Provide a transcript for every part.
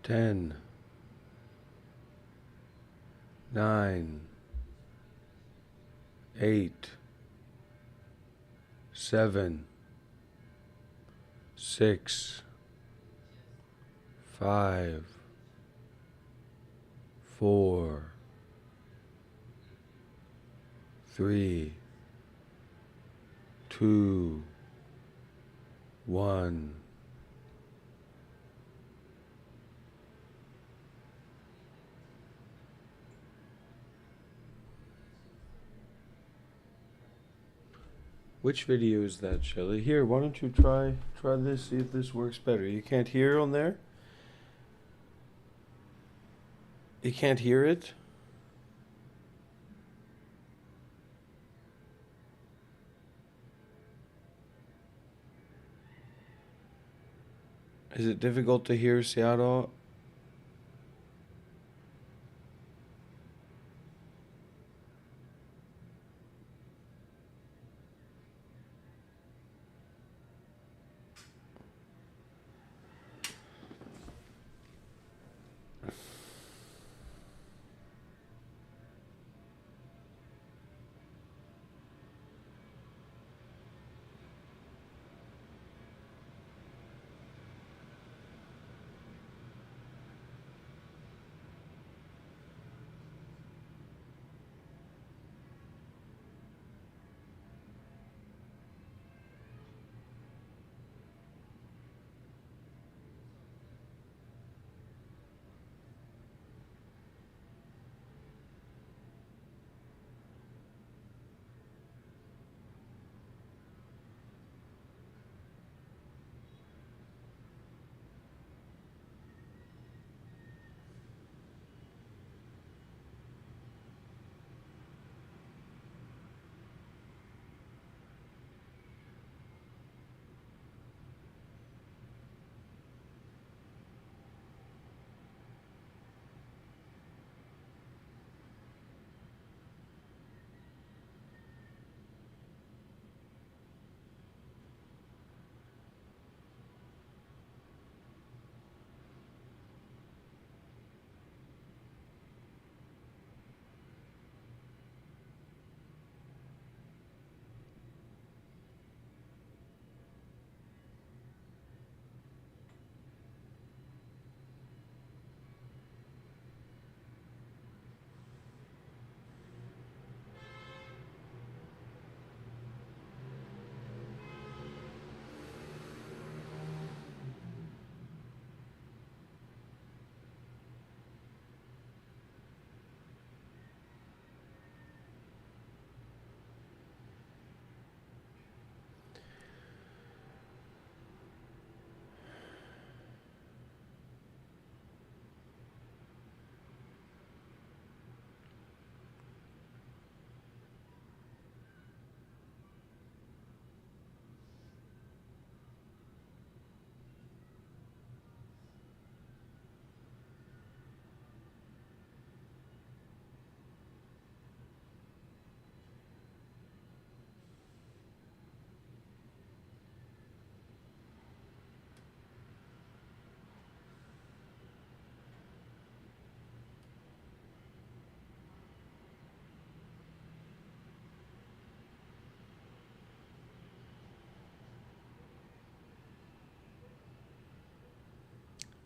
10, 9, 8, 7, 6, 5, 4, 3, 2, 1. Which video is that, Shelley? Here, why don't you try this, see if this works better. You can't hear on there? You can't hear it? Is it difficult to hear Seattle?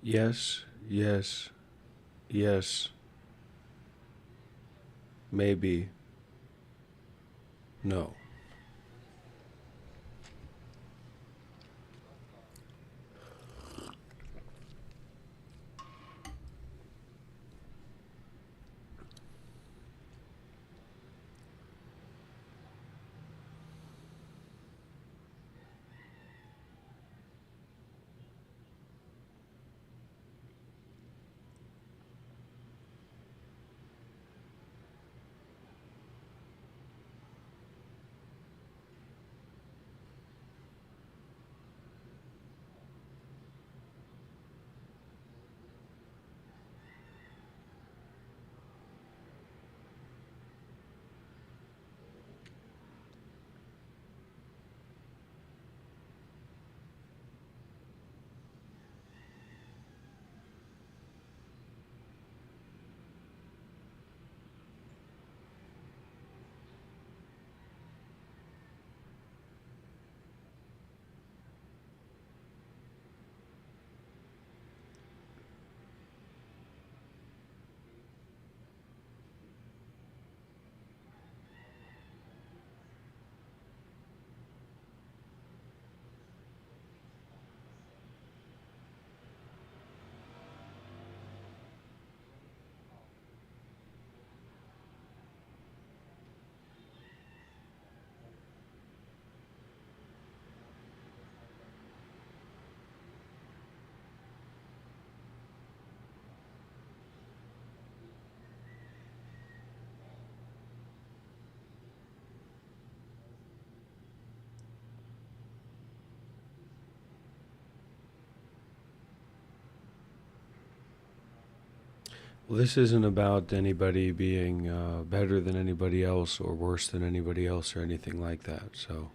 Yes, yes, yes, maybe, no. Well, this isn't about anybody being better than anybody else or worse than anybody else or anything like that. So,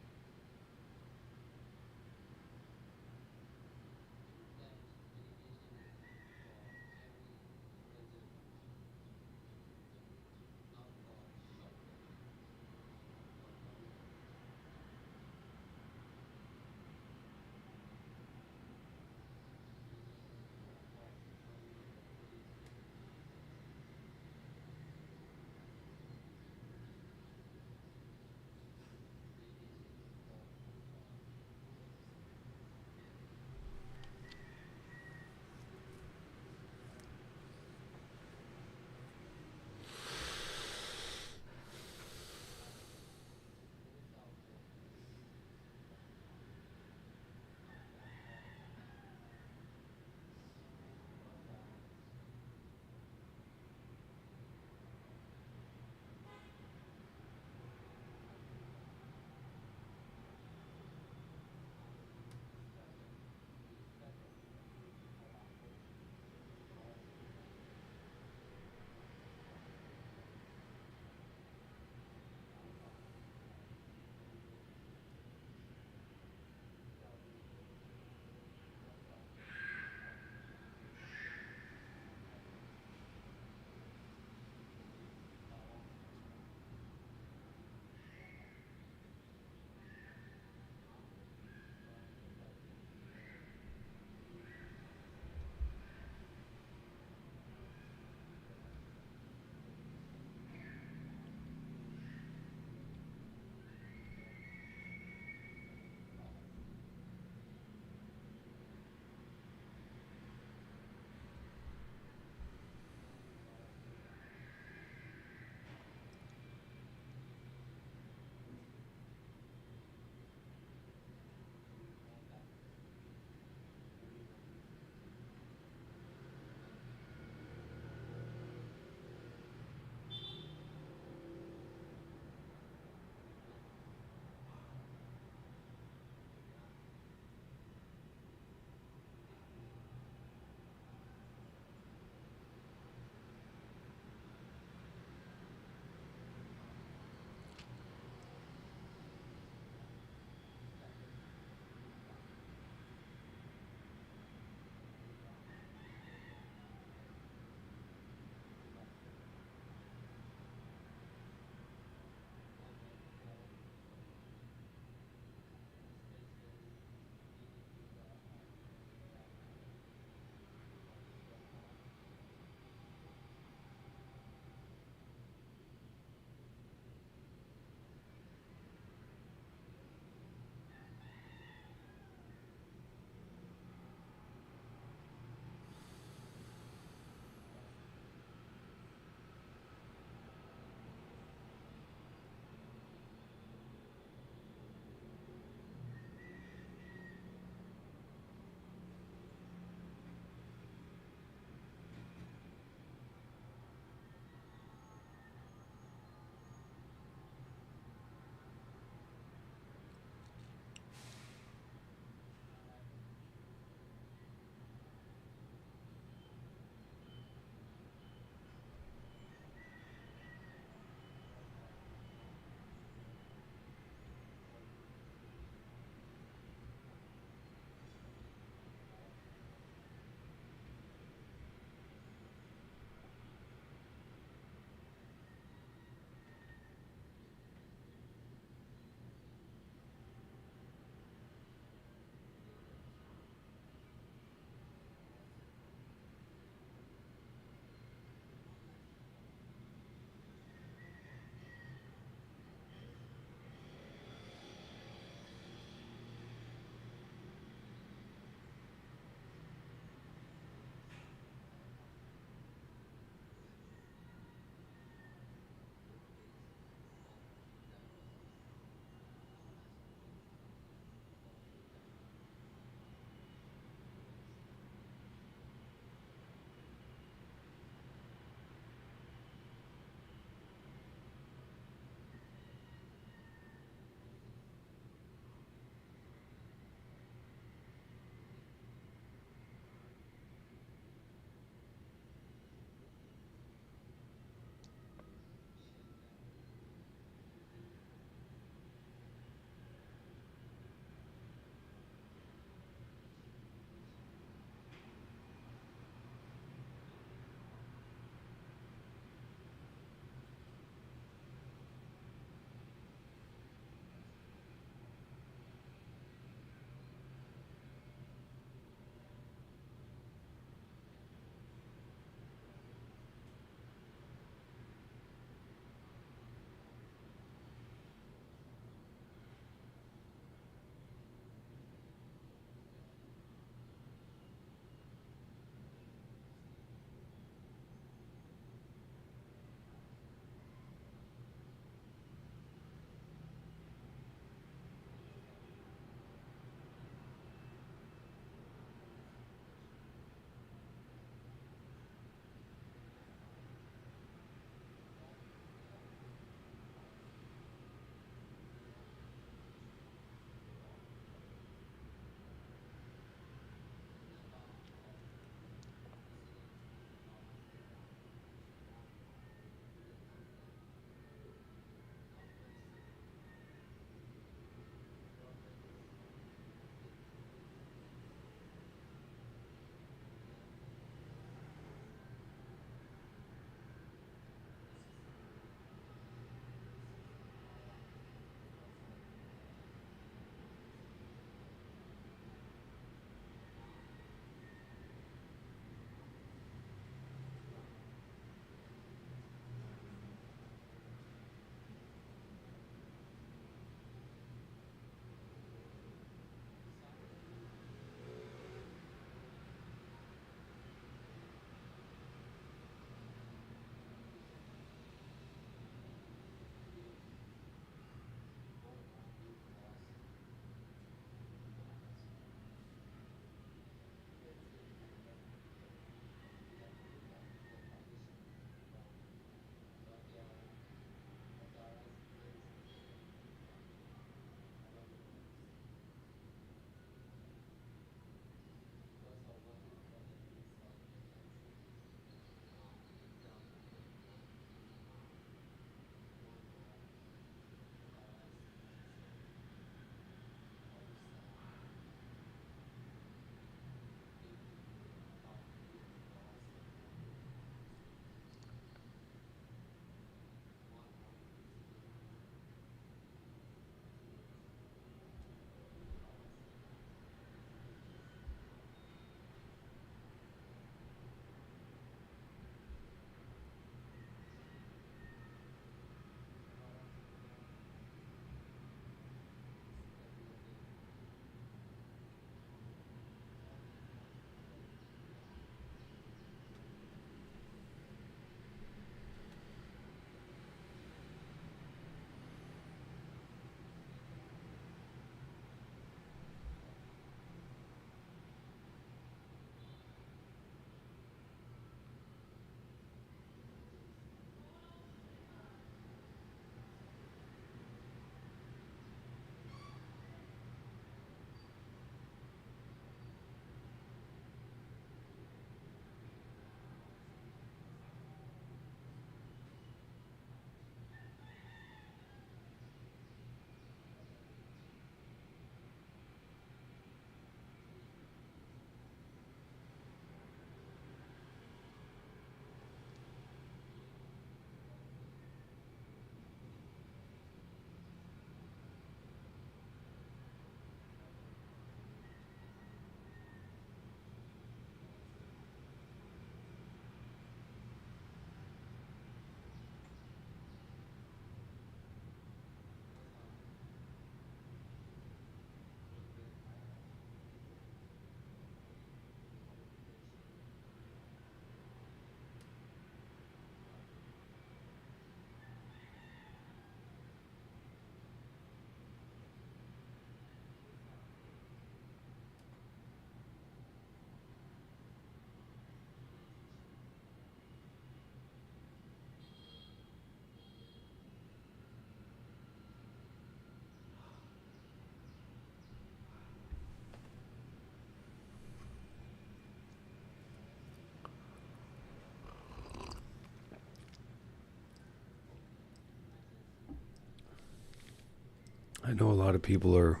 I know a lot of people are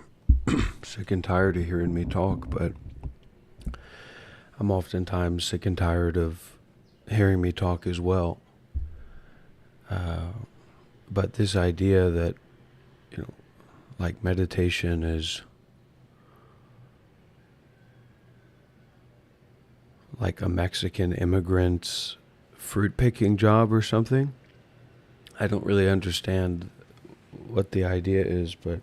sick and tired of hearing me talk, but I'm oftentimes sick and tired of hearing me talk as well. But this idea that, like meditation is like a Mexican immigrant's fruit picking job or something. I don't really understand what the idea is, but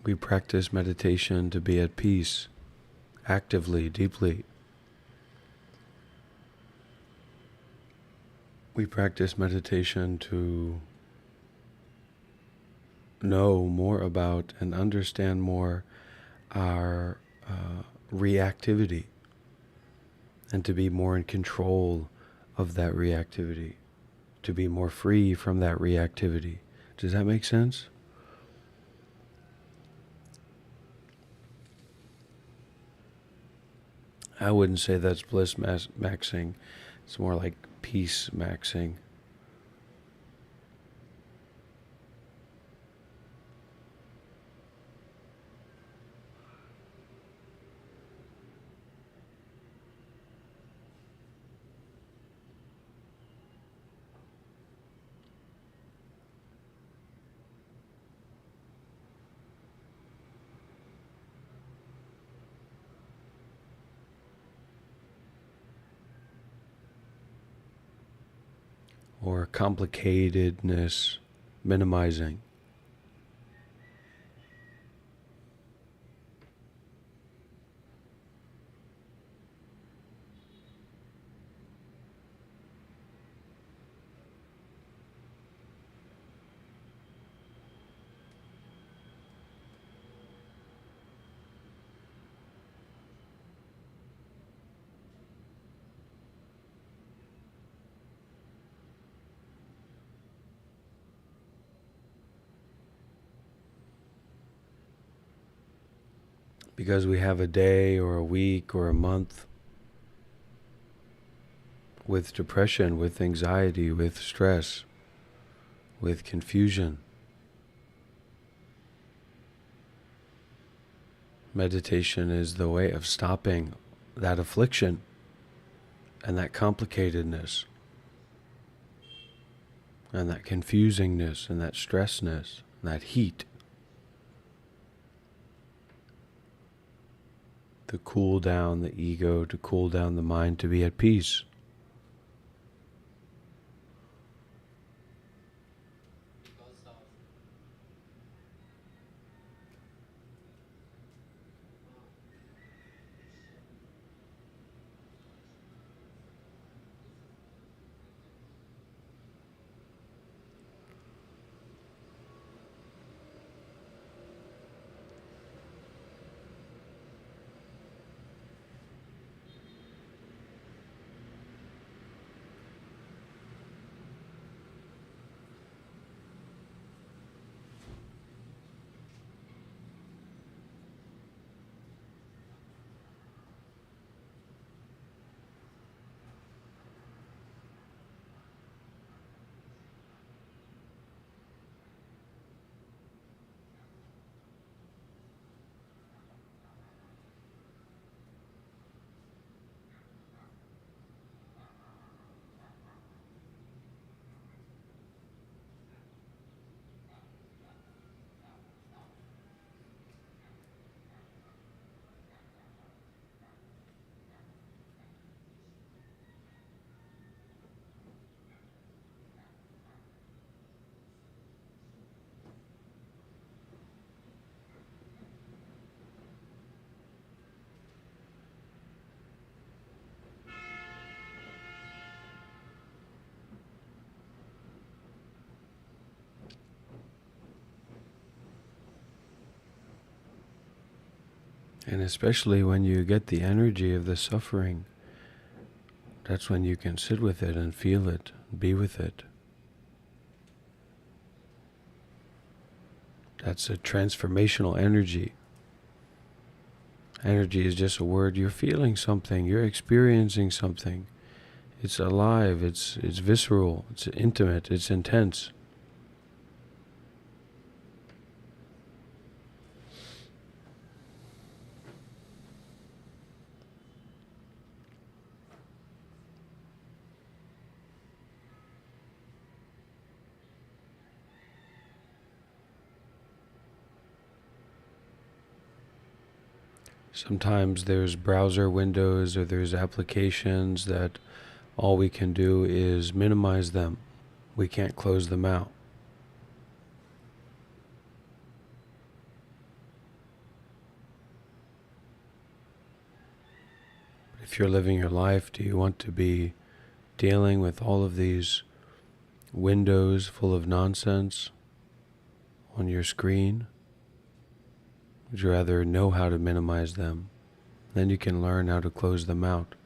we practice meditation to be at peace, actively, deeply. We practice meditation to know more about and understand more our reactivity, and to be more in control of that reactivity, to be more free from that reactivity. Does that make sense? I wouldn't say that's bliss maxing. It's more like peace maxing. Or complicatedness minimizing. Because we have a day or a week or a month with depression, with anxiety, with stress, with confusion. Meditation is the way of stopping that affliction and that complicatedness and that confusingness and that stressness and that heat. To cool down the ego, to cool down the mind, to be at peace. And especially when you get the energy of the suffering, that's when you can sit with it and feel it, be with it. That's a transformational energy. Energy is just a word. You're feeling something. You're experiencing something. It's alive. It's visceral. It's intimate. It's intense. Sometimes there's browser windows or there's applications that all we can do is minimize them. We can't close them out. If you're living your life, do you want to be dealing with all of these windows full of nonsense on your screen? Would you rather know how to minimize them? Then you can learn how to close them out.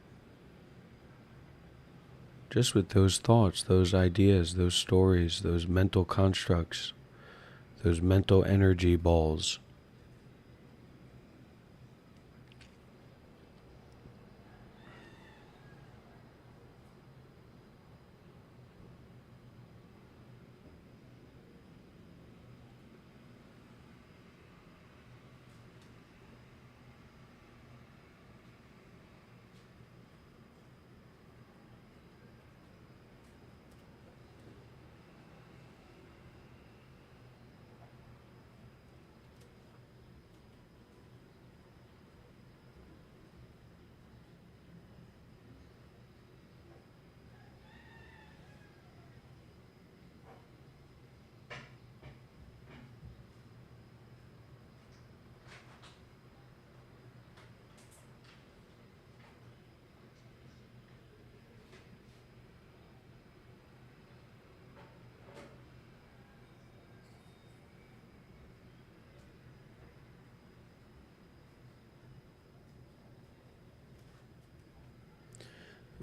Just with those thoughts, those ideas, those stories, those mental constructs, those mental energy balls.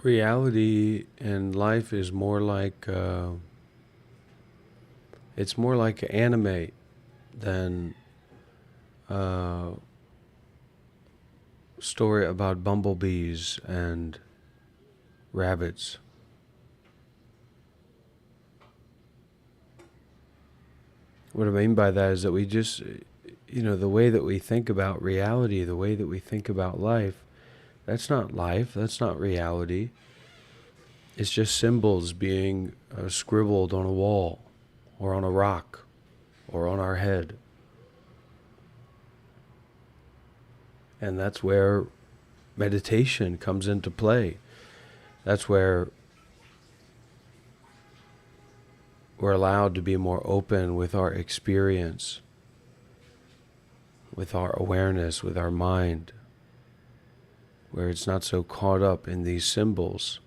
Reality in life is more like it's more like anime than a story about bumblebees and rabbits. What I mean by that is that we just, the way that we think about reality, the way that we think about life, that's not life, that's not reality. It's just symbols being scribbled on a wall, or on a rock, or on our head. And that's where meditation comes into play. That's where we're allowed to be more open with our experience, with our awareness, with our mind, where it's not so caught up in these symbols.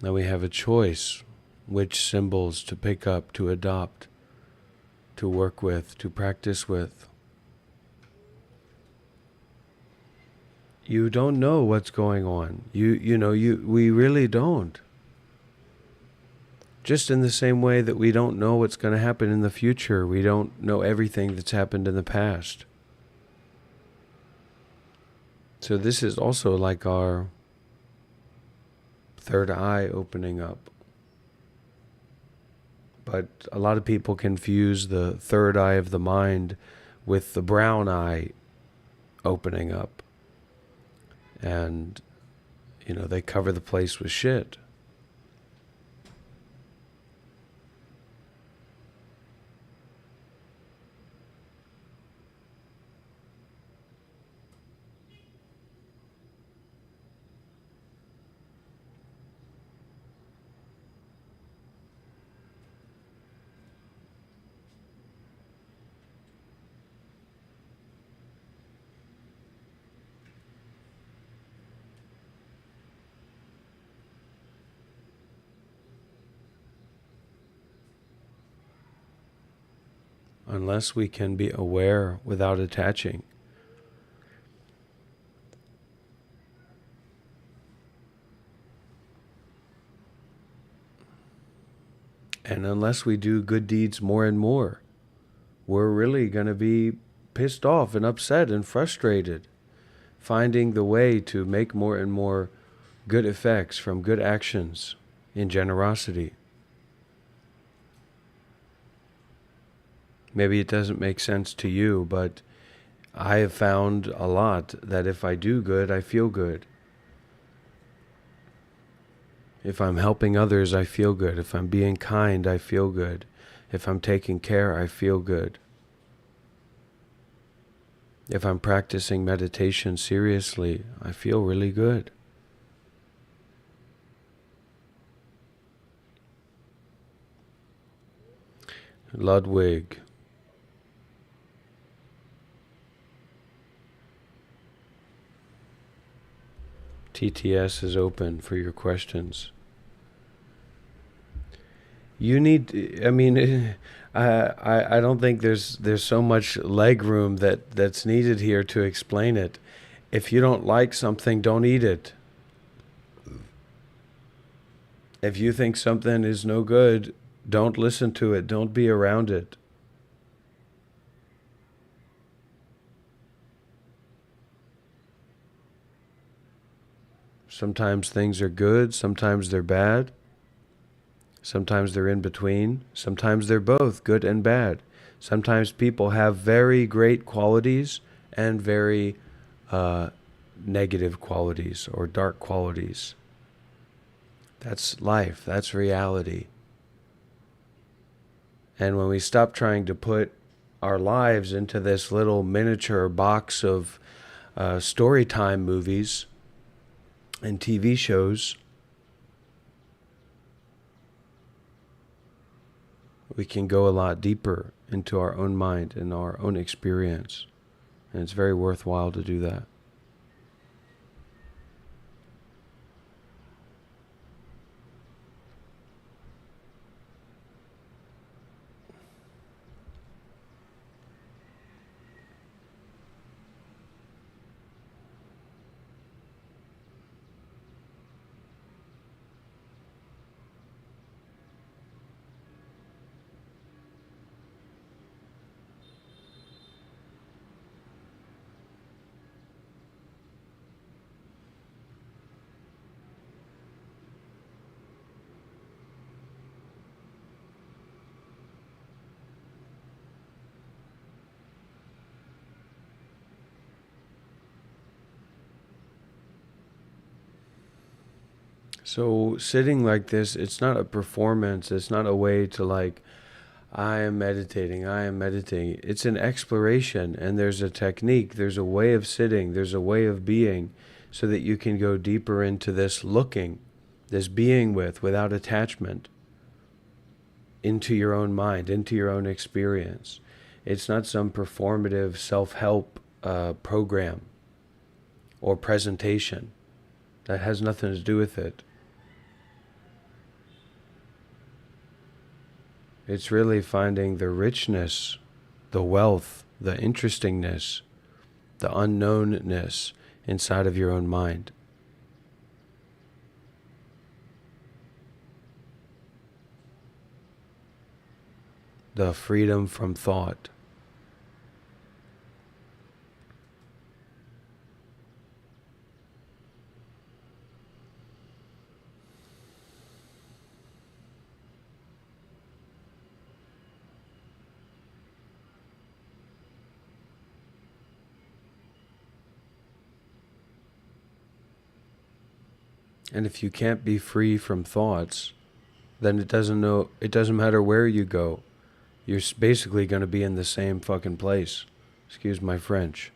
Now we have a choice which symbols to pick up, to adopt, to work with, to practice with. You don't know what's going on. We really don't. Just in the same way that we don't know what's going to happen in the future, we don't know everything that's happened in the past. So this is also like our third eye opening up. But a lot of people confuse the third eye of the mind with the brown eye opening up. And, they cover the place with shit. Unless we can be aware without attaching. And unless we do good deeds more and more, we're really going to be pissed off and upset and frustrated, finding the way to make more and more good effects from good actions in generosity. Maybe it doesn't make sense to you, but I have found a lot that if I do good, I feel good. If I'm helping others, I feel good. If I'm being kind, I feel good. If I'm taking care, I feel good. If I'm practicing meditation seriously, I feel really good. Ludwig. TTS is open for your questions. You need, I mean, I don't think there's so much leg room that's needed here to explain it. If you don't like something, don't eat it. If you think something is no good, don't listen to it. Don't be around it. Sometimes things are good, sometimes they're bad. Sometimes they're in between. Sometimes they're both good and bad. Sometimes people have very great qualities and very negative qualities or dark qualities. That's life. That's reality. And when we stop trying to put our lives into this little miniature box of story time movies and TV shows, we can go a lot deeper into our own mind and our own experience. And it's very worthwhile to do that. So sitting like this, it's not a performance. It's not a way to like, I am meditating, I am meditating. It's an exploration, and there's a technique, there's a way of sitting, there's a way of being, so that you can go deeper into this looking, this being without attachment, into your own mind, into your own experience. It's not some performative self-help program or presentation. That has nothing to do with it. It's really finding the richness, the wealth, the interestingness, the unknownness inside of your own mind. The freedom from thought. And if you can't be free from thoughts, then it doesn't matter where you go. You're basically going to be in the same fucking place. Excuse my French.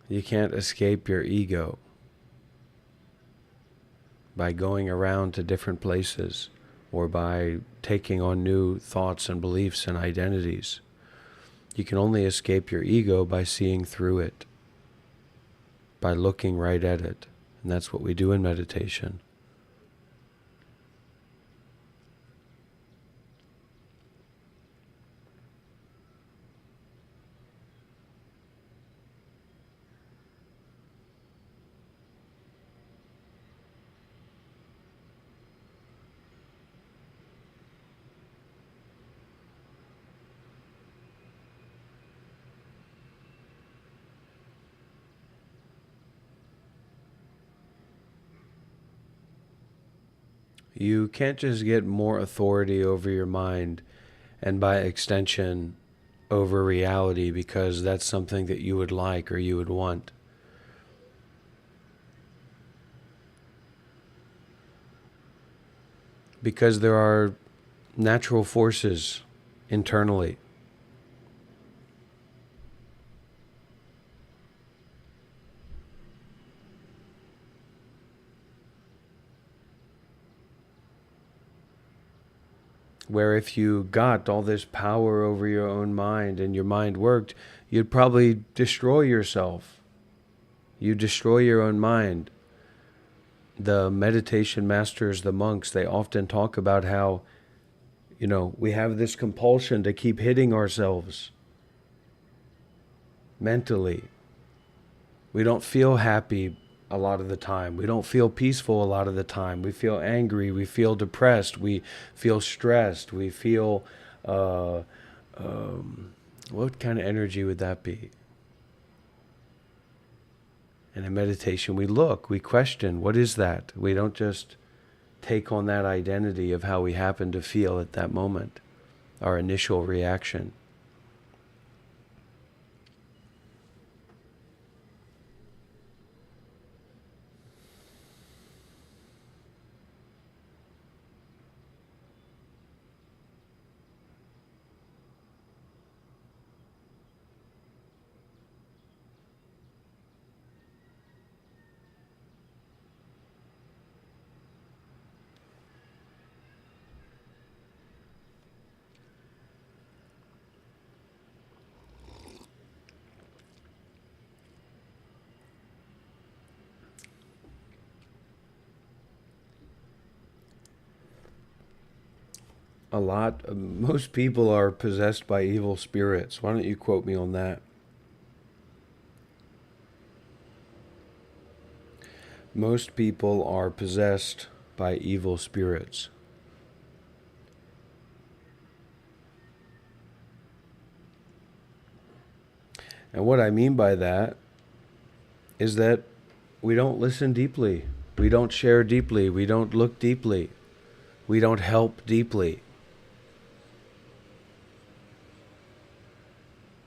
You can't escape your ego by going around to different places or by taking on new thoughts and beliefs and identities. You can only escape your ego by seeing through it, by looking right at it. And that's what we do in meditation. You can't just get more authority over your mind and by extension over reality because that's something that you would like or you would want. Because there are natural forces internally. Where if you got all this power over your own mind and your mind worked, you'd probably destroy yourself. You destroy your own mind. The meditation masters, the monks, they often talk about how, we have this compulsion to keep hitting ourselves mentally. We don't feel happy a lot of the time. We don't feel peaceful a lot of the time. We feel angry. We feel depressed. We feel stressed. We feel, what kind of energy would that be? And in meditation, we look, we question, what is that? We don't just take on that identity of how we happen to feel at that moment, our initial reaction. Most people are possessed by evil spirits. Why don't you quote me on that? Most people are possessed by evil spirits. And what I mean by that is that we don't listen deeply. We don't share deeply. We don't look deeply. We don't help deeply.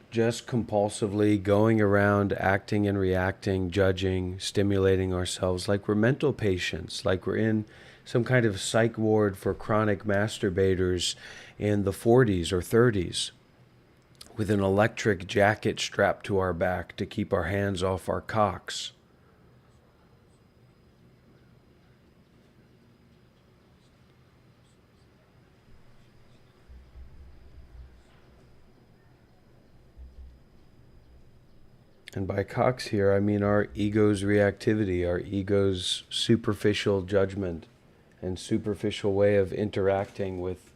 Just compulsively going around acting and reacting, judging, stimulating ourselves like we're mental patients, like we're in some kind of psych ward for chronic masturbators in the 40s or 30s with an electric jacket strapped to our back to keep our hands off our cocks. And by cocks here, I mean our ego's reactivity, our ego's superficial judgment and superficial way of interacting with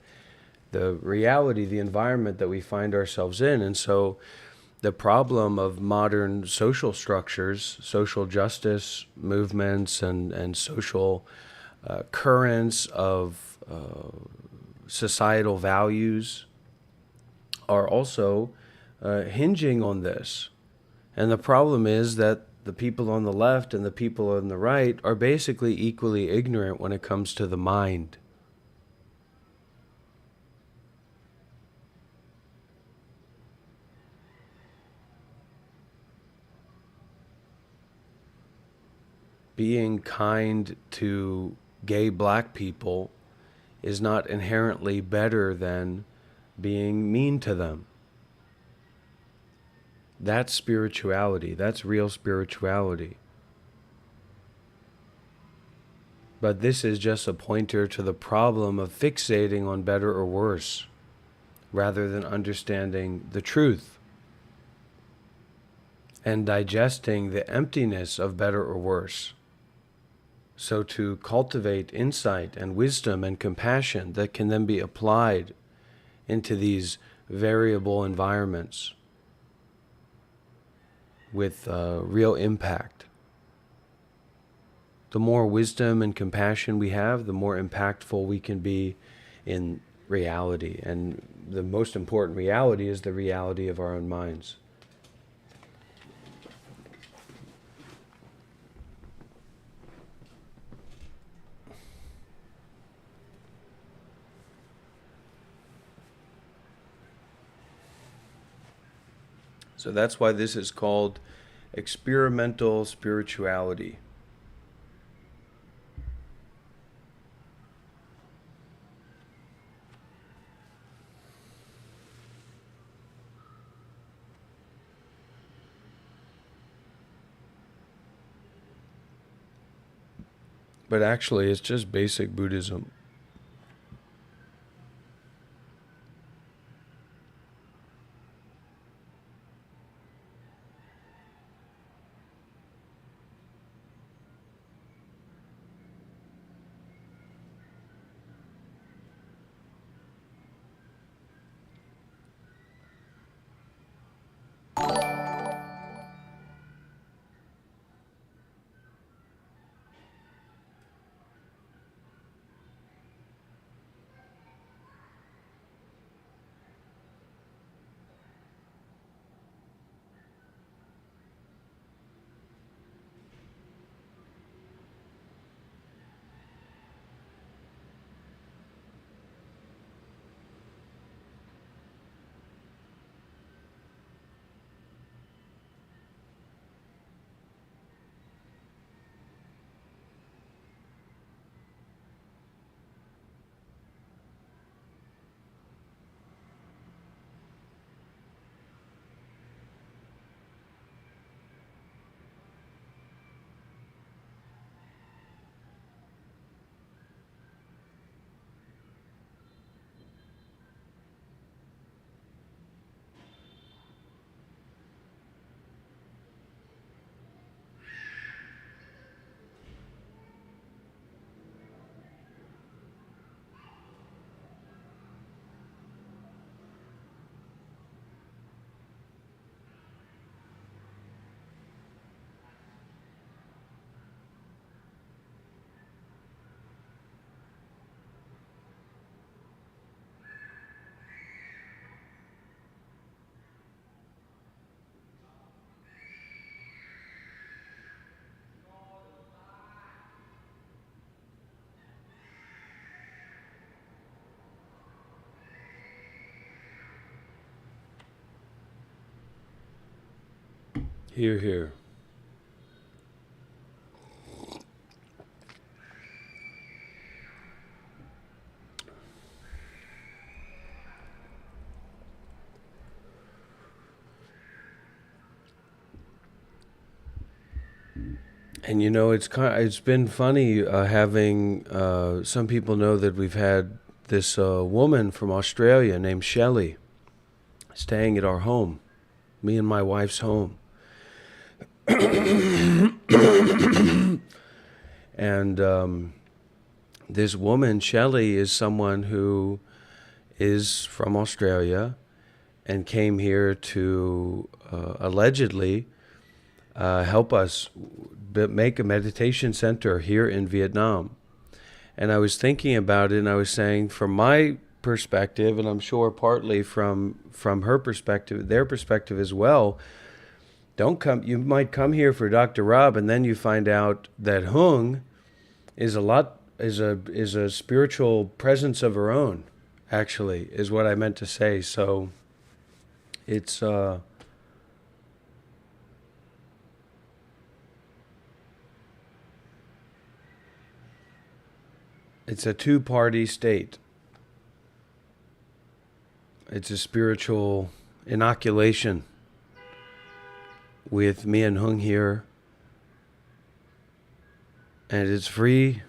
the reality, the environment that we find ourselves in. And so the problem of modern social structures, social justice movements, and social currents of societal values are also hinging on this. And the problem is that the people on the left and the people on the right are basically equally ignorant when it comes to the mind. Being kind to gay black people is not inherently better than being mean to them. That's spirituality. That's real spirituality. But this is just a pointer to the problem of fixating on better or worse, rather than understanding the truth and digesting the emptiness of better or worse. So to cultivate insight and wisdom and compassion that can then be applied into these variable environments with real impact. The more wisdom and compassion we have, the more impactful we can be in reality. And the most important reality is the reality of our own minds. So that's why this is called experimental spirituality. But actually, it's just basic Buddhism. Here, here. And it's been funny having some people know that we've had this woman from Australia named Shelley staying at our home, me and my wife's home. And this woman, Shelley, is someone who is from Australia and came here to allegedly help us make a meditation center here in Vietnam. And I was thinking about it, and I was saying, from my perspective, and I'm sure partly from her perspective, their perspective as well, don't come. You might come here for Dr. Rob, and then you find out that Hung is a spiritual presence of her own. Actually, is what I meant to say. So it's it's a two-party state. It's a spiritual inoculation with me and Hung here, and it's free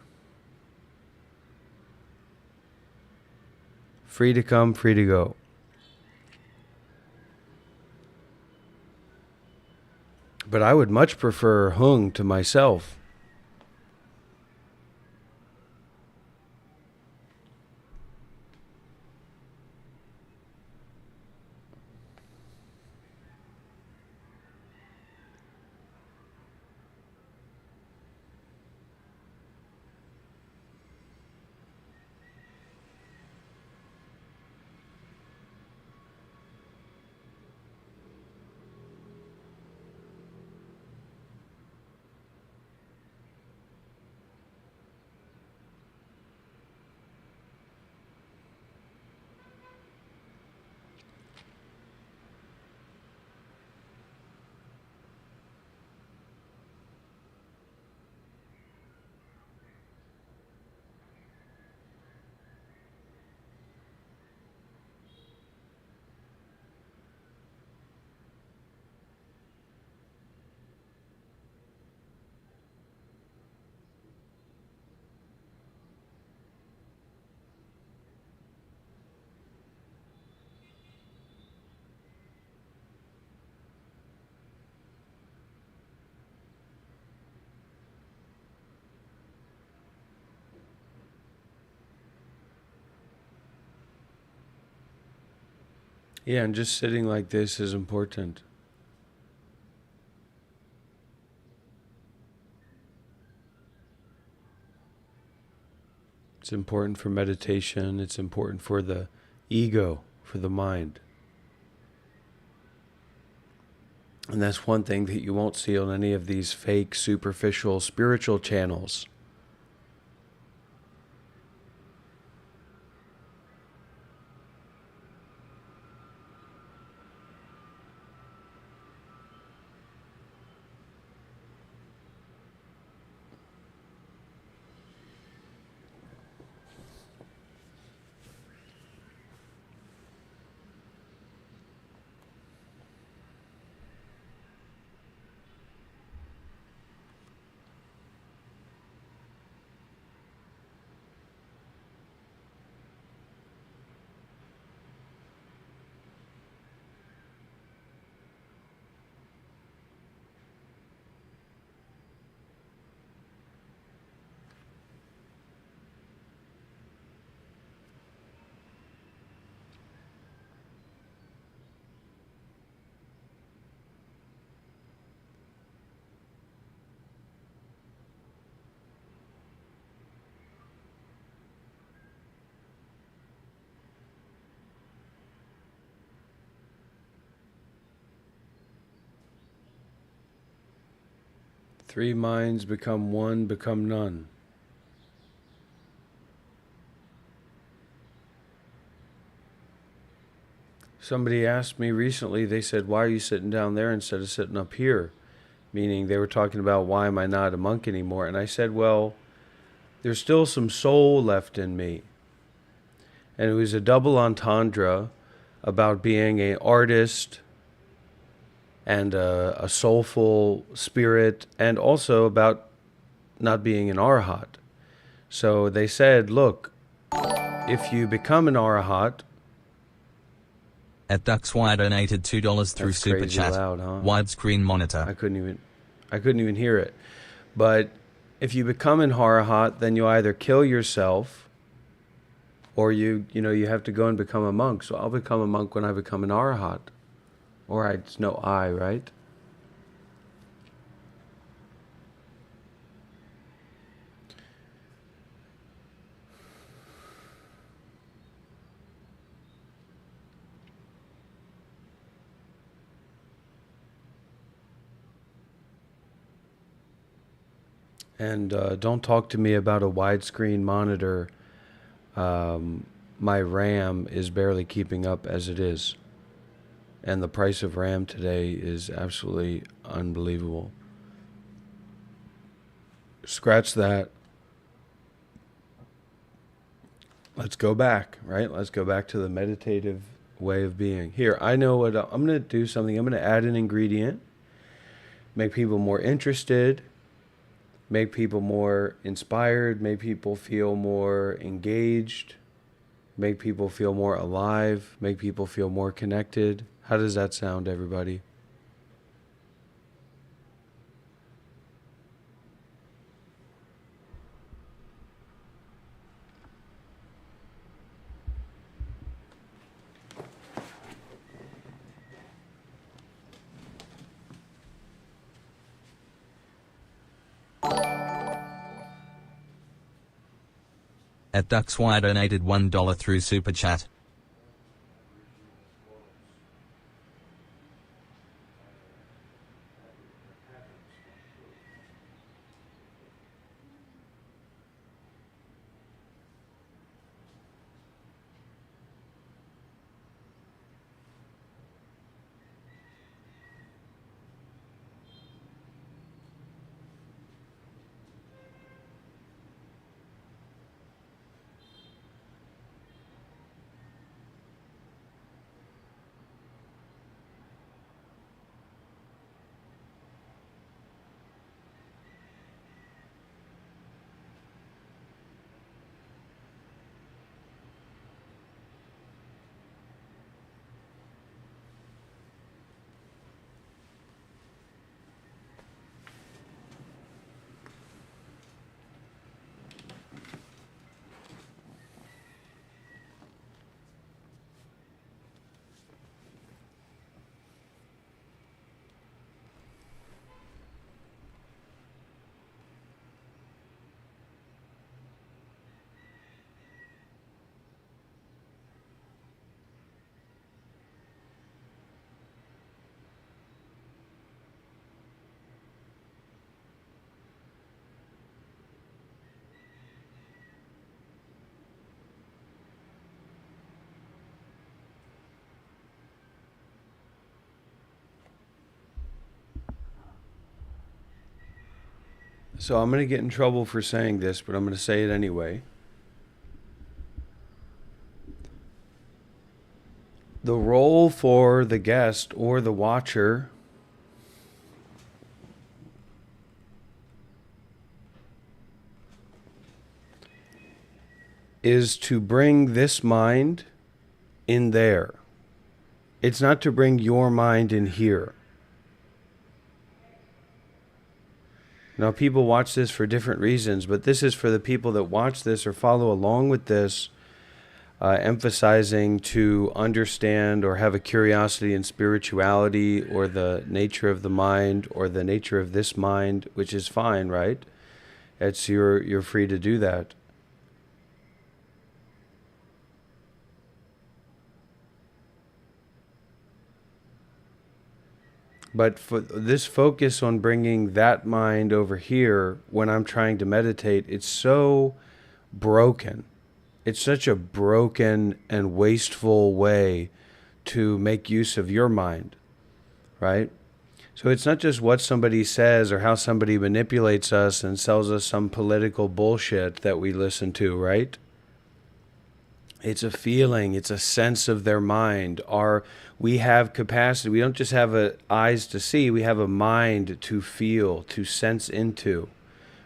to come, free to go. But I would much prefer Hung to myself. Yeah, and just sitting like this is important. It's important for meditation. It's important for the ego, for the mind. And that's one thing that you won't see on any of these fake, superficial, spiritual channels. Three minds become one, become none. Somebody asked me recently, they said, why are you sitting down there instead of sitting up here? Meaning they were talking about, why am I not a monk anymore? And I said, well, there's still some soul left in me. And it was a double entendre about being an artist and a soulful spirit, and also about not being an arahat. So they said, look, if you become an arahat, At Duxy donated $2 through that's Super crazy Chat. loud, huh? Widescreen monitor. I couldn't even hear it. But if you become an arahat, then you either kill yourself, or you have to go and become a monk. So I'll become a monk when I become an arahat. Or it's no I, right? And don't talk to me about a widescreen monitor. My RAM is barely keeping up as it is. And the price of RAM today is absolutely unbelievable. Scratch that. Let's go back, right? Let's go back to the meditative way of being. Here, I know what I'm going to do something. I'm going to add an ingredient, make people more interested, make people more inspired, make people feel more engaged, make people feel more alive, make people feel more connected. How does that sound, everybody? At Duxy donated $1 through Super Chat. So I'm going to get in trouble for saying this, but I'm going to say it anyway. The role for the guest or the watcher is to bring this mind in there. It's not to bring your mind in here. Now, people watch this for different reasons, but this is for the people that watch this or follow along with this, emphasizing to understand or have a curiosity in spirituality or the nature of the mind or the nature of this mind, which is fine, right? It's you're free to do that. But for this focus on bringing that mind over here when I'm trying to meditate, it's so broken. It's such a broken and wasteful way to make use of your mind, right? So it's not just what somebody says or how somebody manipulates us and sells us some political bullshit that we listen to, right? It's a feeling, it's a sense of their mind. We have capacity. We don't just have eyes to see, we have a mind to feel, to sense into,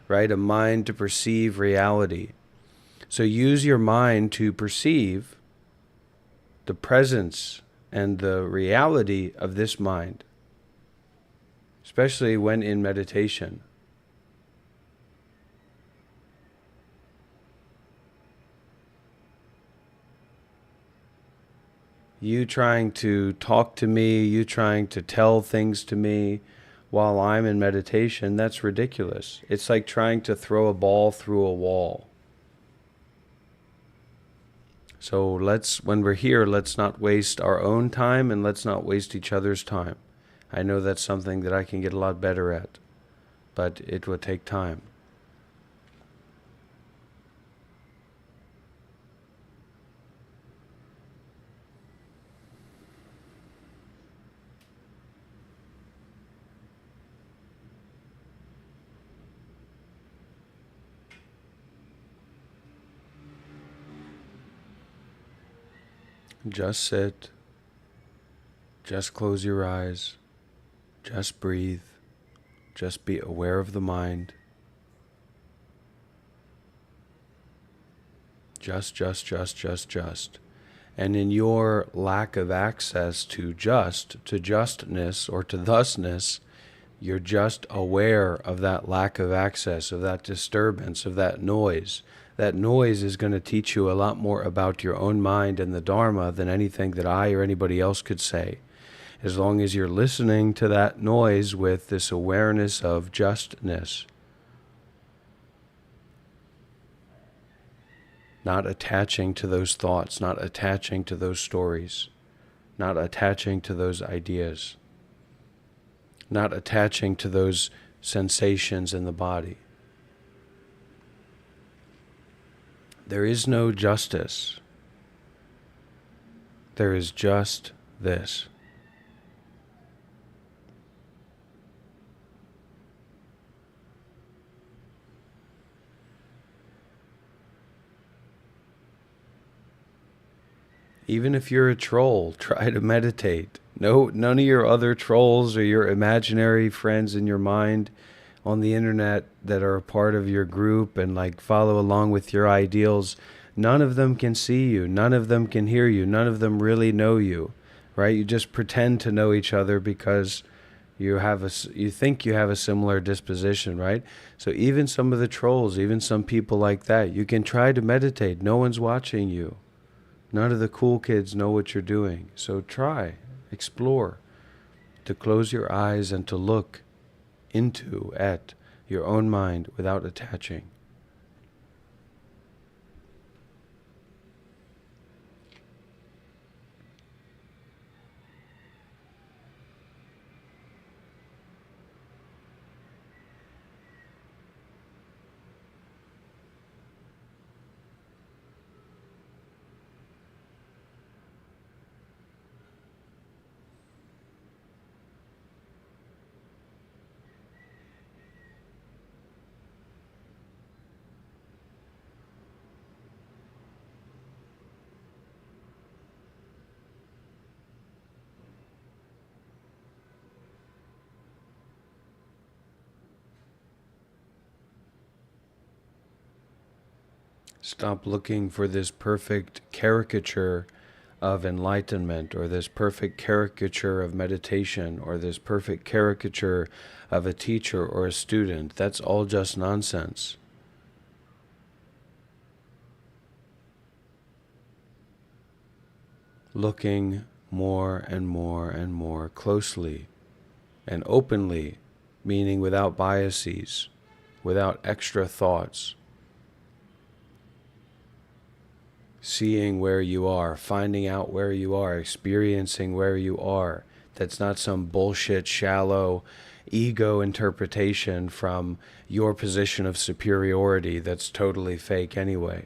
right? A mind to perceive reality. So use your mind to perceive the presence and the reality of this mind, especially when in meditation. You trying to talk to me, you trying to tell things to me while I'm in meditation, that's ridiculous. It's like trying to throw a ball through a wall. So when we're here, let's not waste our own time and let's not waste each other's time. I know that's something that I can get a lot better at, but it would take time. Just sit, just close your eyes, just breathe, just be aware of the mind. Just. And in your lack of access to justness, or to thusness, you're just aware of that lack of access, of that disturbance, of that noise. That noise is going to teach you a lot more about your own mind and the Dharma than anything that I or anybody else could say. As long as you're listening to that noise with this awareness of justness, not attaching to those thoughts, not attaching to those stories, not attaching to those ideas, not attaching to those sensations in the body. There is no justice. There is just this. Even if you're a troll, try to meditate. No, none of your other trolls or your imaginary friends in your mind on the internet that are a part of your group and like follow along with your ideals, none of them can see you. None of them can hear you. None of them really know you, right? You just pretend to know each other because you think you have a similar disposition, right? So even some of the trolls, even some people like that, you can try to meditate. No one's watching you. None of the cool kids know what you're doing. So try, explore, to close your eyes and to look at your own mind without attaching. Stop looking for this perfect caricature of enlightenment, or this perfect caricature of meditation, or this perfect caricature of a teacher or a student. That's all just nonsense. Looking more and more and more closely and openly, meaning without biases, without extra thoughts. Seeing where you are, finding out where you are, experiencing where you are. That's not some bullshit, shallow ego interpretation from your position of superiority that's totally fake anyway.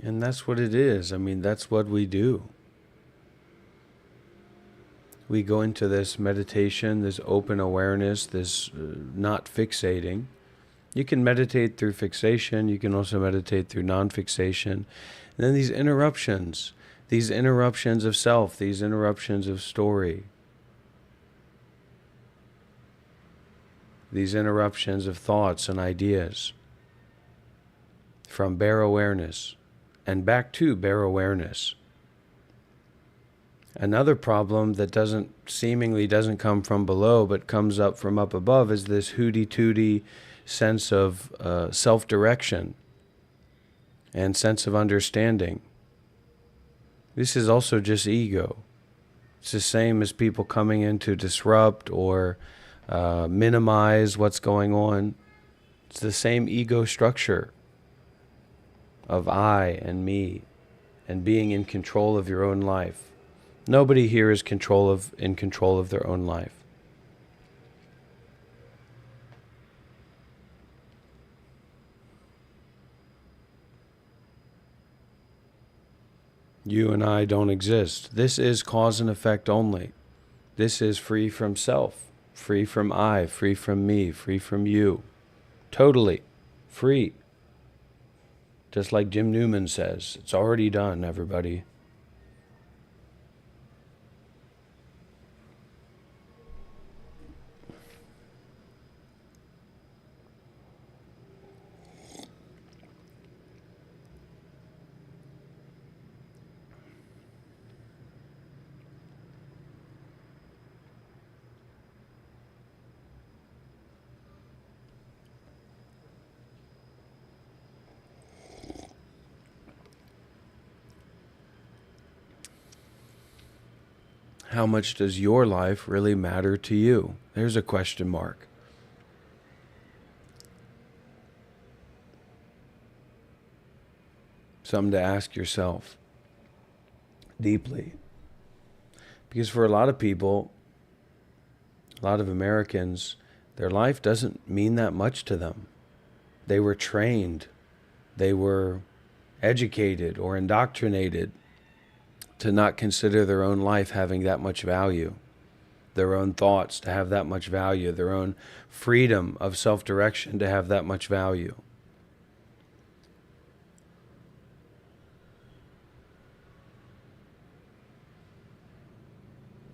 And that's what it is. I mean, that's what we do. We go into this meditation, this open awareness, this not fixating. You can meditate through fixation. You can also meditate through non-fixation. And then these interruptions of self, these interruptions of story, these interruptions of thoughts and ideas, from bare awareness and back to bare awareness. Another problem that seemingly doesn't come from below but comes up from up above is this hooty-tooty sense of self-direction and sense of understanding. This is also just ego. It's the same as people coming in to disrupt or minimize what's going on. It's the same ego structure of I and me and being in control of your own life. Nobody here is in control of their own life. You and I don't exist. This is cause and effect only. This is free from self, free from I, free from me, free from you. Totally free. Just like Jim Newman says, it's already done, everybody. How much does your life really matter to you? There's a question mark. Something to ask yourself deeply. Because for a lot of people, a lot of Americans, their life doesn't mean that much to them. They were trained, they were educated or indoctrinated to not consider their own life having that much value, their own thoughts to have that much value, their own freedom of self-direction to have that much value.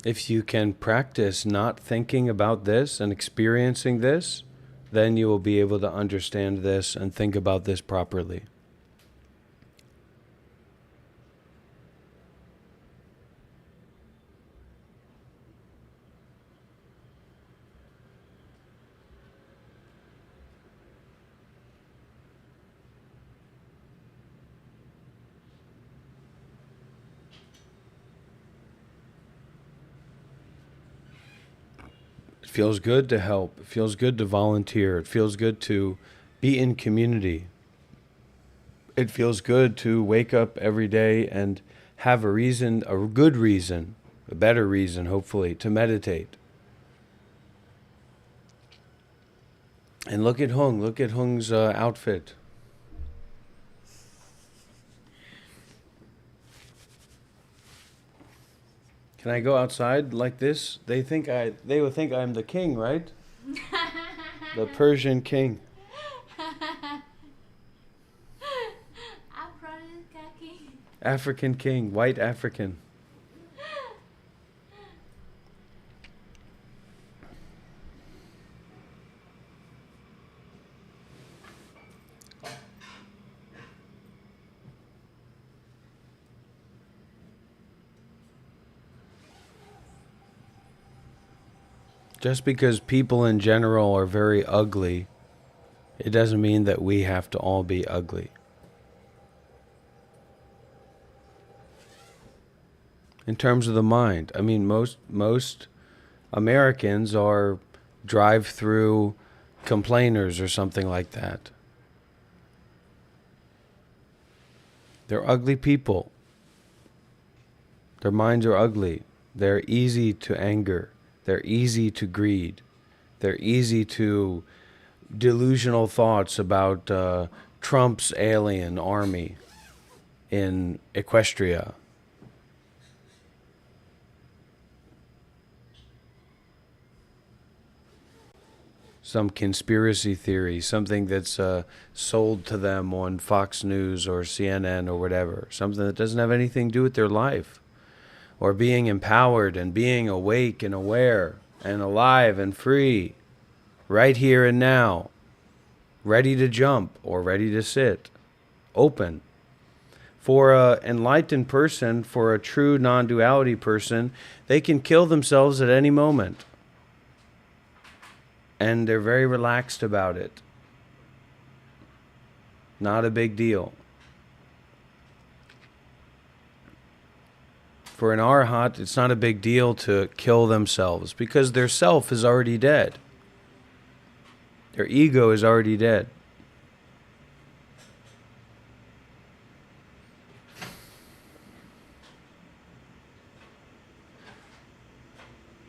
If you can practice not thinking about this and experiencing this, then you will be able to understand this and think about this properly. feels good to help. It feels good to volunteer. It feels good to be in community. It feels good to wake up every day and have a reason, a good reason, a better reason, hopefully, to meditate. And look at Hung's outfit. Can I go outside like this? They would think I'm the king, right? The Persian king. African king, white African. Just because people in general are very ugly, it doesn't mean that we have to all be ugly. In terms of the mind, I mean, most Americans are drive-through complainers or something like that. They're ugly people. Their minds are ugly. They're easy to anger. They're easy to greed. They're easy to delusional thoughts about Trump's alien army in Equestria. Some conspiracy theory, something that's sold to them on Fox News or CNN or whatever, something that doesn't have anything to do with their life. Or being empowered and being awake and aware and alive and free, right here and now, ready to jump or ready to sit, open. For an enlightened person, for a true non-duality person, they can kill themselves at any moment. And they're very relaxed about it. Not a big deal. For an arhat, it's not a big deal to kill themselves because their self is already dead. Their ego is already dead.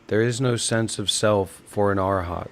There is no sense of self for an arhat.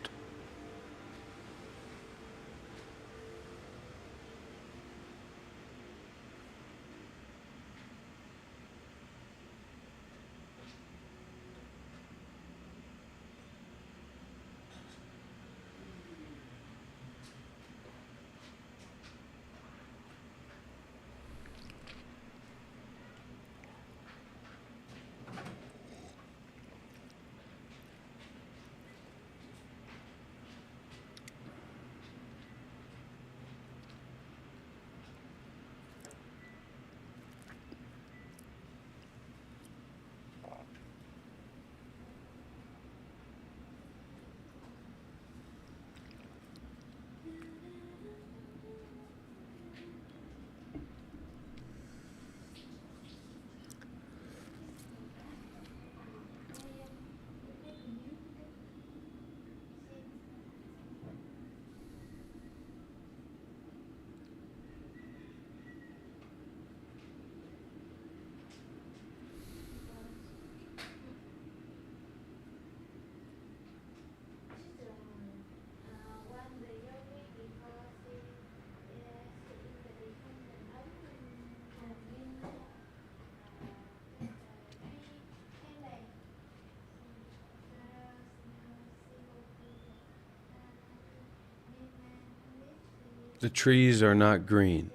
The trees are not green.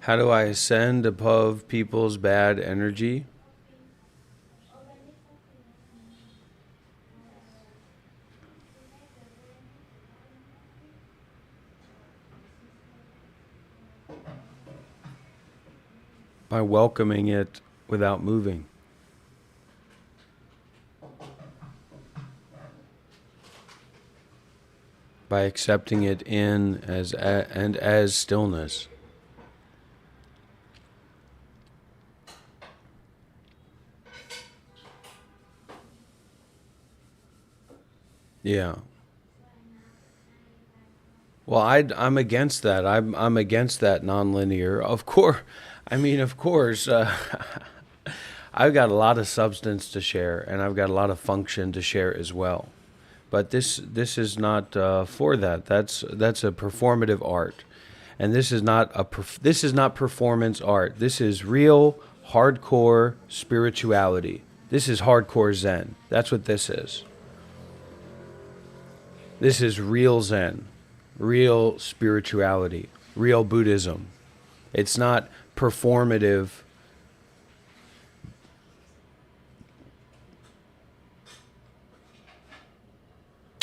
How do I ascend above people's bad energy? By welcoming it without moving. By accepting it in as stillness. Yeah. Well, I'm against that. I'm against that nonlinear. Of course, I mean, of course, I've got a lot of substance to share, and I've got a lot of function to share as well. But this is not for that. That's a performative art, and this is not performance art. This is real hardcore spirituality. This is hardcore Zen. That's what this is. This is real Zen, real spirituality, real Buddhism. It's not performative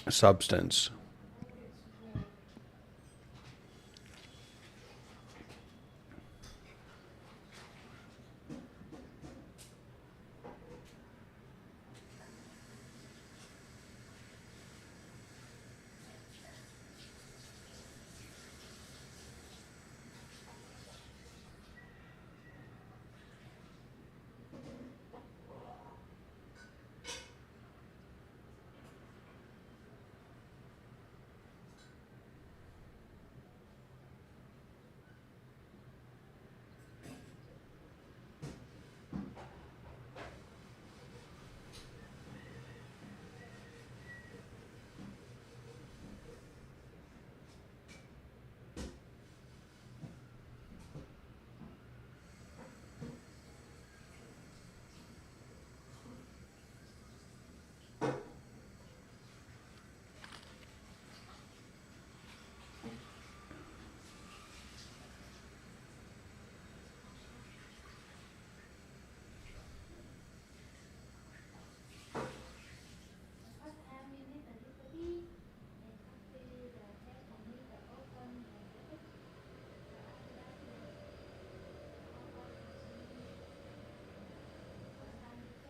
substance. Tomorrow, what time do you want to go? What time do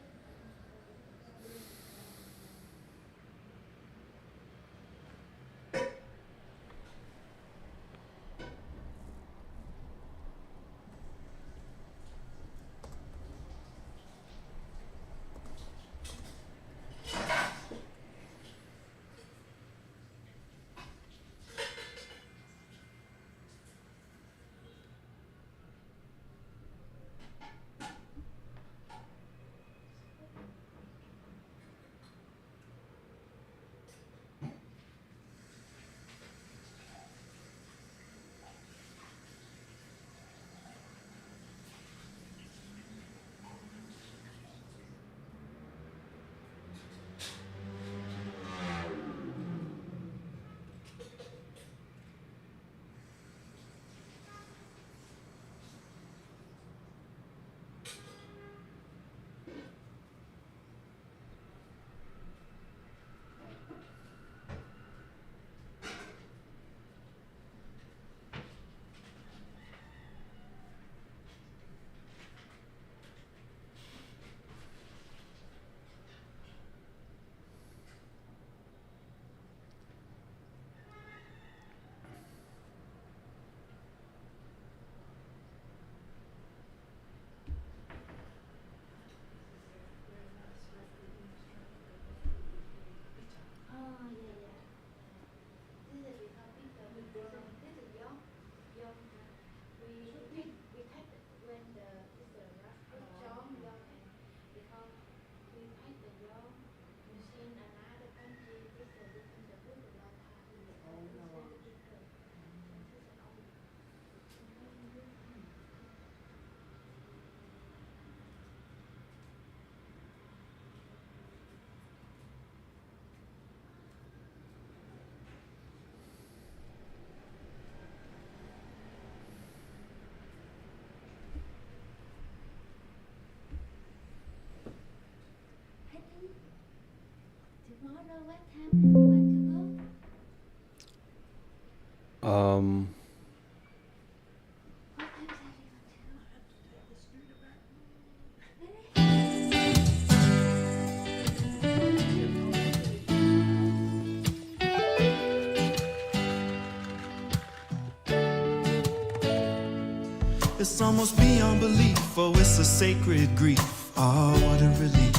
It's almost beyond belief, oh, it's a sacred grief. Oh, what a relief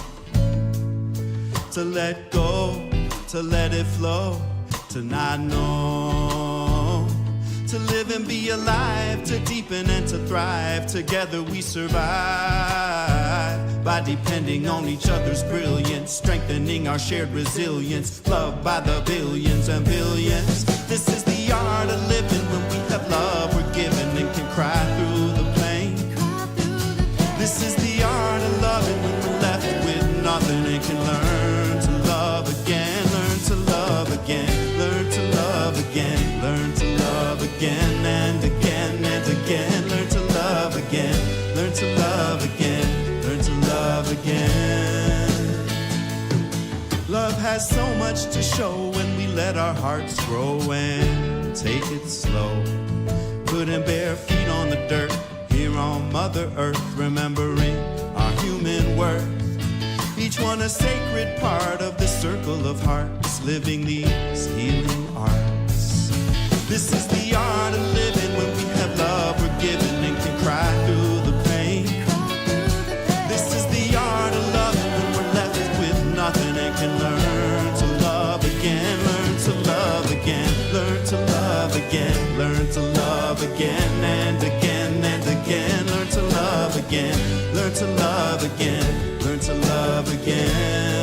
to let go, to let it flow, to not know, to live and be alive, to deepen and to thrive. Together we survive by depending on each other's brilliance, strengthening our shared resilience, loved by the billions and billions. This is the art of living. When we have love, we're given and can cry through the pain. This is the art of loving when we're left with nothing and can learn to love again, learn to love again, learn to love again, learn to love again and again and again, learn to love again, learn to love again, learn to love again. Love has so much to show when we let our hearts grow and take it slow. Putting bare feet on the dirt here on Mother Earth, remembering our human worth. Each one a sacred part of the circle of hearts, living these healing arts. This is the art of living. When we have love, we're given and can cry through the pain. This is the art of loving when we're left with nothing and can learn to love again, learn to love again, learn to love again, learn to love again and again and again, learn to love again, learn to love again, learn to love again.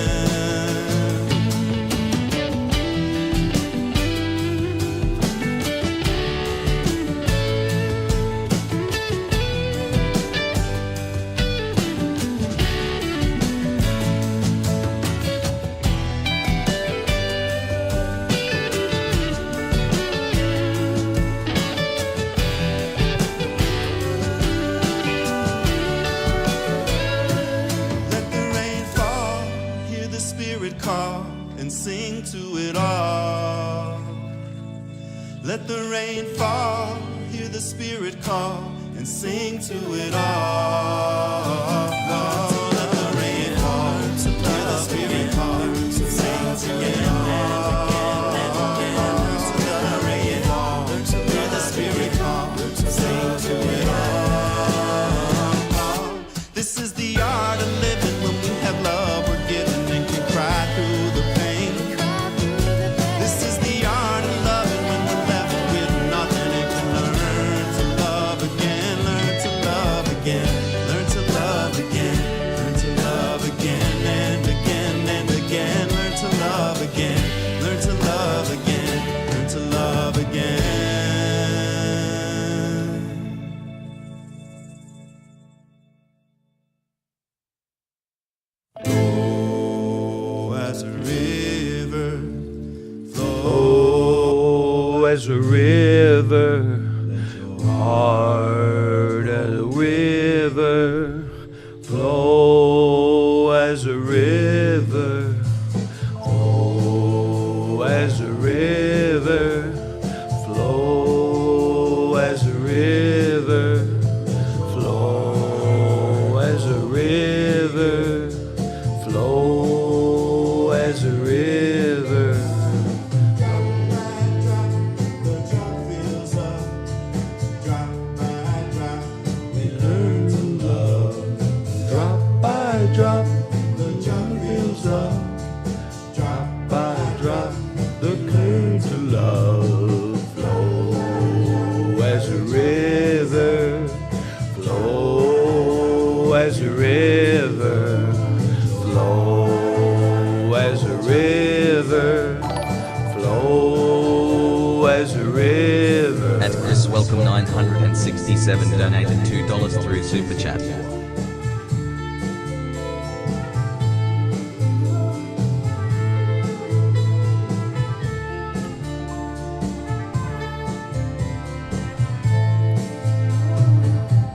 Call and sing to it all. Let the rain fall, hear the Spirit call and sing to it all. Oh, let the rain fall, hear the Spirit call and sing to it all. Let the rain fall, hear the Spirit call and sing to it all. This is the art of living. When we have love, we're given and can cry through the pain. This is the art of loving when we're left with nothing and can learn to love again, learn to love again, learn to love again, learn to love again and again and again, learn to love again, learn to love again, learn to love again. As a river, flow as a river, hard as a river, flow as a river, oh, as a river, flow as a river, flow as a river, flow as a river. the drop fills up, drop by drop, we learn to love. Drop by drop, The drop fills up, drop by drop, the current to love. Flow as a river, flow as a river, flow as a river, flow as a river. At Chris Welcome 967 donated $2 through Super Chat.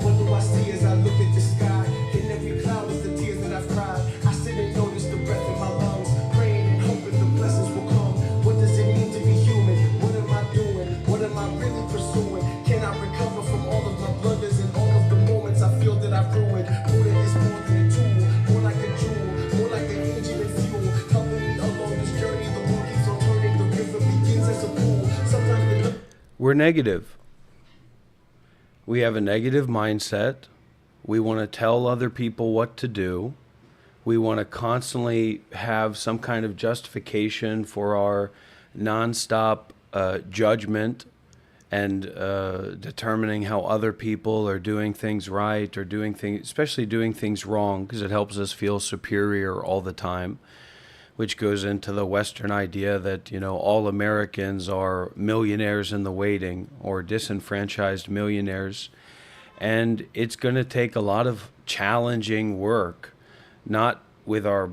What do I see as I look at the sky? In every cloud is the tears that I've cried. I sit and notice the breath in my lungs, praying and hoping the blessings will come. What does it mean to be human? What am I doing? What am I really pursuing? Can I recover from all of my blunders and all of the moments I feel that I've ruined? Buddha is more than a tool, more like a jewel, more like an engine and fuel, helping me along this journey. The world keeps on turning, the river begins as a pool. Sometimes the We're negative. We have a negative mindset. We want to tell other people what to do. We want to constantly have some kind of justification for our nonstop judgment and determining how other people are doing things right or doing things, especially doing things wrong, because it helps us feel superior all the time, which goes into the Western idea that, you know, all Americans are millionaires in the waiting or disenfranchised millionaires. And it's going to take a lot of challenging work, not with our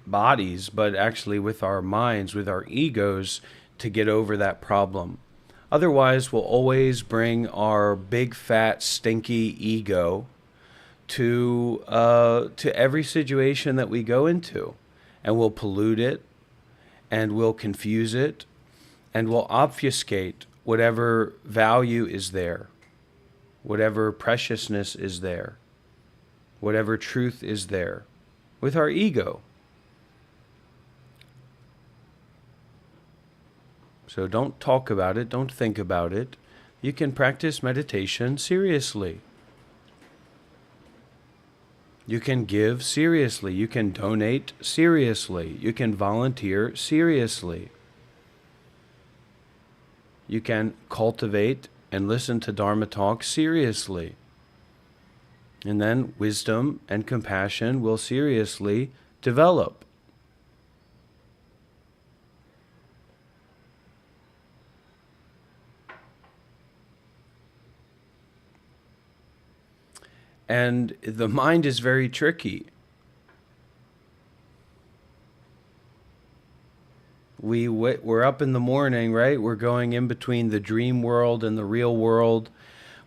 bodies, but actually with our minds, with our egos, to get over that problem. Otherwise, we'll always bring our big, fat, stinky ego to every situation that we go into, and we'll pollute it, and we'll confuse it, and we'll obfuscate whatever value is there, whatever preciousness is there, whatever truth is there, with our ego. So don't talk about it, don't think about it. You can practice meditation seriously. You can give seriously. You can donate seriously. You can volunteer seriously. You can cultivate and listen to Dharma talk seriously. And then wisdom and compassion will seriously develop. And the mind is very tricky. We're up in the morning, right? We're going in between the dream world and the real world.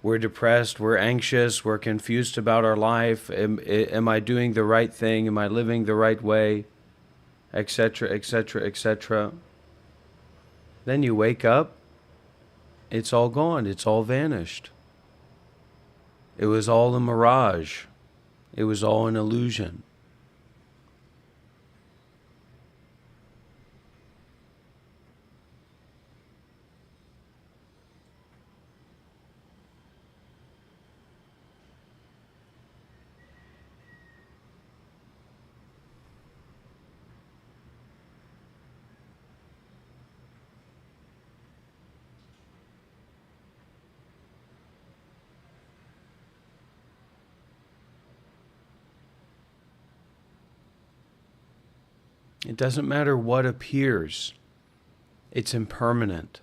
We're depressed, we're anxious, we're confused about our life. Am I doing the right thing? Am I living the right way? Etc., etc., etc. Then you wake up, it's all gone, it's all vanished. It was all a mirage. It was all an illusion. It doesn't matter what appears. It's impermanent.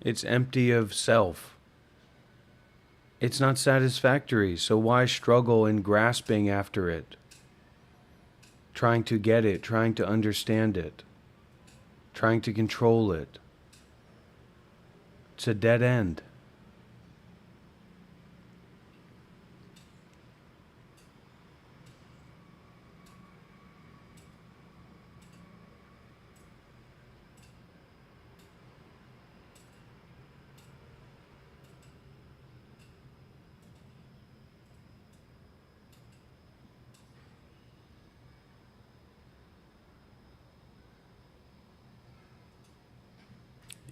It's empty of self. It's not satisfactory, so why struggle in grasping after it? Trying to get it, trying to understand it, trying to control it. It's a dead end.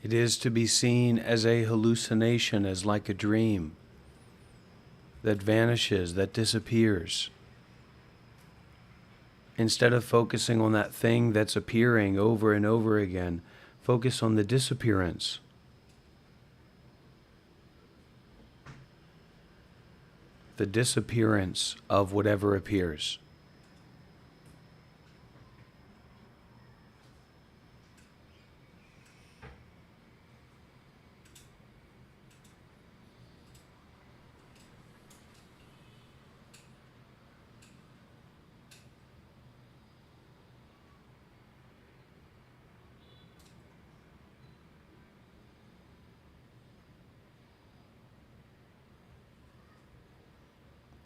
It is to be seen as a hallucination, as like a dream that vanishes, that disappears. Instead of focusing on that thing that's appearing over and over again, focus on the disappearance. The disappearance of whatever appears.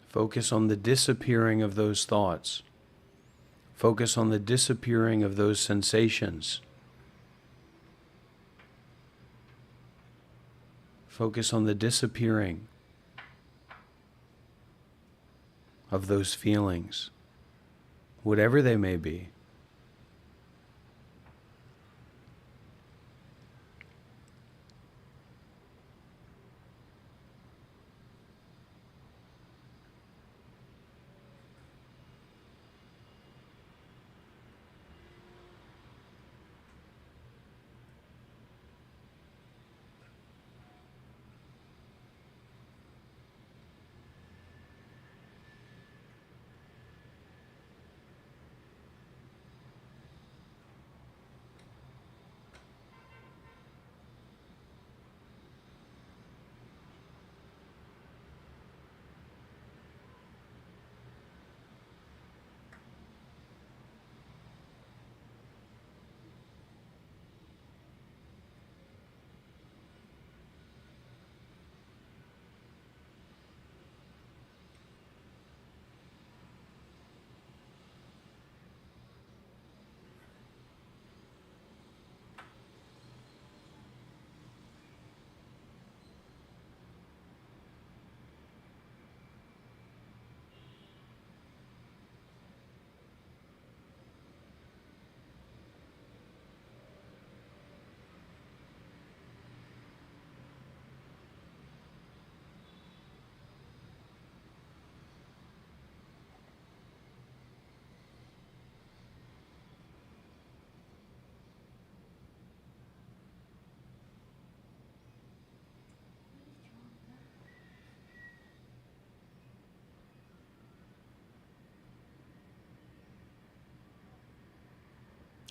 Focus on the disappearing of those thoughts. Focus on the disappearing of those sensations. Focus on the disappearing of those feelings, whatever they may be.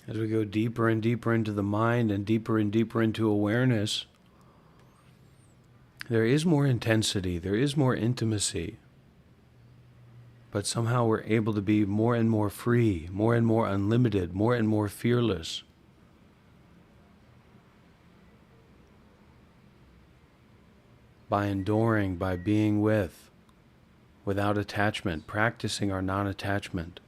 As we go deeper and deeper into the mind and deeper into awareness, there is more intensity, there is more intimacy. But somehow we're able to be more and more free, more and more unlimited, more and more fearless. By enduring, by being with, without attachment, practicing our non-attachment.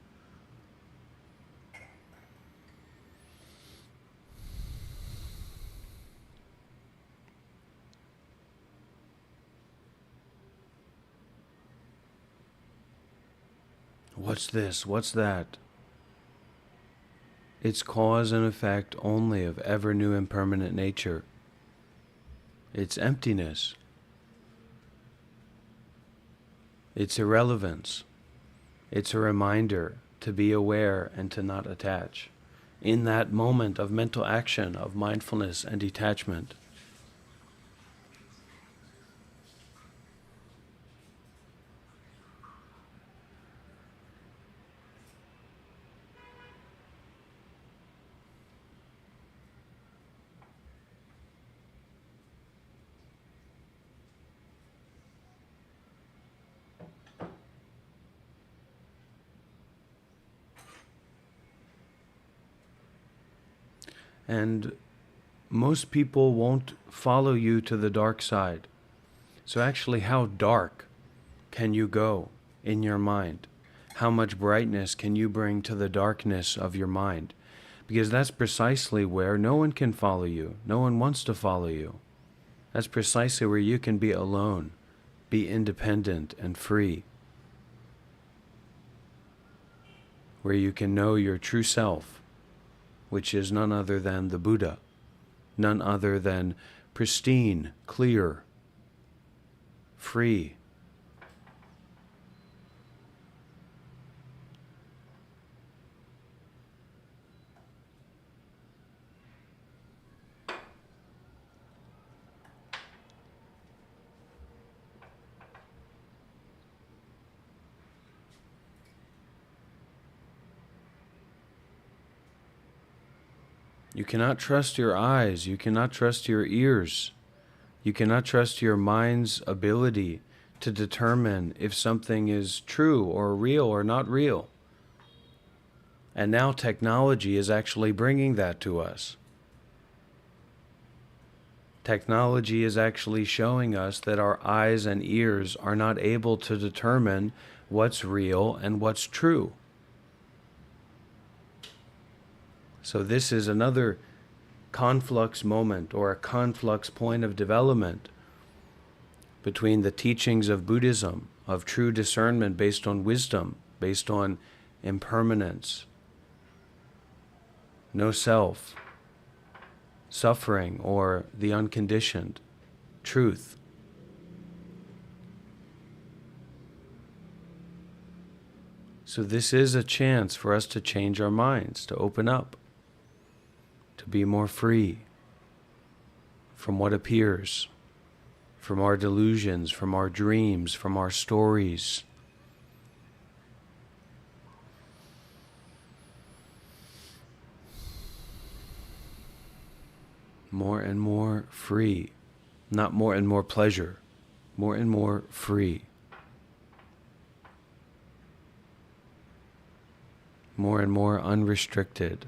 What's this? What's that? It's cause and effect only of ever new impermanent nature. It's emptiness. It's irrelevance. It's a reminder to be aware and to not attach. In that moment of mental action, of mindfulness and detachment. And most people won't follow you to the dark side. So actually, how dark can you go in your mind? How much brightness can you bring to the darkness of your mind? Because that's precisely where no one can follow you. No one wants to follow you. That's precisely where you can be alone, be independent and free. Where you can know your true self, which is none other than the Buddha, none other than pristine, clear, free. You cannot trust your eyes, you cannot trust your ears, you cannot trust your mind's ability to determine if something is true or real or not real. And now technology is actually bringing that to us. Technology is actually showing us that our eyes and ears are not able to determine what's real and what's true. So this is another conflux moment, or a conflux point of development between the teachings of Buddhism, of true discernment based on wisdom, based on impermanence, no self, suffering, or the unconditioned truth. So this is a chance for us to change our minds, to open up, to be more free from what appears, from our delusions, from our dreams, from our stories. More and more free, not more and more pleasure, more and more free. More and more unrestricted.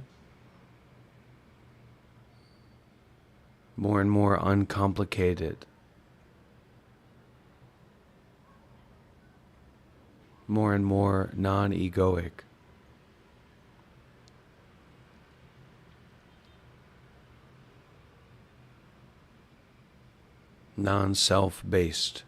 More and more uncomplicated. More and more non-egoic. Non-self-based.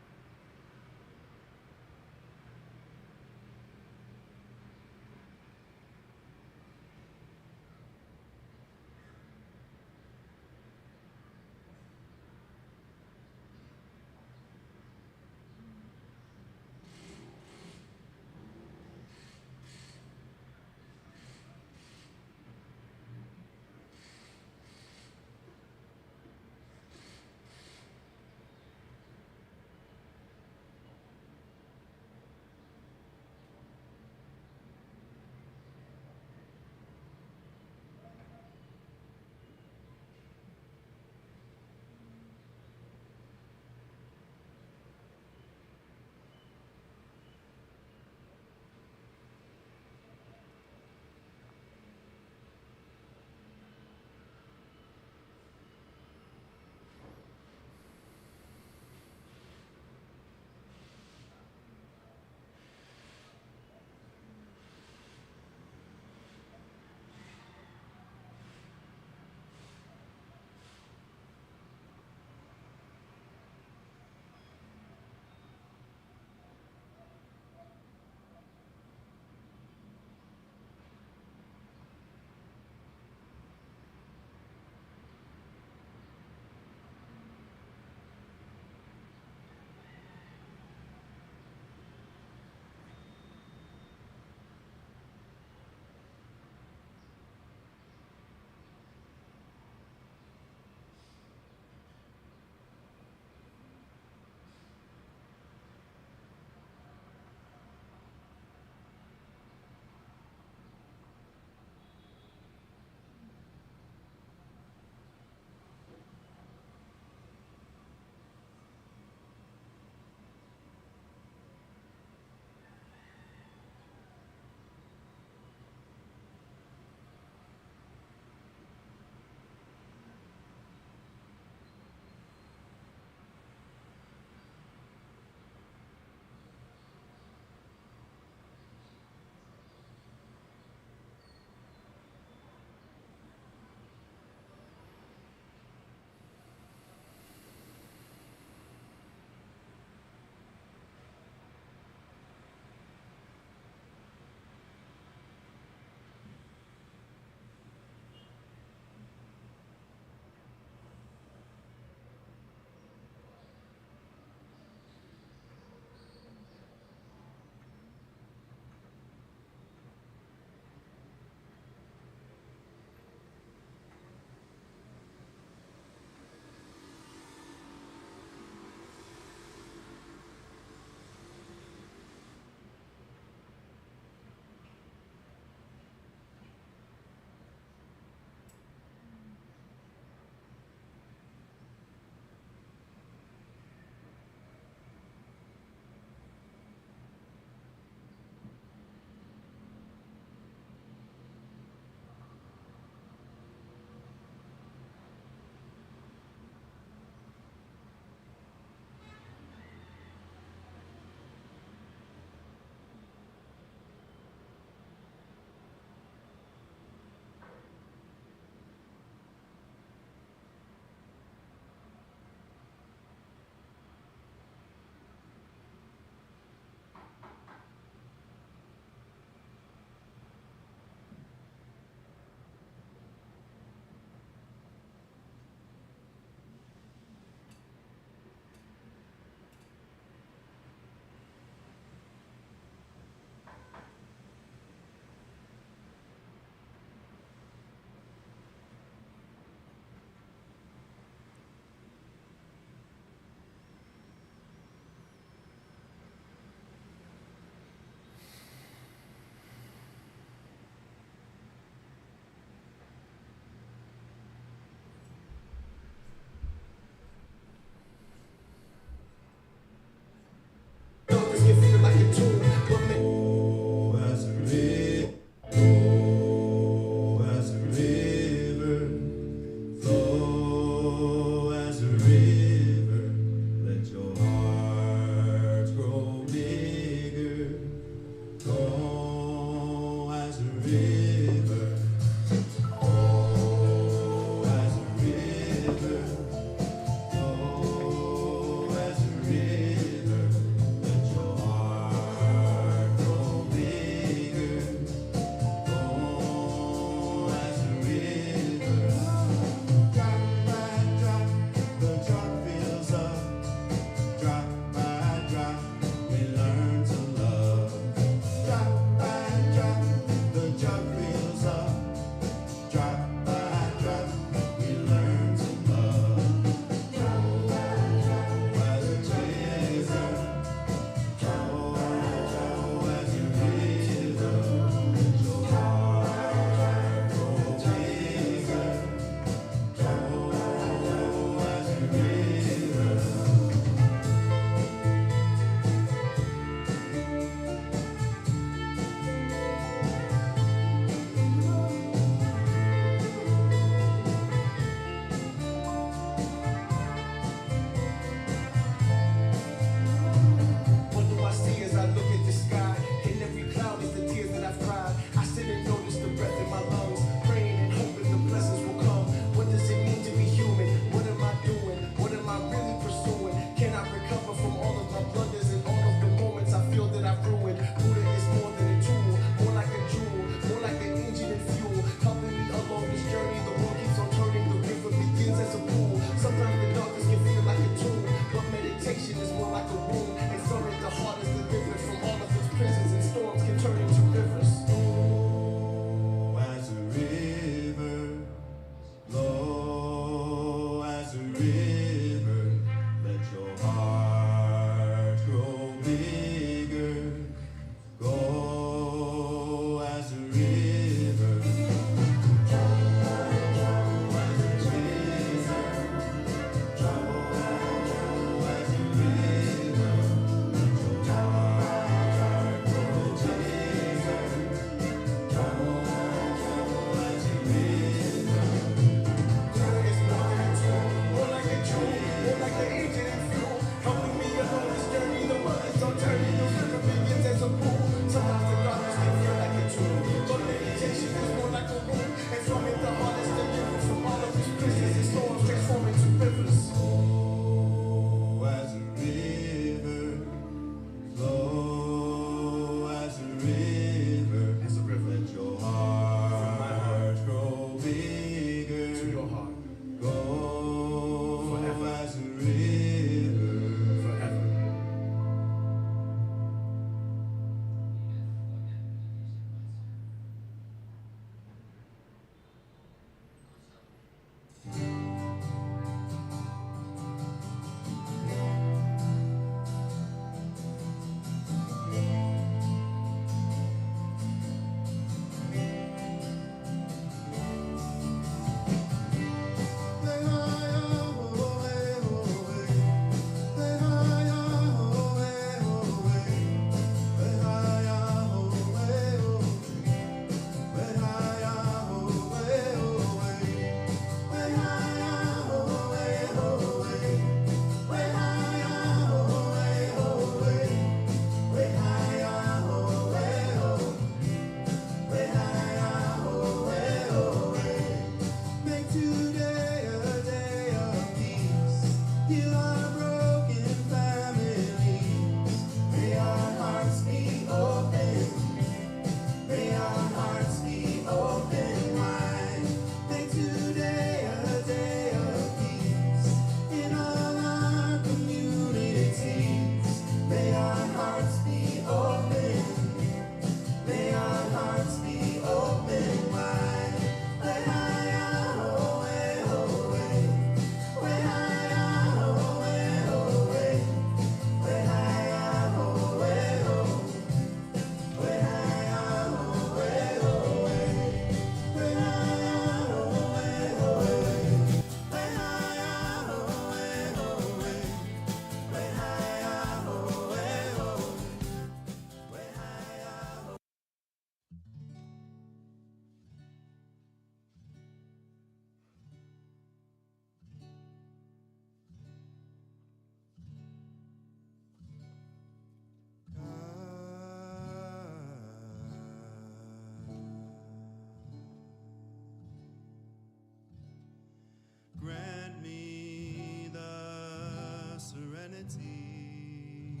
serenity.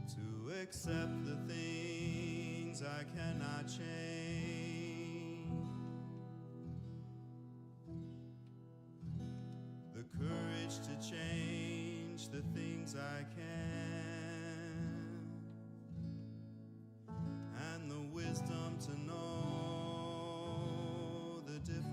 To accept the things I cannot change. The courage to change the things I can. And the wisdom to know the difference.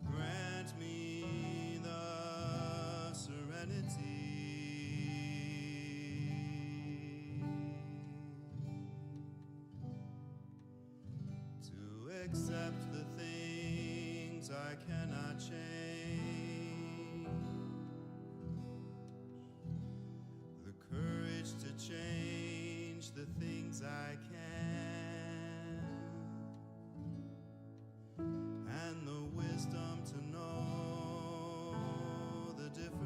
Grant me the serenity to accept the things I cannot change, the courage to change the things I can, and the wisdom to know the difference.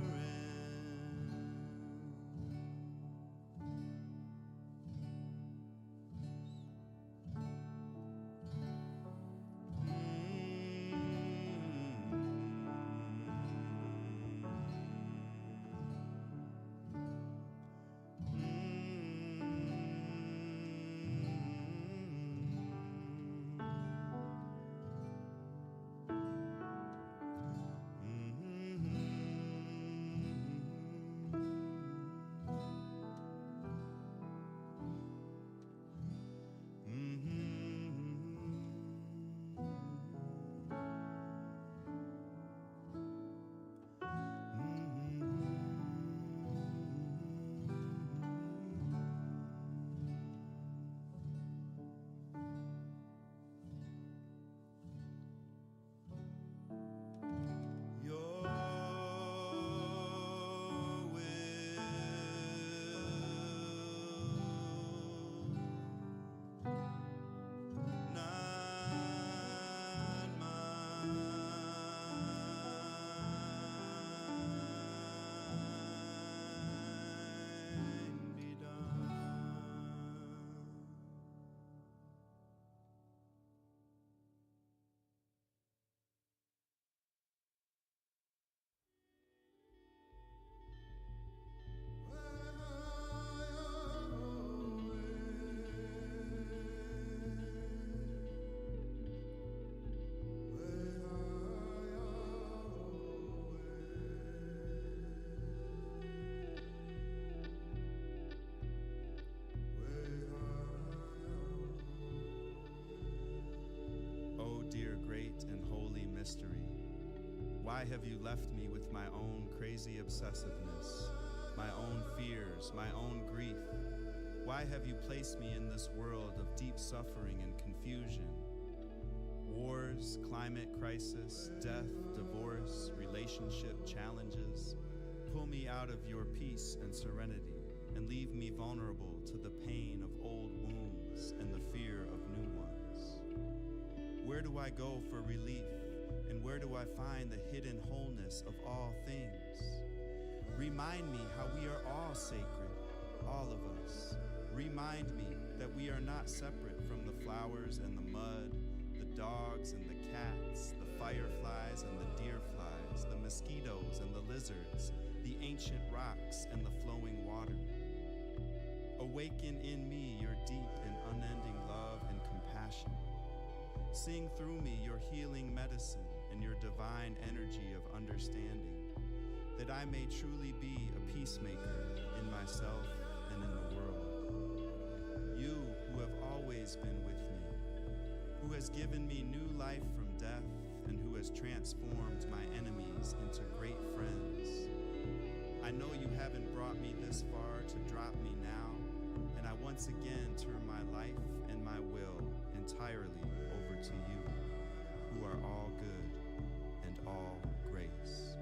Your will, not mine, be done. O dear great and holy mystery, why have you left me with my own crazy obsessiveness, my own fears, my own grief? Why have you placed me in this world of deep suffering and confusion? Wars, climate crisis, death, divorce, relationship challenges. Pull me out of your peace and serenity and leave me vulnerable to the pain of old wounds and the fear of new ones. Where do I go for relief? And where do I find the hidden wholeness of all things? Remind me how we are all sacred, all of us. Remind me that we are not separate from the flowers and the mud, the dogs and the cats, the fireflies and the deer flies, the mosquitoes and the lizards, the ancient rocks and the flowing water. Awaken in me your deep and unending love and compassion. Sing through me your healing medicine and your divine energy of understanding, that I may truly be a peacemaker in myself and in the world. You who have always been with me, who has given me new life from death and who has transformed my enemies into great friends. I know you haven't brought me this far to drop me now, and I once again turn my life and my will entirely over to you, who are all good and all grace.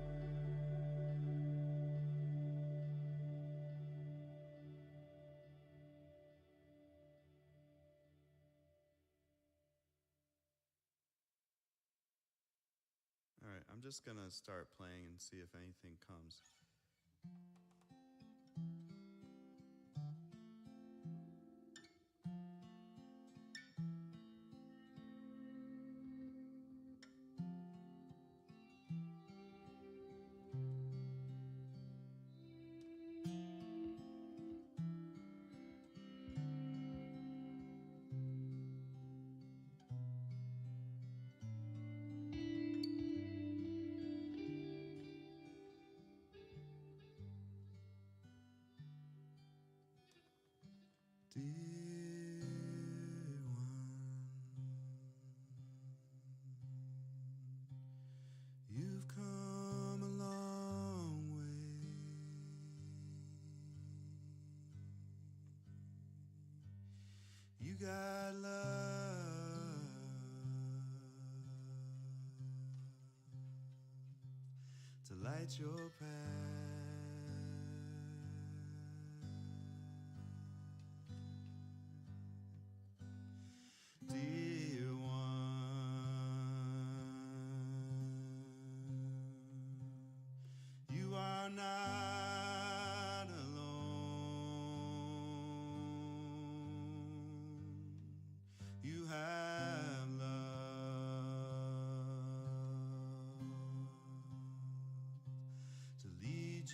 I'm just gonna start playing and see if anything comes. Dear one, you've come a long way. You got love to light your path. Dear one, you are not alone. You have love to lead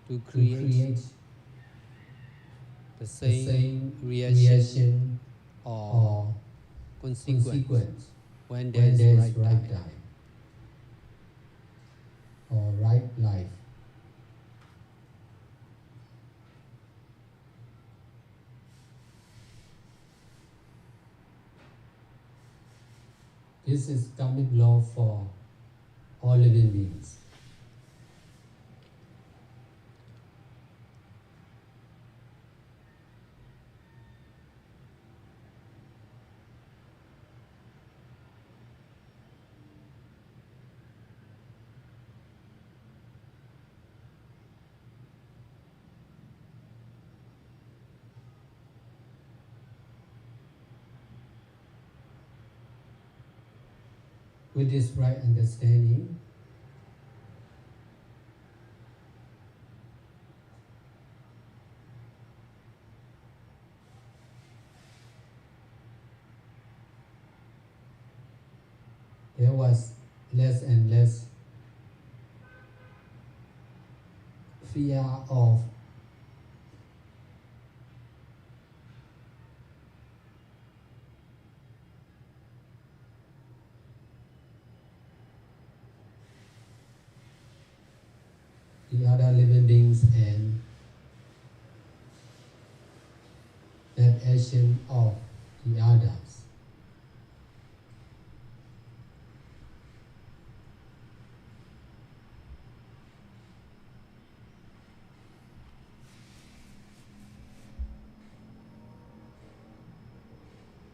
to create the same reaction or consequence when there is right time or right life. This is karmic law for all living beings. With this right understanding, there was less and less fear of the other living beings and that action of the others.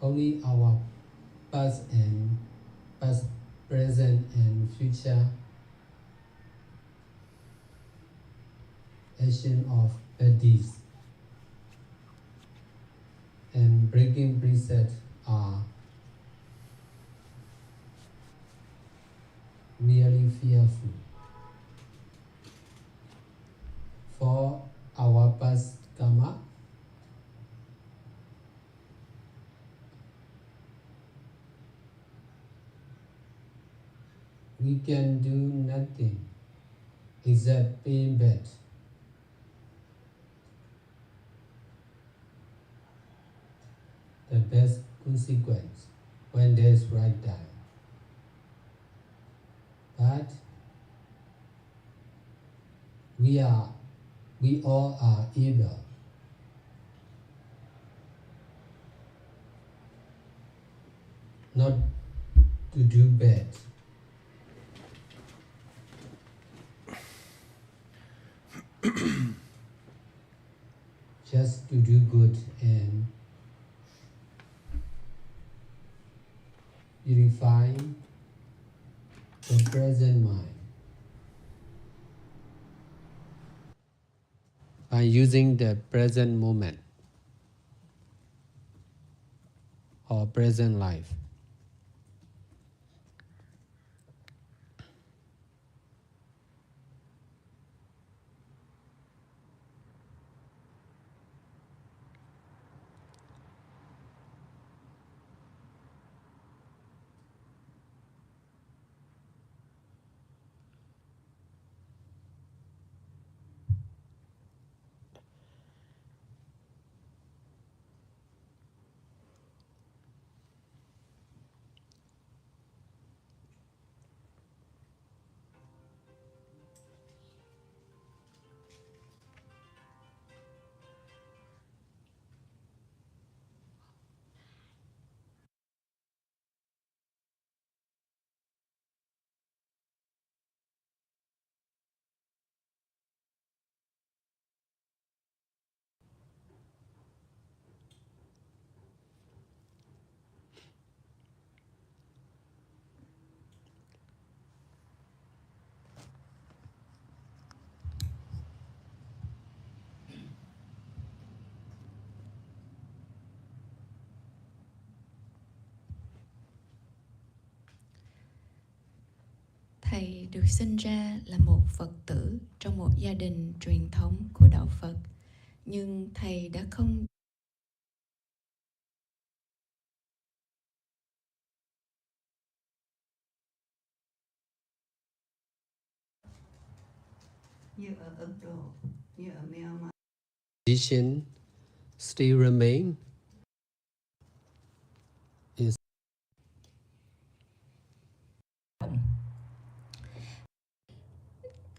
Only our past, present, and future action of bad deeds and breaking precepts are really fearful. For our past karma, we can do nothing except paying back. The best consequence when there is right time. But we all are able not to do bad. Just to do good and purifying the present mind by using the present moment or present life. Thầy được sinh ra là một Phật tử trong một gia đình truyền thống của Đạo Phật. Nhưng Thầy đã không như ở Ấn Độ, Condition still remain is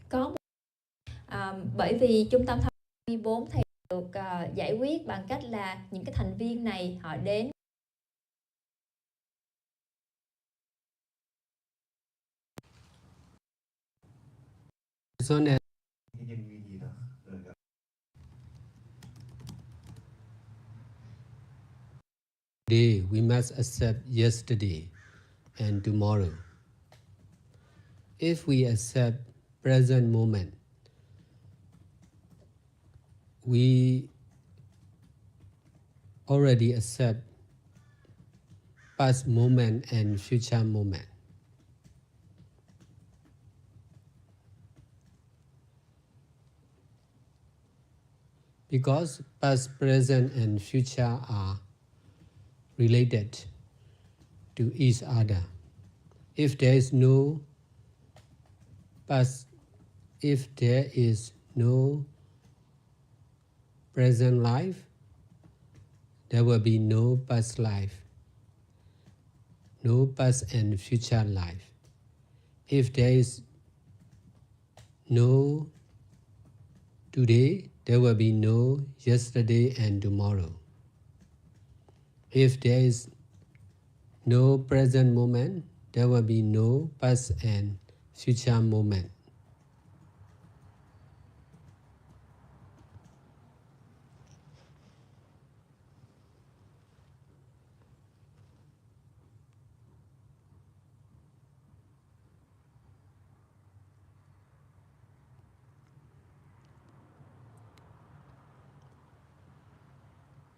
Có bởi vì trung tâm thăm 24 thì được giải quyết bằng cách là những cái thành viên này họ đến as soon as day we must accept yesterday and tomorrow. If we accept present moment, we already accept past moment and future moment. Because past, present, and future are related to each other. If there is no past, if there is no present life, there will be no past life, no past and future life. If there is no today, there will be no yesterday and tomorrow. If there is no present moment, there will be no past and future moment.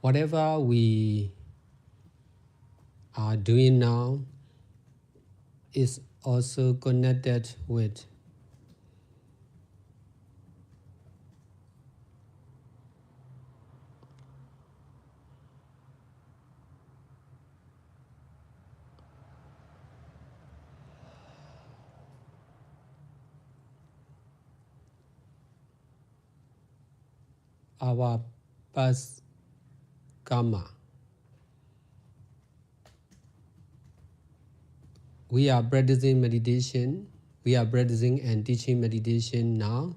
Whatever we are doing now is also connected with our past karma. We are practicing meditation. We are practicing and teaching meditation now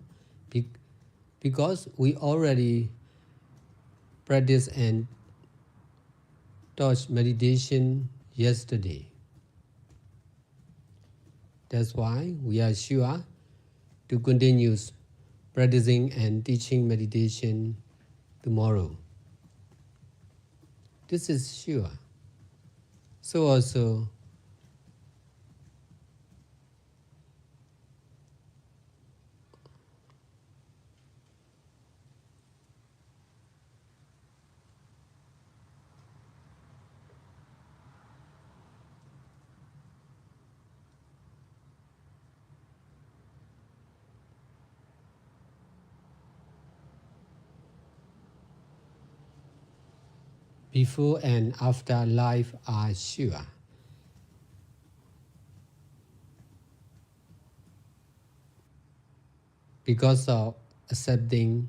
because we already practiced and taught meditation yesterday. That's why we are sure to continue practicing and teaching meditation tomorrow. This is sure. So also, before and after life are sure. Because of accepting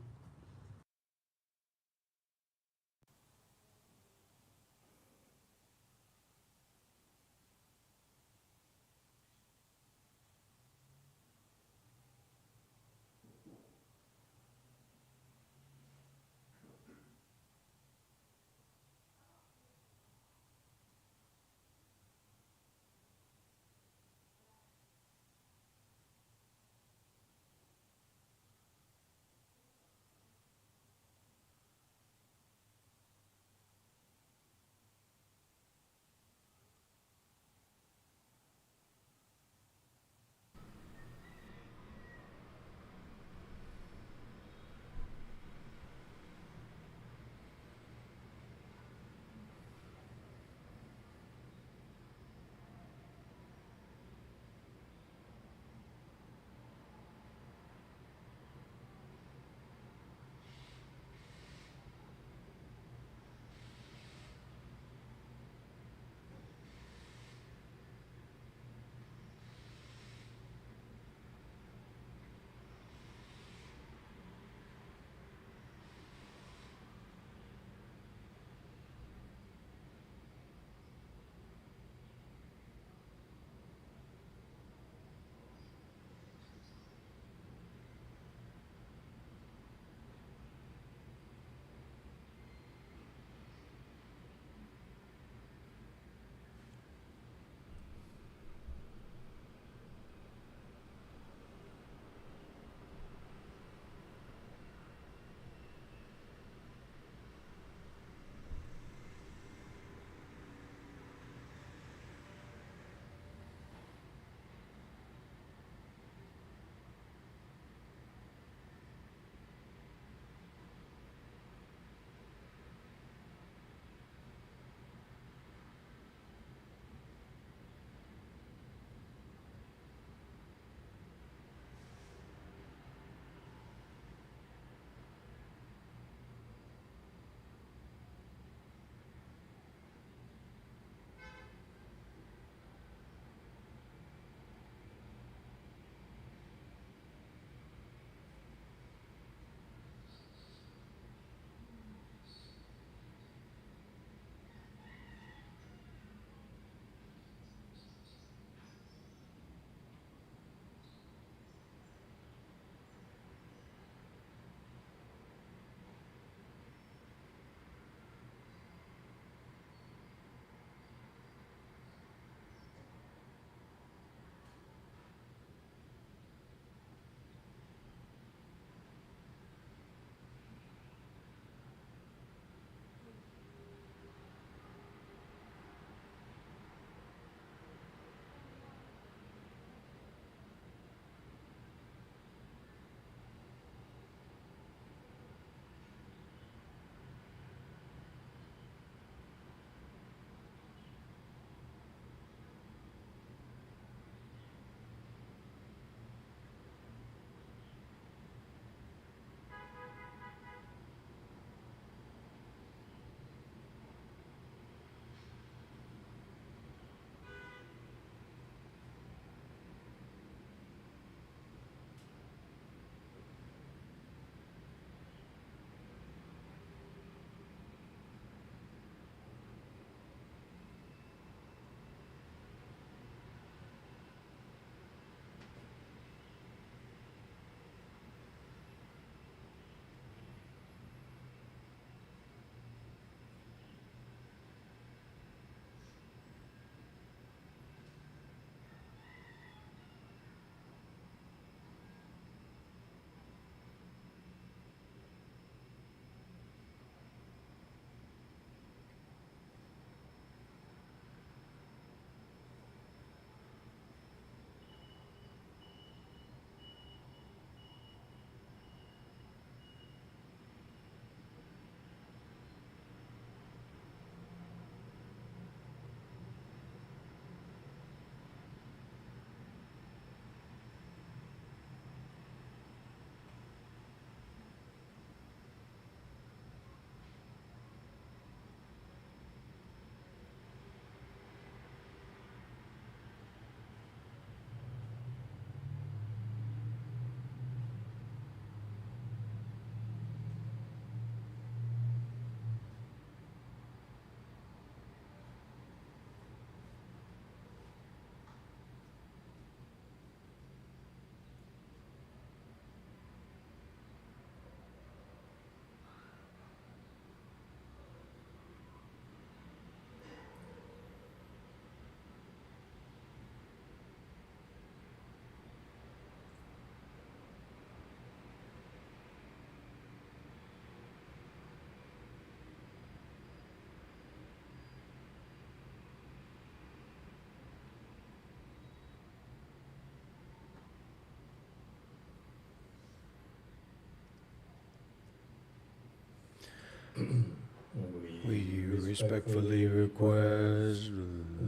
We respectfully request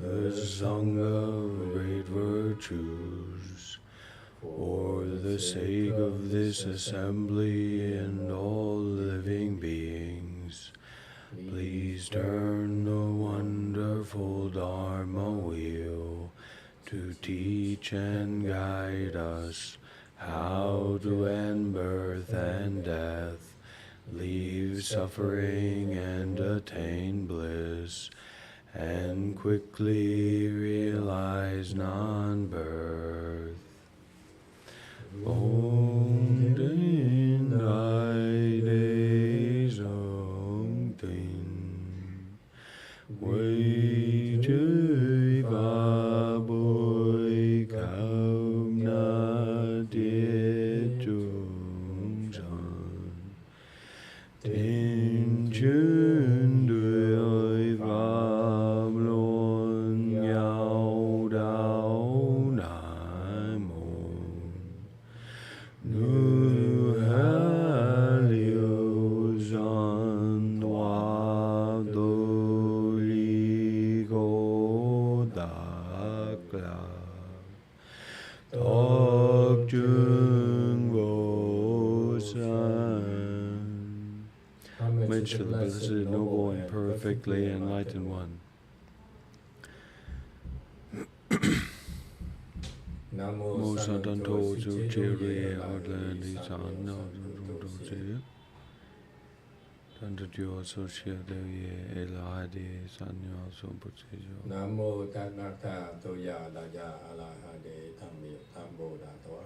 the Sangha of great virtues for the sake of this assembly and all living beings. Please turn the wonderful Dharma wheel to teach and guide us how to end birth and death, leave suffering and attain bliss, and quickly realize non-birth. Om Din Dai De Song Tin Wei Chui Ba Boi Cao Na Tiet Chung San Tin Chun Dui Vam Luon Yao Dao Nai Mon Nu Ha Liu Zan Dua Do Li Go Dak La Tok Chung Vo San. Homage to the Blessed, Noble, and Perfectly Enlightened One. Mo Santanto Zu Chiri Outland Isan No Doji Tanda Dio Associate Ye Elahadi Sanyo Sumpuchijo. Namo Tathata Toya Daya Alahade Tammi Tambo Datoa.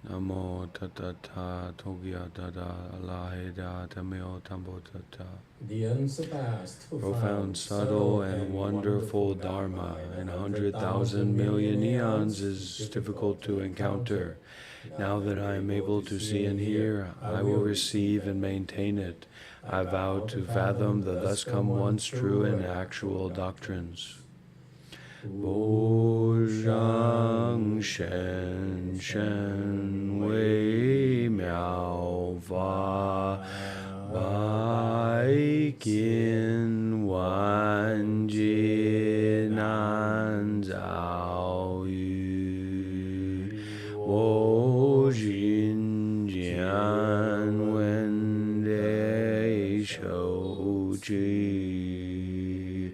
Namo Tatata Togia Dada Alaheda Tameo Tambo Tata. The unsurpassed, Profound, subtle, and wonderful Dharma in 100,000 million eons is difficult to encounter. Now that I am able to see and hear, I will receive and maintain it. I vow to fathom the thus come once true and actual doctrines. Bo Zhang Shen Shen Wei Miao Fa Bai Kin Wan Jin An Zao Yu Wo Jin Jian Wen De Shou Ji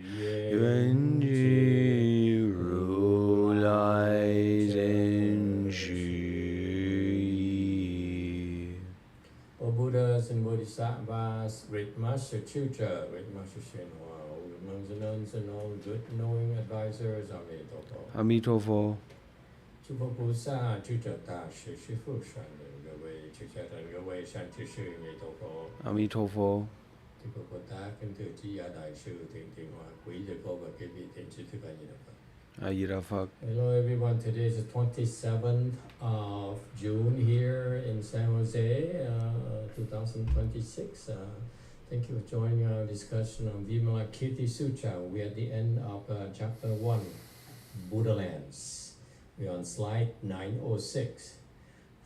Yuan Ji Ru Lai Zhen Shi. O Buddhas and Bodhisattvas, great Master Tutor, great Master Shenhua, all the monks and nuns and all good knowing advisors, Amitofo. Amitofo. 诸佛菩萨、诸者大师、师父善人各位、诸家人各位善知识，弥陀佛。阿弥陀佛。 Chư Phật Bồ Tát, kính thưa trí giả đại sư Thiện Thiện Hòa, quý giờ cô và quý vị thiện trí thức A Di Đà Phật. A Di Đà Phật. Hello everyone, today is the 27th of June here in San Jose, 2026. Thank you for joining our discussion on Vimalakirti Sutta. We're at the end of chapter 1, Buddha Lands. We're on slide 906.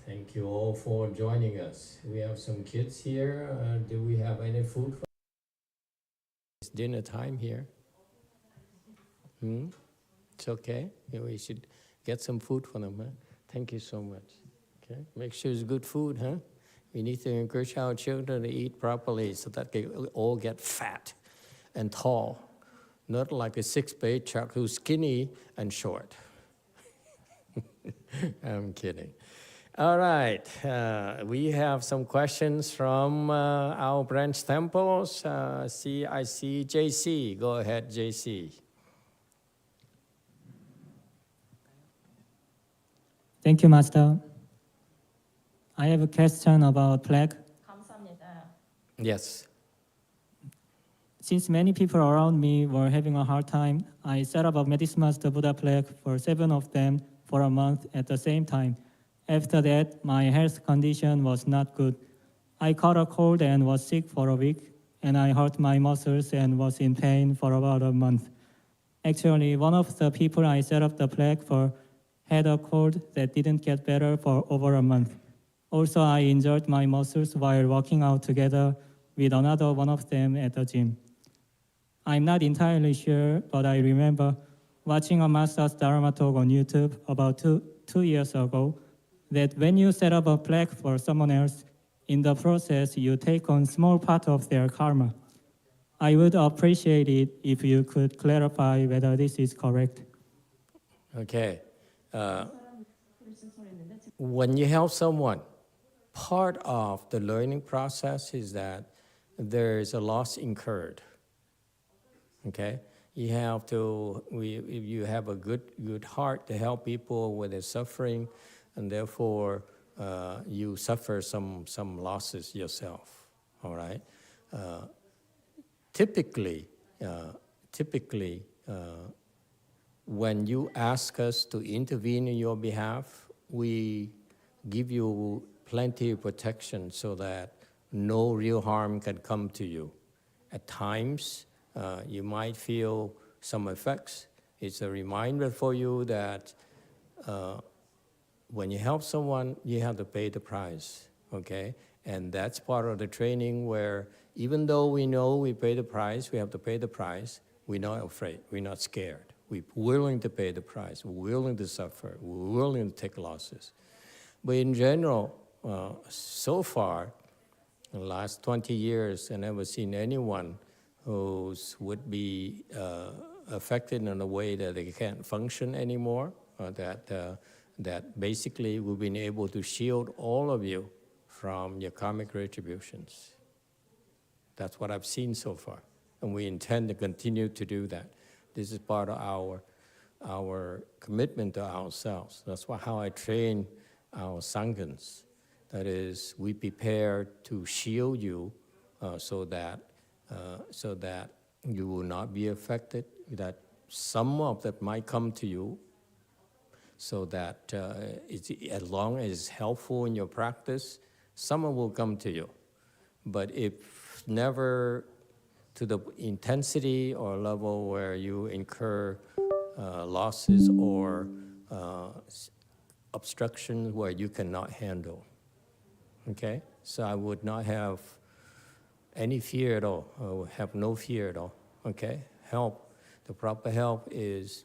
Thank you all for joining us. We have some kids here. Do we have any food for? It's dinner time here. It's okay. We should get some food for them. Huh? Thank you so much. Okay, make sure it's good food, huh? We need to encourage our children to eat properly so that they all get fat and tall, not like a 6-page Chuck who's skinny and short. I'm kidding. All right, we have some questions from our branch temples. I see JC. Go ahead, JC. Thank you, Master. I have a question about plague. Yes. Since many people around me were having a hard time, I set up a Medicine Master Buddha plaque for 7 of them for a month at the same time. After that, my health condition was not good. I caught a cold and was sick for a week, and I hurt my muscles and was in pain for about a month. Actually, one of the people I set up the plaque for had a cold that didn't get better for over a month. Also, I injured my muscles while working out together with another one of them at the gym. I'm not entirely sure, but I remember watching a master's Dharma talk on YouTube about two years ago that when you set up a plaque for someone else, in the process, you take on small part of their karma. I would appreciate it if you could clarify whether this is correct. Okay. When you help someone, part of the learning process is that there is a loss incurred. Okay, you have to. If you have a good heart to help people with their suffering, and therefore you suffer some losses yourself. All right. Typically, when you ask us to intervene in your behalf, we give you plenty of protection so that no real harm can come to you. At times, you might feel some effects. It's a reminder for you that when you help someone, you have to pay the price, okay? And that's part of the training where even though we know we pay the price, we have to pay the price, we're not afraid, we're not scared. We're willing to pay the price, we're willing to suffer, we're willing to take losses. But in general, so far, in the last 20 years, I never seen anyone who would be affected in a way that they can't function anymore, that basically we've been able to shield all of you from your karmic retributions. That's what I've seen so far, and we intend to continue to do that. This is part of our commitment to ourselves. That's how I train our Sanghas. That is, we prepare to shield you so that you will not be affected, that some of that might come to you, so that as long as it's helpful in your practice, some will come to you. But if never to the intensity or level where you incur losses or obstructions where you cannot handle. Okay? So I would not have any fear at all. I would have no fear at all. Okay? Help. The proper help is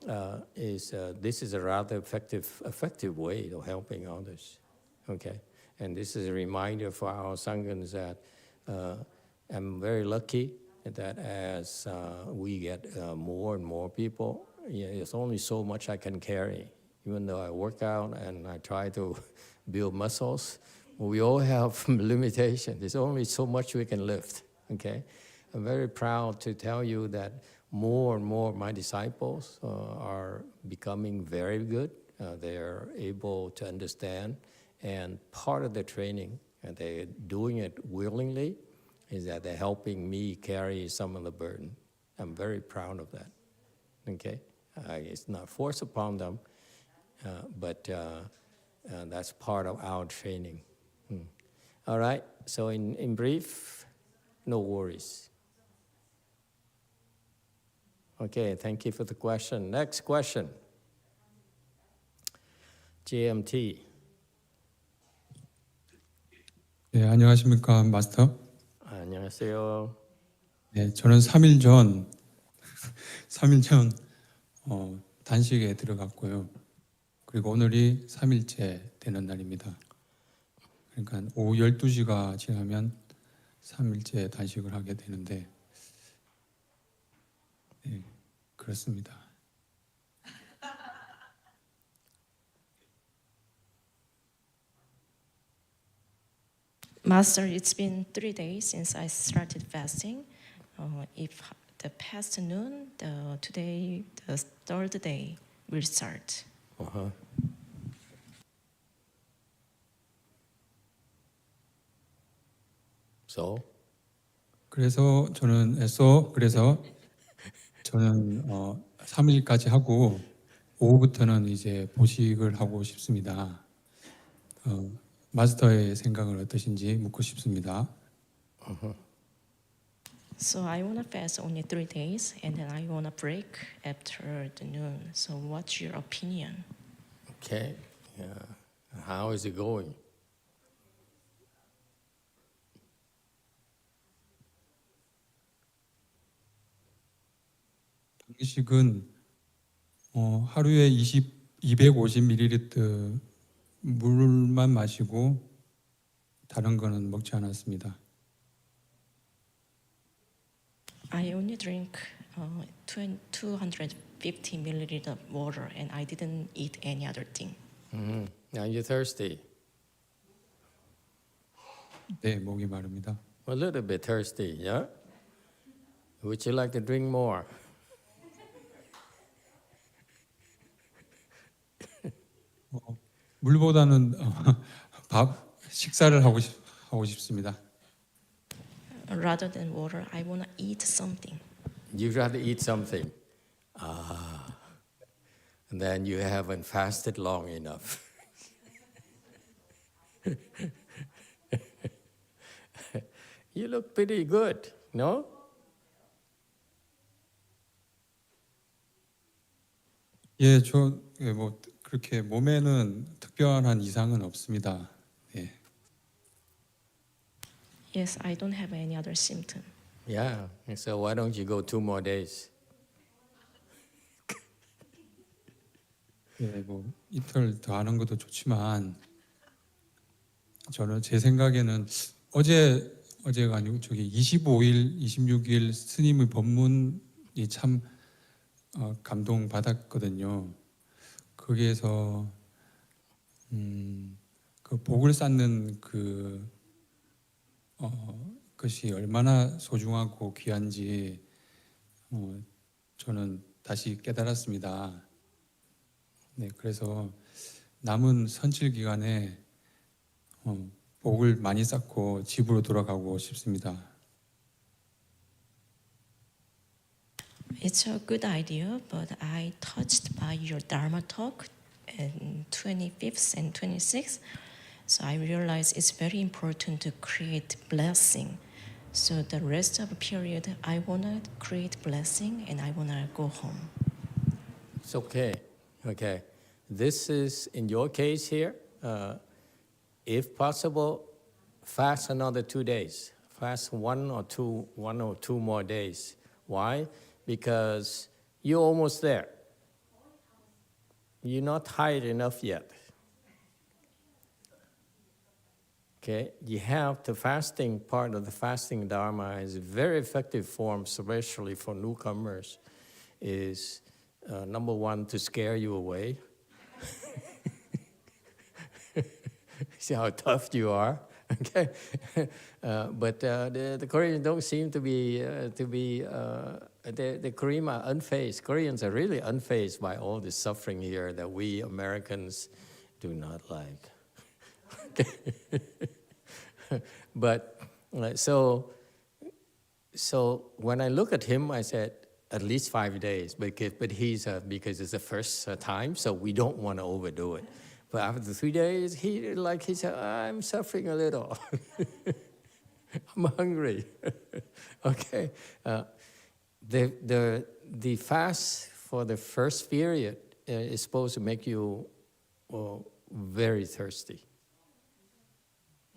this is a rather effective way of helping others. Okay? And this is a reminder for our Sanghas that I'm very lucky that as we get more and more people, there's only so much I can carry. Even though I work out and I try to build muscles, we all have limitations. There's only so much we can lift, okay? I'm very proud to tell you that more and more of my disciples are becoming very good. They're able to understand, and part of the training, and they're doing it willingly, is that they're helping me carry some of the burden. I'm very proud of that, okay? It's not forced upon them, but that's part of our training. All right, so in brief, no worries. Okay, thank you for the question. Next question. GMT. 네, 안녕하십니까, 마스터? 안녕하세요. 네, 저는 3일 전 단식에 들어갔고요. 그리고 오늘이 3일째 되는 날입니다. 그러니까 오후 12시가 지나면 3일째 단식을 하게 되는데, 네, 그렇습니다. Master, it's been 3 days since I started fasting. If the past noon, today, the third day will start. So? 그래서 저는 3일까지 하고 오후부터는 이제 보식을 하고 싶습니다. 마스터의 생각은 어떠신지 묻고 싶습니다. So I want to fast only 3 days, and then I want to break after the noon. So what's your opinion? Okay. How is it going? 양식은 하루에 250ml 물만 마시고 다른 거는 먹지 않았습니다. I only drink 250 milliliters of water, and I didn't eat any other thing. Now you're thirsty. 네, 목이 마릅니다. A little bit thirsty, yeah? Would you like to drink more? 물보다는 식사를 하고 싶습니다. Rather than water, I want to eat something. You'd rather eat something. And then you haven't fasted long enough. You look pretty good, no? 예, 뭐 그렇게 몸에는 특별한 이상은 없습니다. 예. Yes, I don't have any other symptom. Yeah, so why don't you go 2 more days? 예, 뭐 이틀 더 하는 것도 좋지만 저는 제 생각에는 어제가 아니고 저기 25일, 26일 스님의 법문이 참 감동 받았거든요. 거기에서 그 복을 쌓는 것이 얼마나 소중하고 귀한지 저는 다시 깨달았습니다. 네, 그래서 남은 선칠 기간에 복을 많이 쌓고 집으로 돌아가고 싶습니다. It's a good idea, but I touched by your Dharma talk in 25th and 26th. So I realized it's very important to create blessing. So the rest of the period, I want to create blessing and I want to go home. It's okay. Okay. This is, in your case here, if possible, fast another 2 days. Fast one or two more days. Why? Because you're almost there. You're not tired enough yet. Okay, you have the fasting part of the fasting dharma is a very effective form, especially for newcomers, is number one, to scare you away. See how tough you are, okay? But the Koreans don't seem to be the Koreans are unfazed. Koreans are really unfazed by all the suffering here that we Americans do not like. But so when I look at him, I said at least 5 days, but he's because it's the first time, so we don't want to overdo it. But after 3 days, he said, I'm suffering a little. I'm hungry. Okay. The fast for the first period is supposed to make you very thirsty.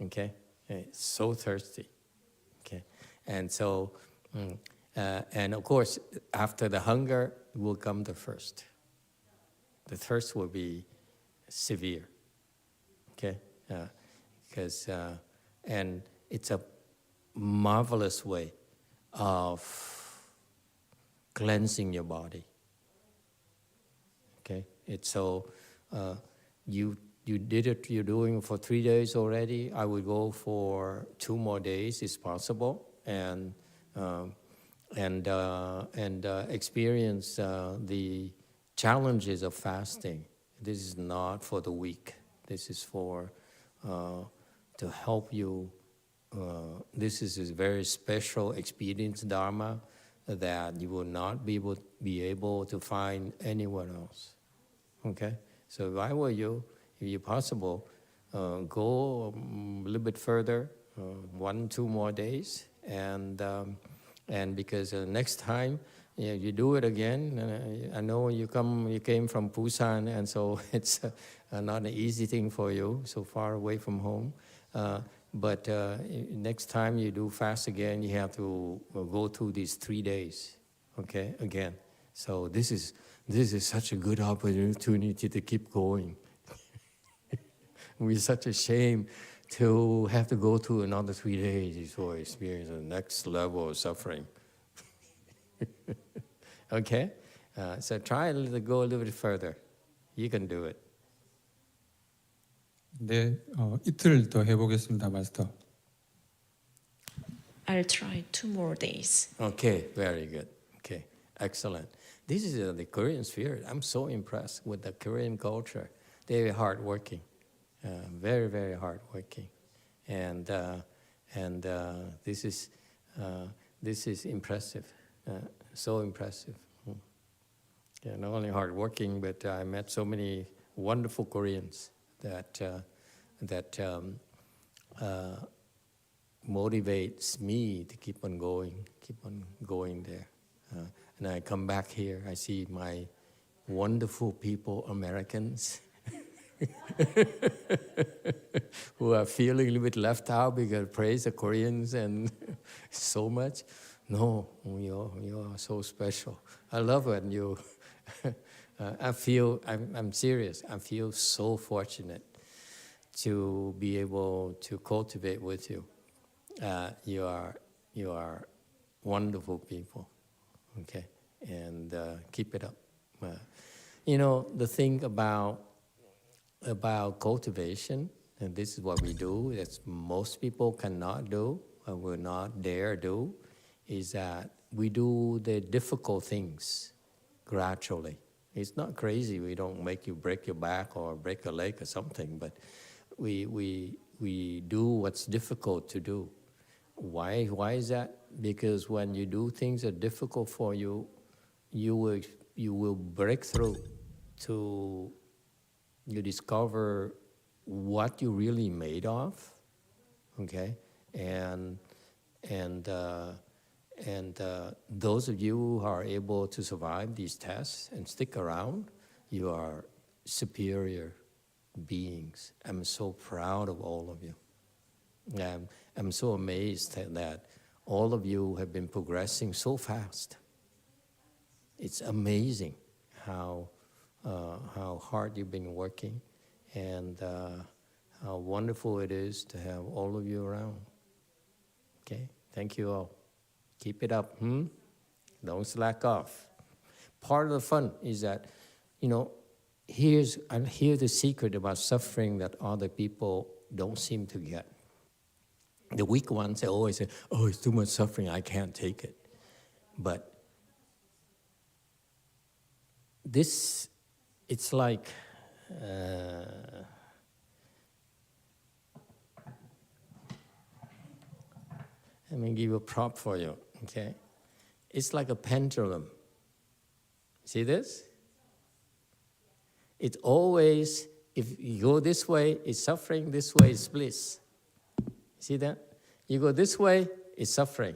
Okay, so thirsty. Okay, and so, and of course, after the hunger will come the thirst. The thirst will be severe. Okay, because and it's a marvelous way of cleansing your body. Okay, it's so you did it. You're doing it for 3 days already. I would go for 2 more days, if possible, and experience the challenges of fasting. This is not for the weak. This is for to help you. This is a very special experience dharma that you will not be able to find anywhere else. Okay, so if I were you, if you're possible, go a little bit further, 1-2 more days, and because next time you do it again. I know you came from Busan, and so it's not an easy thing for you, so far away from home. But next time you do fast again, you have to go through these 3 days, okay, again. So this is such a good opportunity to keep going. It's such a shame to have to go through another 3 days before experience the next level of suffering. Okay? So try to go a little bit further. You can do it. 네, 이틀 더 해보겠습니다, 마스터. I'll try 2 more days. Okay, very good. Okay, excellent. This is the Korean spirit. I'm so impressed with the Korean culture. They're hardworking, very, very hardworking, and this is impressive, so impressive. Yeah, not only hardworking, but I met so many wonderful Koreans that motivates me to keep on going there. And I come back here, I see my wonderful people, Americans, who are feeling a little bit left out because praise the Koreans and so much. No, you are so special. I love when you, I'm serious, I feel so fortunate to be able to cultivate with you. You are wonderful people, okay? And keep it up. The thing about cultivation, and this is what we do, that most people cannot do, or will not dare do, is that we do the difficult things gradually. It's not crazy. We don't make you break your back or break a leg or something, but we do what's difficult to do. Why is that? Because when you do things that are difficult for you, you will break through to you discover what you're really made of, okay? And those of you who are able to survive these tests and stick around, you are superior beings. I'm so proud of all of you. I'm so amazed that all of you have been progressing so fast. It's amazing how hard you've been working, and how wonderful it is to have all of you around. Okay, thank you all. Keep it up. Don't slack off. Part of the fun is that, here's the secret about suffering that other people don't seem to get. The weak ones, they always say, oh, it's too much suffering, I can't take it. But this, it's like, let me give you a prop for you, okay? It's like a pendulum. See this? It's always, if you go this way, it's suffering, this way is bliss. See that? You go this way, it's suffering.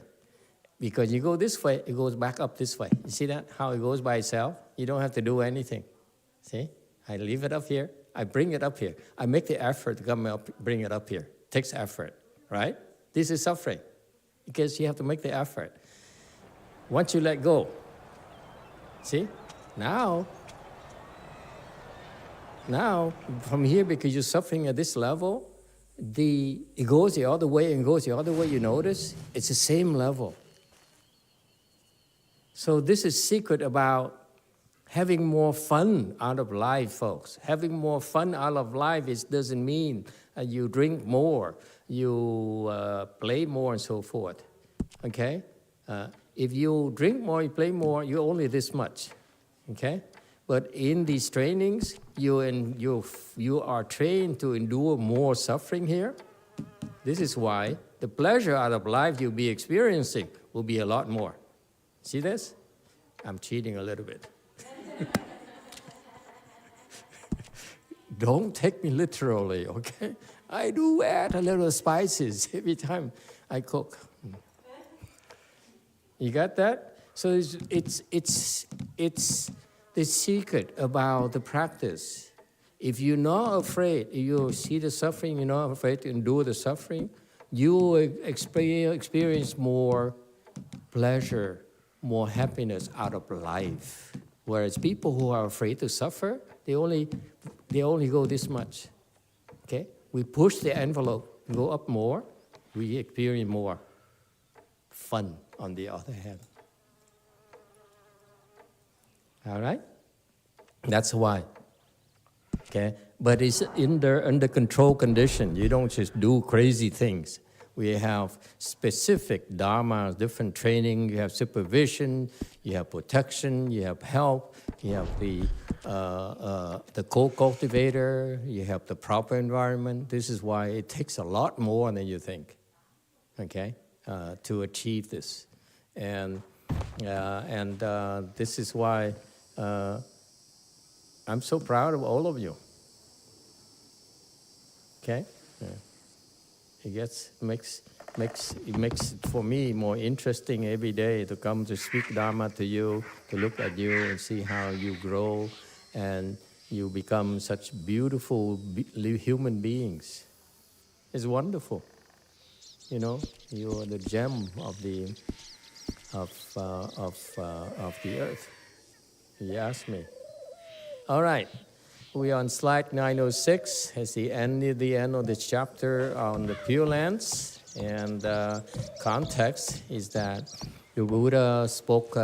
Because you go this way, it goes back up this way. You see that? How it goes by itself? You don't have to do anything. See? I leave it up here. I bring it up here. I make the effort to come up, bring it up here. It takes effort, right? This is suffering. Because you have to make the effort. Once you let go, see? Now, from here, because you're suffering at this level, it goes the other way and goes the other way, you notice? It's the same level. So this is secret about having more fun out of life, folks. Having more fun out of life doesn't mean you drink more, you play more and so forth, okay? If you drink more, you play more, you're only this much, okay? But in these trainings, you are trained to endure more suffering here. This is why the pleasure out of life you'll be experiencing will be a lot more. See this? I'm cheating a little bit. Don't take me literally, okay? I do add a little spices every time I cook. You got that? So it's the secret about the practice. If you're not afraid, if you see the suffering, you're not afraid to endure the suffering, you will experience more pleasure, more happiness out of life. Whereas people who are afraid to suffer, they only go this much. Okay? We push the envelope, go up more, we experience more fun on the other hand. All right? That's why. Okay? But it's under control condition. You don't just do crazy things. We have specific dharma, different training. You have supervision, you have protection, you have help, you have the co-cultivator, you have the proper environment. This is why it takes a lot more than you think, okay, to achieve this. And this is why I'm so proud of all of you. Okay? Yeah. It makes it for me more interesting every day to come to speak Dharma to you, to look at you and see how you grow and you become such beautiful human beings. It's wonderful. You know, you are the gem of the earth. You ask me. All right. We are on slide 906. It's the end of this chapter on the Pure Lands. And context is that the Buddha spoke,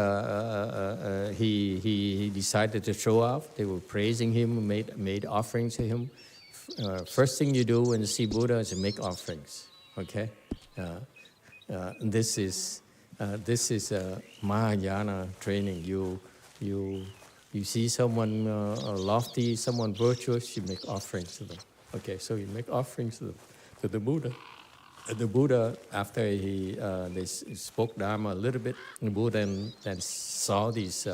he decided to show off. They were praising him, made offerings to him. First thing you do when you see Buddha is to make offerings, okay? This is Mahayana training. You see someone lofty, someone virtuous, you make offerings to them. Okay, so you make offerings to the Buddha. The Buddha, after they spoke Dharma a little bit, the Buddha then saw these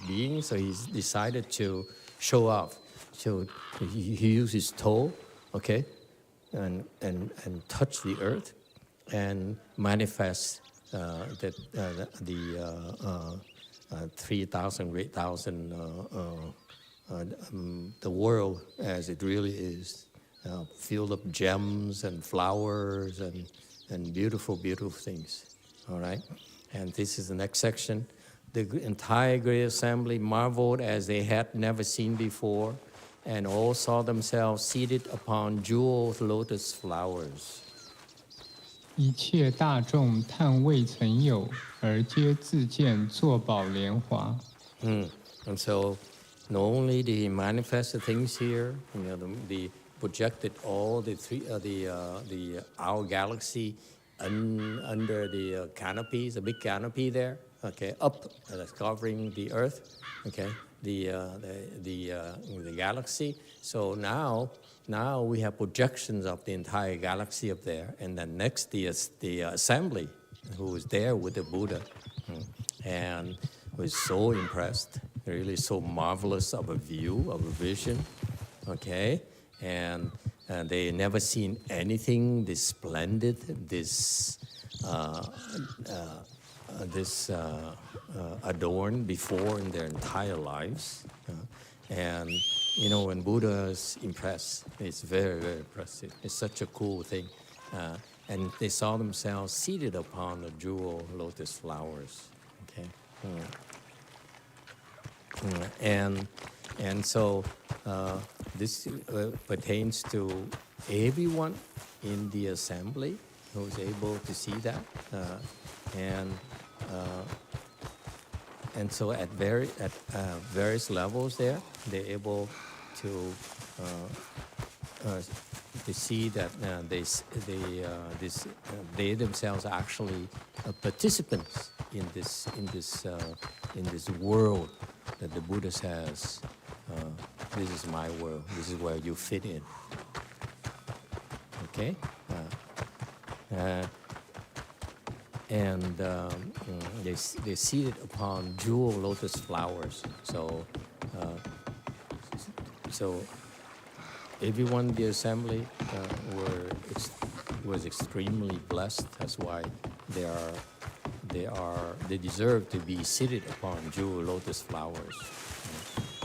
beings, so he decided to show off. So he used his toe, okay, and touch the earth and manifest 3,000, 8,000, the world as it really is, filled of gems and flowers and beautiful, beautiful things. All right? And this is the next section. The entire great assembly marveled as they had never seen before, and all saw themselves seated upon jewel lotus flowers. 一切大众叹未曾有，而皆自见作宝莲华。And so, not only did he manifest the things here, you know, the projected all the our galaxy under the canopies, a big canopy there, okay, up that's covering the Earth, okay, the galaxy. So now we have projections of the entire galaxy up there, and then next the assembly who was there with the Buddha, and was so impressed, really so marvelous of a view, of a vision, okay, and they never seen anything this splendid, this adorned before in their entire lives. And, you know, when Buddha is impressed, it's very, very impressive. It's such a cool thing. And they saw themselves seated upon the jewel lotus flowers. Okay. And so this pertains to everyone in the assembly who's able to see that. And so at various levels there, they're able to see that they themselves are actually participants in this world that the Buddha says, this is my world. This is where you fit in. Okay. And they're seated upon jewel lotus flowers. So everyone in the assembly was extremely blessed. That's why they deserve to be seated upon jewel lotus flowers.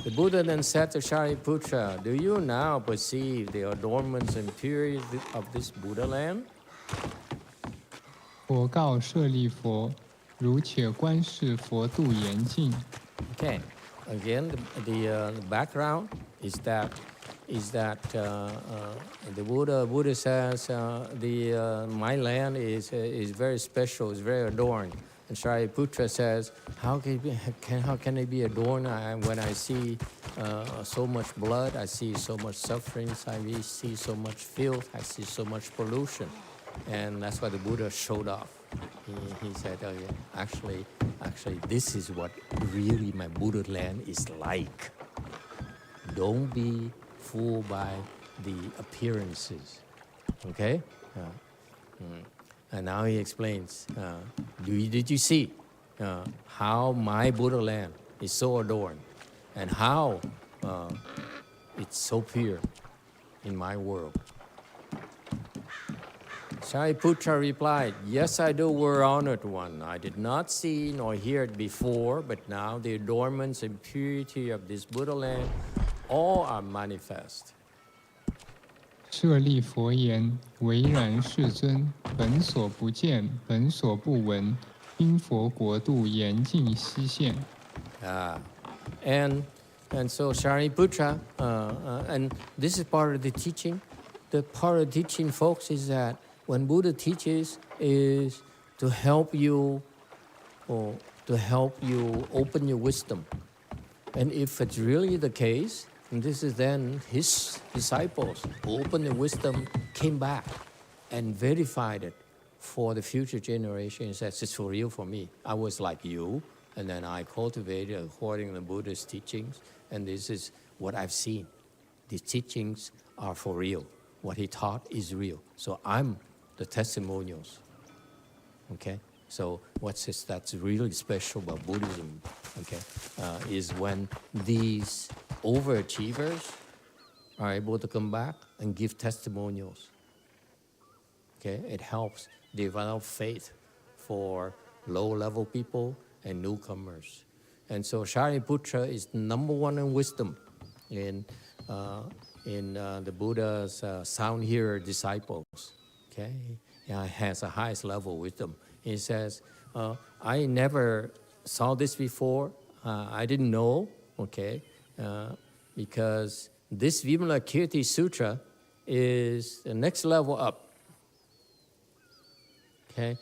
The Buddha then said to Shariputra, "Do you now perceive the adornments and purity of this Buddha land?" 佛告舍利弗：如且观世佛度严净。 Okay, again, the background is that the Buddha says my land is very special, is very adorned, and Shariputra says how can it be adorned when I see so much blood, I see so much suffering, I see so much filth, I see so much pollution, and that's why the Buddha showed off. He said, oh, yeah, actually, this is what really my Buddha land is like. Don't be fooled by the appearances. Okay? And now he explains, did you see how my Buddha land is so adorned and how it's so pure in my world? Shariputra replied, yes, I do, were honored one. I did not see nor hear it before, but now the adornments and purity of this Buddha land all are manifest. 舍利佛言：唯然世尊，本所不见，本所不闻，因佛国度严净悉现。 And so Shariputra, and this is part of the teaching. The part of the teaching, folks, is that when Buddha teaches is to help you open your wisdom. And if it's really the case, and this is then his disciples who opened the wisdom, came back and verified it for the future generations. That's it's for real for me. I was like you, and then I cultivated according to the Buddha's teachings, and this is what I've seen. These teachings are for real. What he taught is real. So I'm the testimonials. Okay? So that's really special about Buddhism, okay, is when these overachievers are able to come back and give testimonials. Okay? It helps develop faith for low-level people and newcomers. And so Shariputra is number one in wisdom in the Buddha's sound hearer disciples. Okay? He has the highest level of wisdom. He says, I never saw this before. I didn't know, okay, because this Vimalakirti Sutra is the next level up. Okay?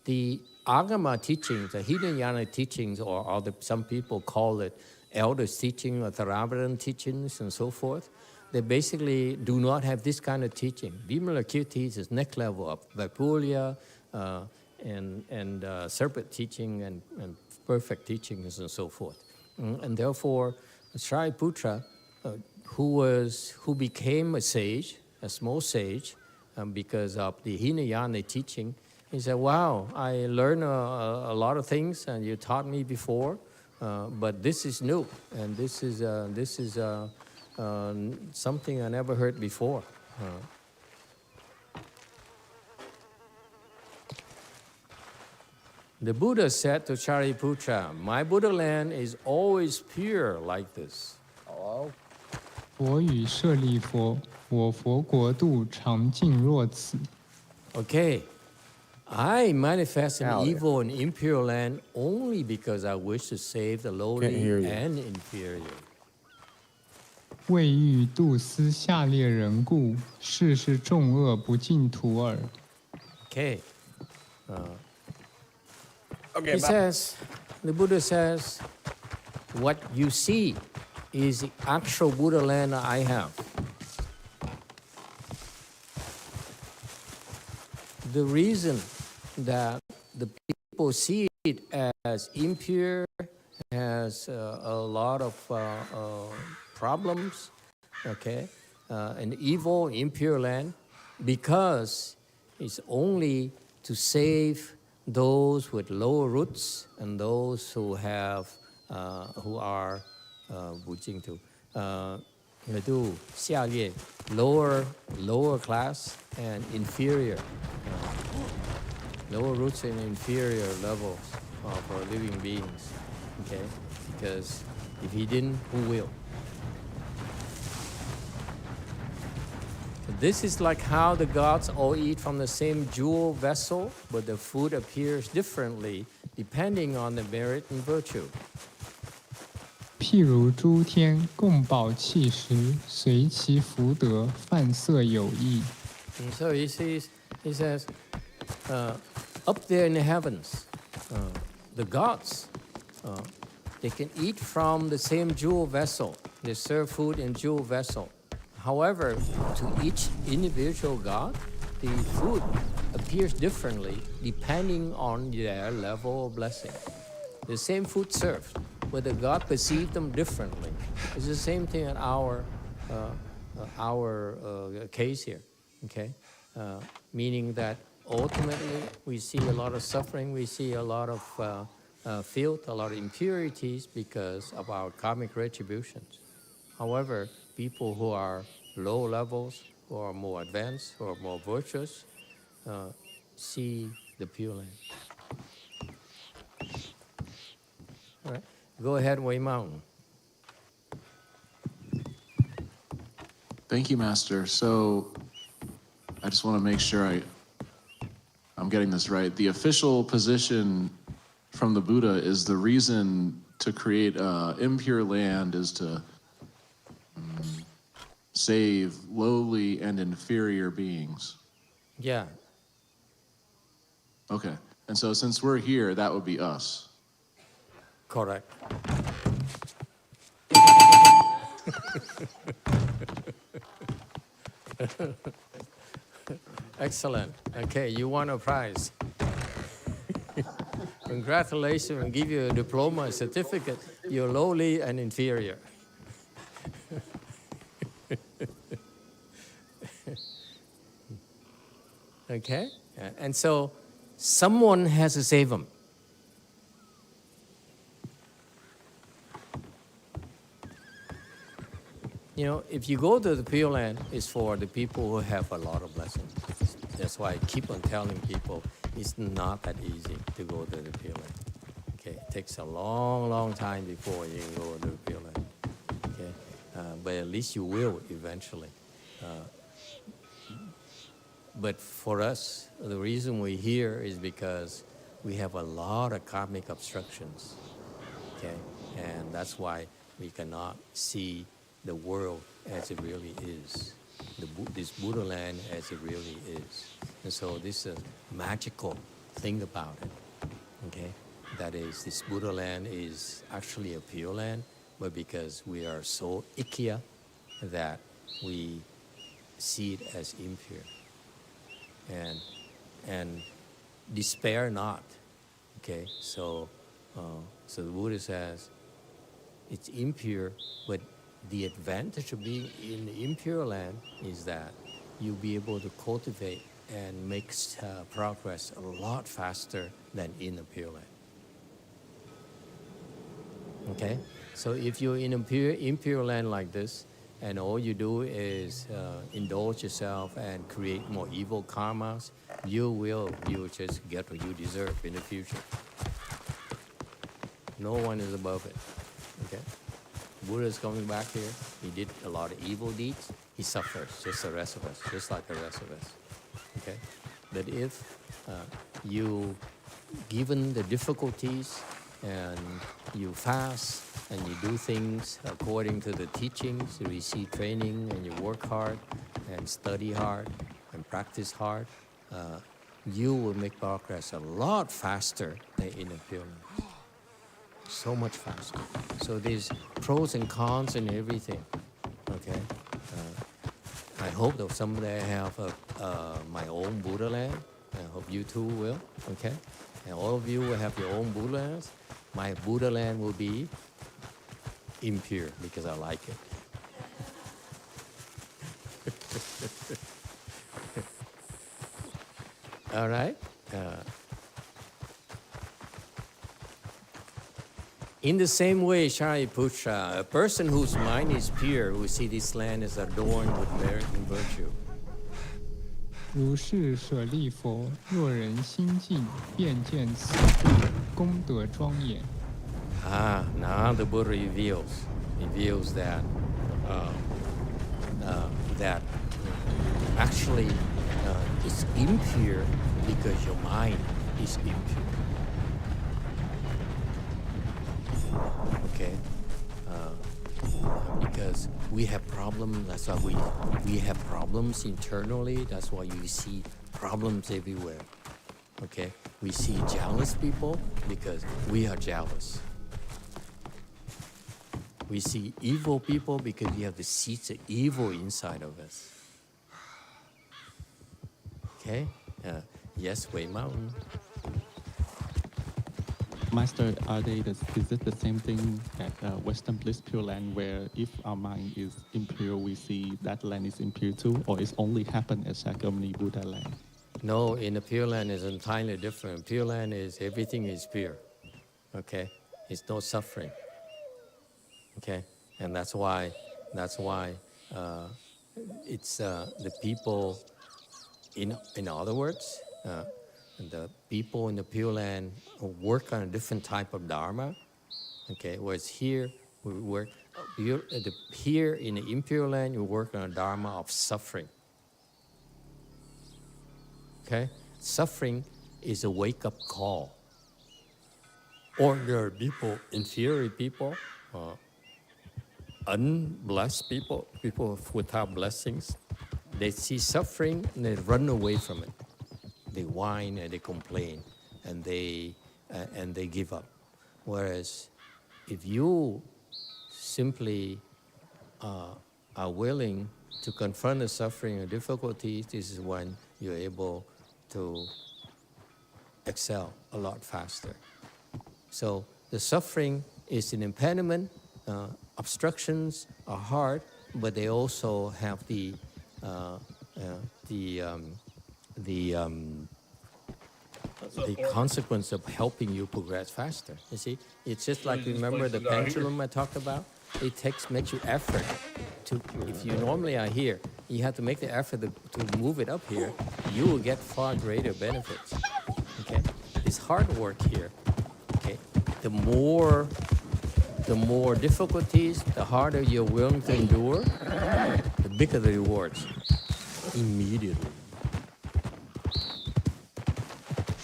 The Agama teachings, the Hinayana teachings, or some people call it elders' teaching or Theravada teachings and so forth, they basically do not have this kind of teaching. Vimalakirti is next level up. Vaipulya, and serpent teaching and perfect teachings and so forth. And therefore, Shariputra, who became a sage, a small sage, because of the Hinayana teaching, he said, wow, I learned a lot of things and you taught me before, but this is new, and this is something I never heard before. The Buddha said to Shariputra, my Buddha land is always pure like this. Hello? 佛语舍利佛，我佛国度常净若此。 Okay, I manifest an evil and impure land only because I wish to save the lowly and inferior. 为欲度思下列人故，世事众恶不尽途耳。 Okay. He says, the Buddha says, what you see is the actual Buddha land I have. The reason that the people see it as impure, has a lot of problems, okay, an evil, impure land, because it's only to save those with lower roots and those who have, who are, lower class and inferior, lower roots and inferior levels of living beings, okay? Because if he didn't, who will? This is like how the gods all eat from the same jewel vessel, but the food appears differently depending on the merit and virtue. 譬如诸天共宝气时，随其福德，泛色有异。 And so he says, up there in the heavens, the gods, they can eat from the same jewel vessel. They serve food in jewel vessel. However, to each individual god, the food appears differently depending on their level of blessing. The same food served, but the god perceives them differently. It's the same thing in our case here, okay? Meaning that ultimately we see a lot of suffering, we see a lot of filth, a lot of impurities because of our karmic retributions. However, people who are low levels, who are more advanced, who are more virtuous, see the Pure Land. All right, go ahead, Wei Mountain. Thank you, Master. So I just want to make sure I'm getting this right. The official position from the Buddha is the reason to create impure land is to save lowly and inferior beings. Yeah. Okay. And so since we're here, that would be us. Correct. Excellent. Okay, you won a prize. Congratulations, and give you a diploma, a certificate. You're lowly and inferior. Okay? And so someone has to save them. You know, if you go to the Pure Land, it's for the people who have a lot of blessings. That's why I keep on telling people it's not that easy to go to the Pure Land. Okay, it takes a long, long time before you can go to the Pure Land. Okay, but at least you will eventually. But for us, the reason we're here is because we have a lot of karmic obstructions. Okay, and that's why we cannot see the world as it really is, this Buddha land as it really is. And so this is a magical thing about it, okay? That is, this Buddha land is actually a pure land, but because we are so ikya that we see it as impure. And despair not, okay? So the Buddha says, it's impure, but the advantage of being in the impure land is that you'll be able to cultivate and make progress a lot faster than in a pure land. Okay? So if you're in a impure land like this, and all you do is indulge yourself and create more evil karmas, you will just get what you deserve in the future. No one is above it. Okay? Buddha is coming back here. He did a lot of evil deeds. He suffers, just the rest of us, just like the rest of us. Okay? But if you, given the difficulties, and you fast, and you do things according to the teachings, you receive training, and you work hard, and study hard, and practice hard, you will make progress a lot faster than in a pure land. So much faster. So there's pros and cons and everything. Okay, I hope that someday I have my own Buddha land. I hope you too will. Okay, and all of you will have your own Buddha lands. My Buddha land will be impure because I like it. All right. In the same way, Shariputra, a person whose mind is pure will see this land as adorned with merit and virtue. 如是舍利佛，若人心净，便见此地功德庄严。 Now the Buddha reveals that that actually it's impure because your mind is impure. because we have problems. That's why we have problems internally. That's why you see problems everywhere. Okay? We see jealous people because we are jealous. We see evil people because we have the seeds of evil inside of us. Okay? Yes, Wei Mountain. Master, is it the same thing that Western Bliss Pure Land, where if our mind is impure, we see that land is impure too, or it's only happen at Shakyamuni Buddha land? No, in the Pure Land is entirely different. Pure Land is everything is pure. Okay? It's no suffering. Okay? And that's why it's the people, in other words, the people in the Pure Land work on a different type of dharma. Okay, whereas here we work here in the impure land, you work on a dharma of suffering. Okay, suffering is a wake-up call. Ordinary people, inferior people, unblessed people, people without blessings, they see suffering and they run away from it. They whine and they complain and they give up. Whereas if you simply are willing to confront the suffering and difficulties, this is when you're able to excel a lot faster. So the suffering is an impediment. Obstructions are hard, but they also have the consequence of helping you progress faster. You see, it's just like, remember the pendulum I talked about? It makes you effort to, if you normally are here, you have to make the effort to move it up here, you will get far greater benefits. Okay, it's hard work here. Okay, the more difficulties, the harder you're willing to endure, the bigger the rewards immediately.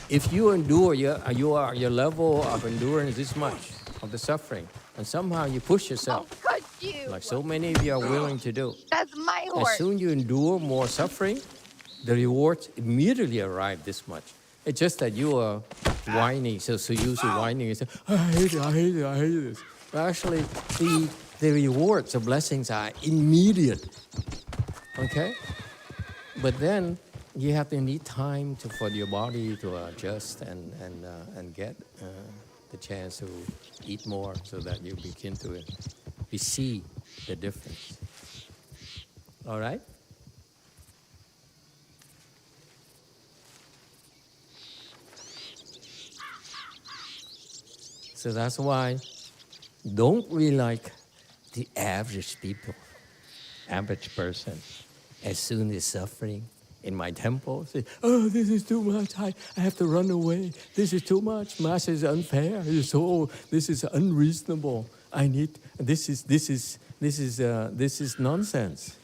If you endure, your level of endurance is this much of the suffering, and somehow you push yourself, like so many of you are willing to do. That's my horse. As soon you endure more suffering, the rewards immediately arrive this much. It's just that you are whining, so used to whining, and say, I hate it, I hate it, I hate this. But actually, the rewards, the blessings are immediate. Okay? But then you have to need time for your body to adjust and get the chance to eat more so that you begin to see the difference. All right? So that's why don't be like the average people, average person. As soon as suffering in my temple, say, oh, this is too much. I have to run away. This is too much. Master is unfair. This is unreasonable. This is nonsense.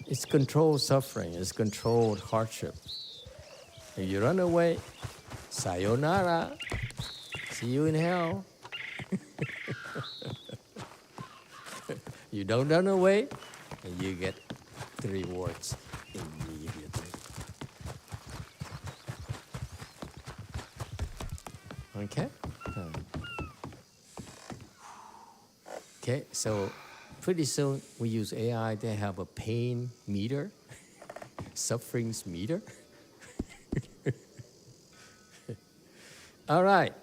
It's controlled suffering. It's controlled hardship. If you run away, sayonara. See you in hell. You don't run away, and you get the rewards immediately. Okay? Okay, so pretty soon we use AI to have a pain meter, sufferings meter. All right.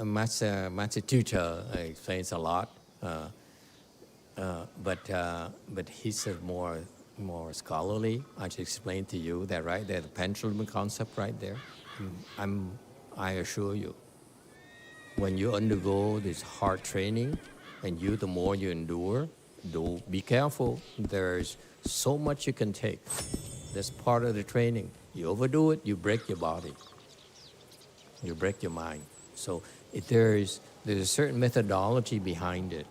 Master Teacher explains a lot, but he said more scholarly. I should explain to you that right there, the pendulum concept right there. I assure you, when you undergo this hard training, and the more you endure, be careful. There's so much you can take. That's part of the training. You overdo it, you break your body. You break your mind. So there's a certain methodology behind it.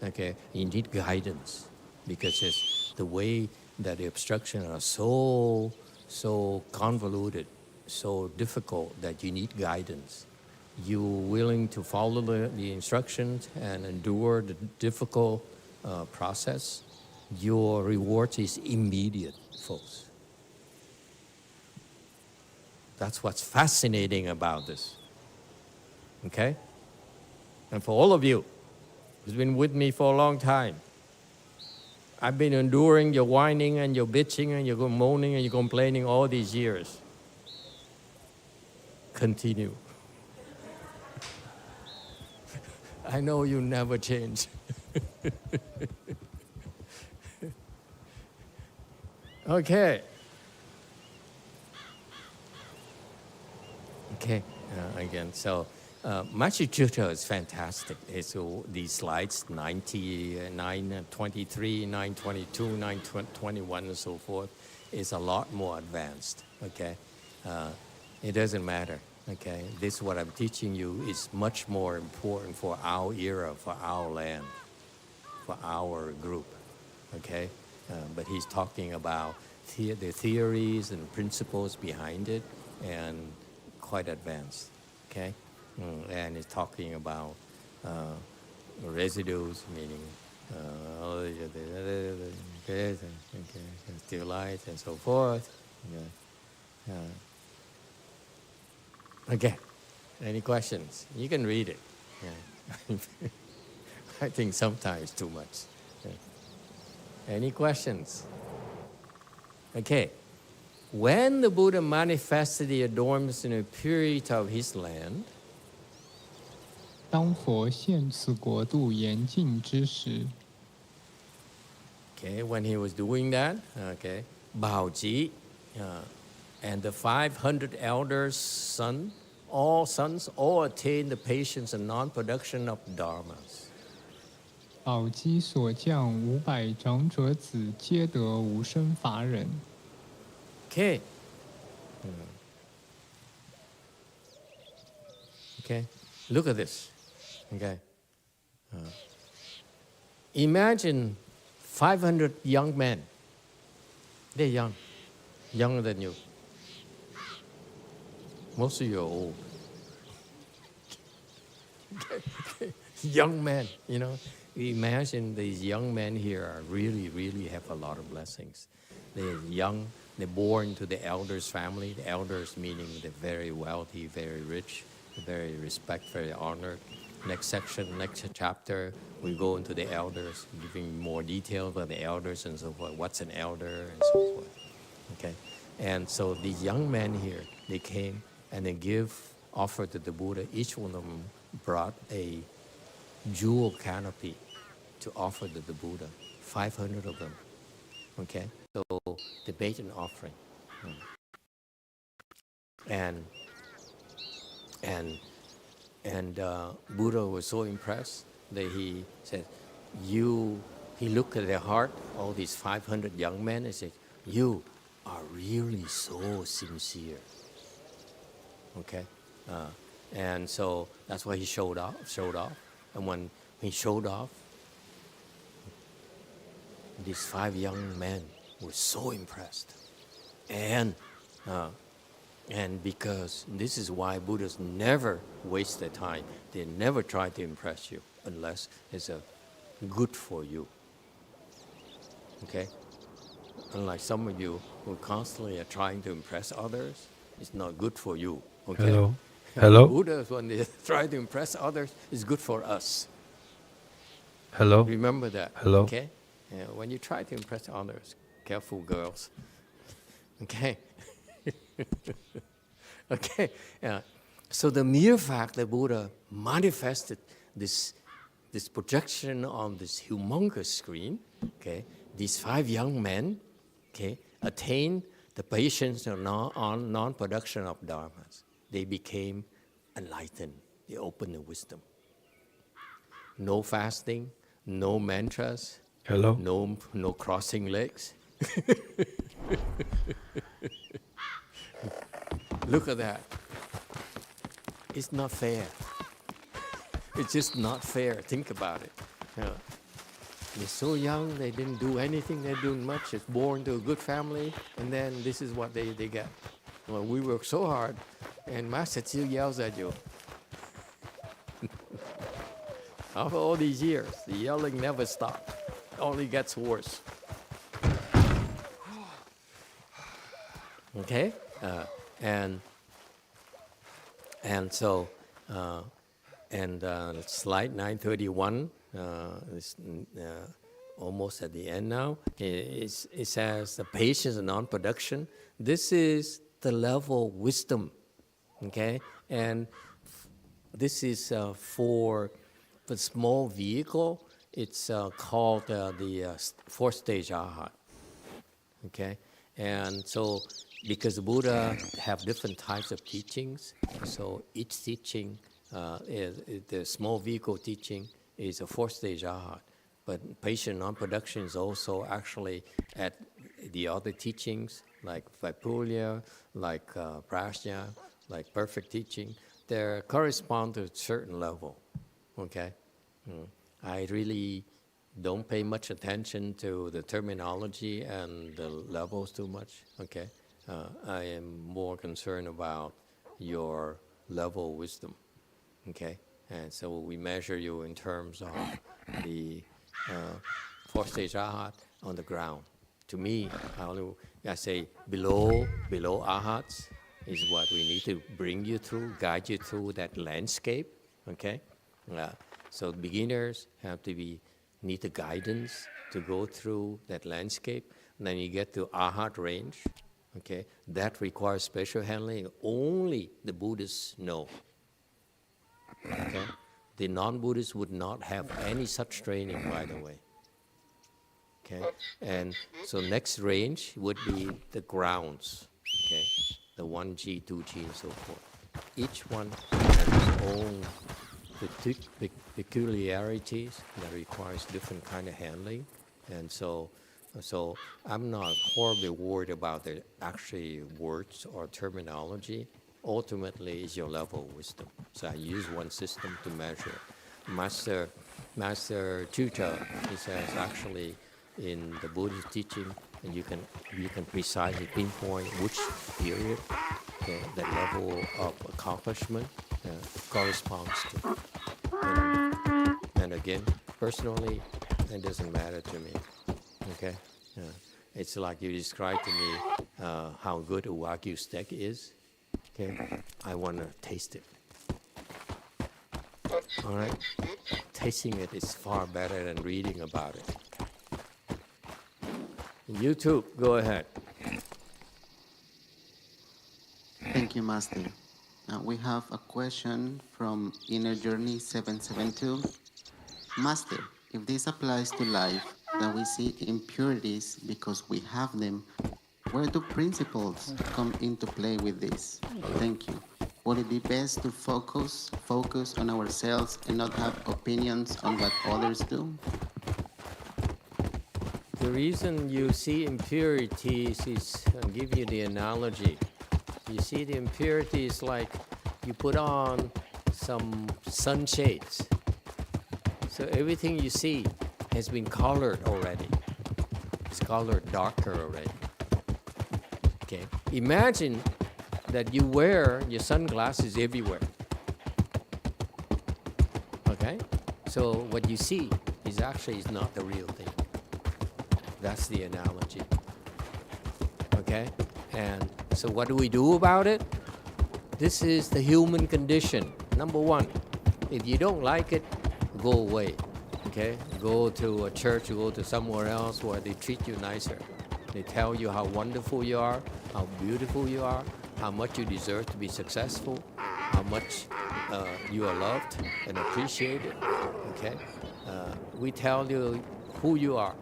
Okay, you need guidance because it's the way that the obstructions are so convoluted so difficult that you need guidance. You're willing to follow the instructions and endure the difficult process, your reward is immediate, folks. That's what's fascinating about this. Okay? And for all of you who's been with me for a long time, I've been enduring your whining and your bitching and your moaning and your complaining all these years. Continue. I know you never change. Okay. Okay, again, so Machu Picchu is fantastic. It's these slides, 923, 922, 921, and so forth, is a lot more advanced, okay? It doesn't matter, okay? This, what I'm teaching you, is much more important for our era, for our land, for our group, okay? But he's talking about the theories and principles behind it, and quite advanced, okay? And it's talking about residues, meaning still light and so forth. Okay, any questions? You can read it. Yeah. I think sometimes too much. Yeah. Any questions? Okay. When the Buddha manifested the adornments in the purity of his land, 当佛现此国度严禁之时， okay, when he was doing that, okay, Baoji and the 500 elders' all sons attained the patience and non-production of dharmas. 宝鸡所降500长者子，皆得无生法忍。 Okay. Okay. Look at this. Okay. Imagine 500 young men. They're young, younger than you. Most of you are old. Young men, you know. Imagine these young men here are really have a lot of blessings. They're young. They're born to the elders' family. The elders meaning they're very wealthy, very rich, very respected, very honored. Next section, next chapter, we go into the elders, giving more details about the elders and so forth. What's an elder and so forth. Okay, and so these young men here, they came and they offered to the Buddha. Each one of them brought a jewel canopy to offer to the Buddha. 500 of them. Okay, so they made an offering, and Buddha was so impressed that he said, he looked at their heart, all these 500 young men, and said, you are really so sincere. Okay, and so that's why he showed off, and when he showed off, these 5 young men were so impressed. And because this is why Buddhists never waste their time. They never try to impress you unless it's good for you. Okay? Unlike some of you who constantly are trying to impress others, it's not good for you. Okay? Hello? Hello? Buddhists, when they try to impress others, it's good for us. Hello? Remember that. Hello? Okay? Yeah, when you try to impress others, careful, girls. Okay? Okay? Yeah. So the mere fact that Buddha manifested this projection on this humongous screen, okay, these 5 young men, okay, attained the patience on non-production of dharmas. They became enlightened. They opened the wisdom. No fasting, no mantras. Hello? No crossing legs. Look at that. It's not fair. It's just not fair. Think about it. They're so young, they didn't do anything, they didn't do much. It's born to a good family, and then this is what they get. Well, we work so hard, and Master still yells at you. After all these years, the yelling never stops. Only gets worse. Okay, and so slide 931 is almost at the end now. It says the patience and non-production. This is the level of wisdom. Okay, and this is for the small vehicle. It's called the fourth stage arhat. Okay, and so because the Buddha have different types of teachings, so each teaching is the small vehicle teaching is a fourth stage arhat. But patient non-production is also actually at the other teachings like Vaipulya, like Prajna, like perfect teaching. They correspond to a certain level. Okay, I really don't pay much attention to the terminology and the levels too much. Okay, I am more concerned about your level of wisdom. Okay, and so we measure you in terms of the fourth stage arhat on the ground. To me, I say below arhats is what we need to bring you through, guide you through that landscape. Okay, so beginners have to need the guidance to go through that landscape. And then you get to arhat range. Okay, that requires special handling. Only the Buddhists know. Okay, the non-Buddhists would not have any such training, by the way. Okay, and so next range would be the grounds. Okay, the 1G, 2G, and so forth. Each one has its own peculiarities that requires different kind of handling, and so I'm not horribly worried about the actual words or terminology. Ultimately, is your level of wisdom. So I use one system to measure. Master Tuta, he says actually in the Buddhist teaching, and you can precisely pinpoint which period that level of accomplishment corresponds to. And again, personally, it doesn't matter to me. Okay, it's like you described to me how good a Wagyu steak is. Okay, I want to taste it. All right, tasting it is far better than reading about it. YouTube, go ahead. Thank you, Master. We have a question from Inner Journey 772. Master, if this applies to life, that we see impurities because we have them, where do principles come into play with this? Thank you. Would it be best to focus on ourselves and not have opinions on what others do? The reason you see impurities is, I'll give you the analogy. You see the impurities like you put on some sunshades. So everything you see has been colored already. It's colored darker already. Okay. Imagine that you wear your sunglasses everywhere. Okay? So what you see is actually not the real thing. That's the analogy. Okay? And so what do we do about it? This is the human condition. Number one, if you don't like it, go away. Okay? Go to a church, go to somewhere else where they treat you nicer. They tell you how wonderful you are, how beautiful you are, how much you deserve to be successful, how much you are loved and appreciated. Okay? We tell you who you are.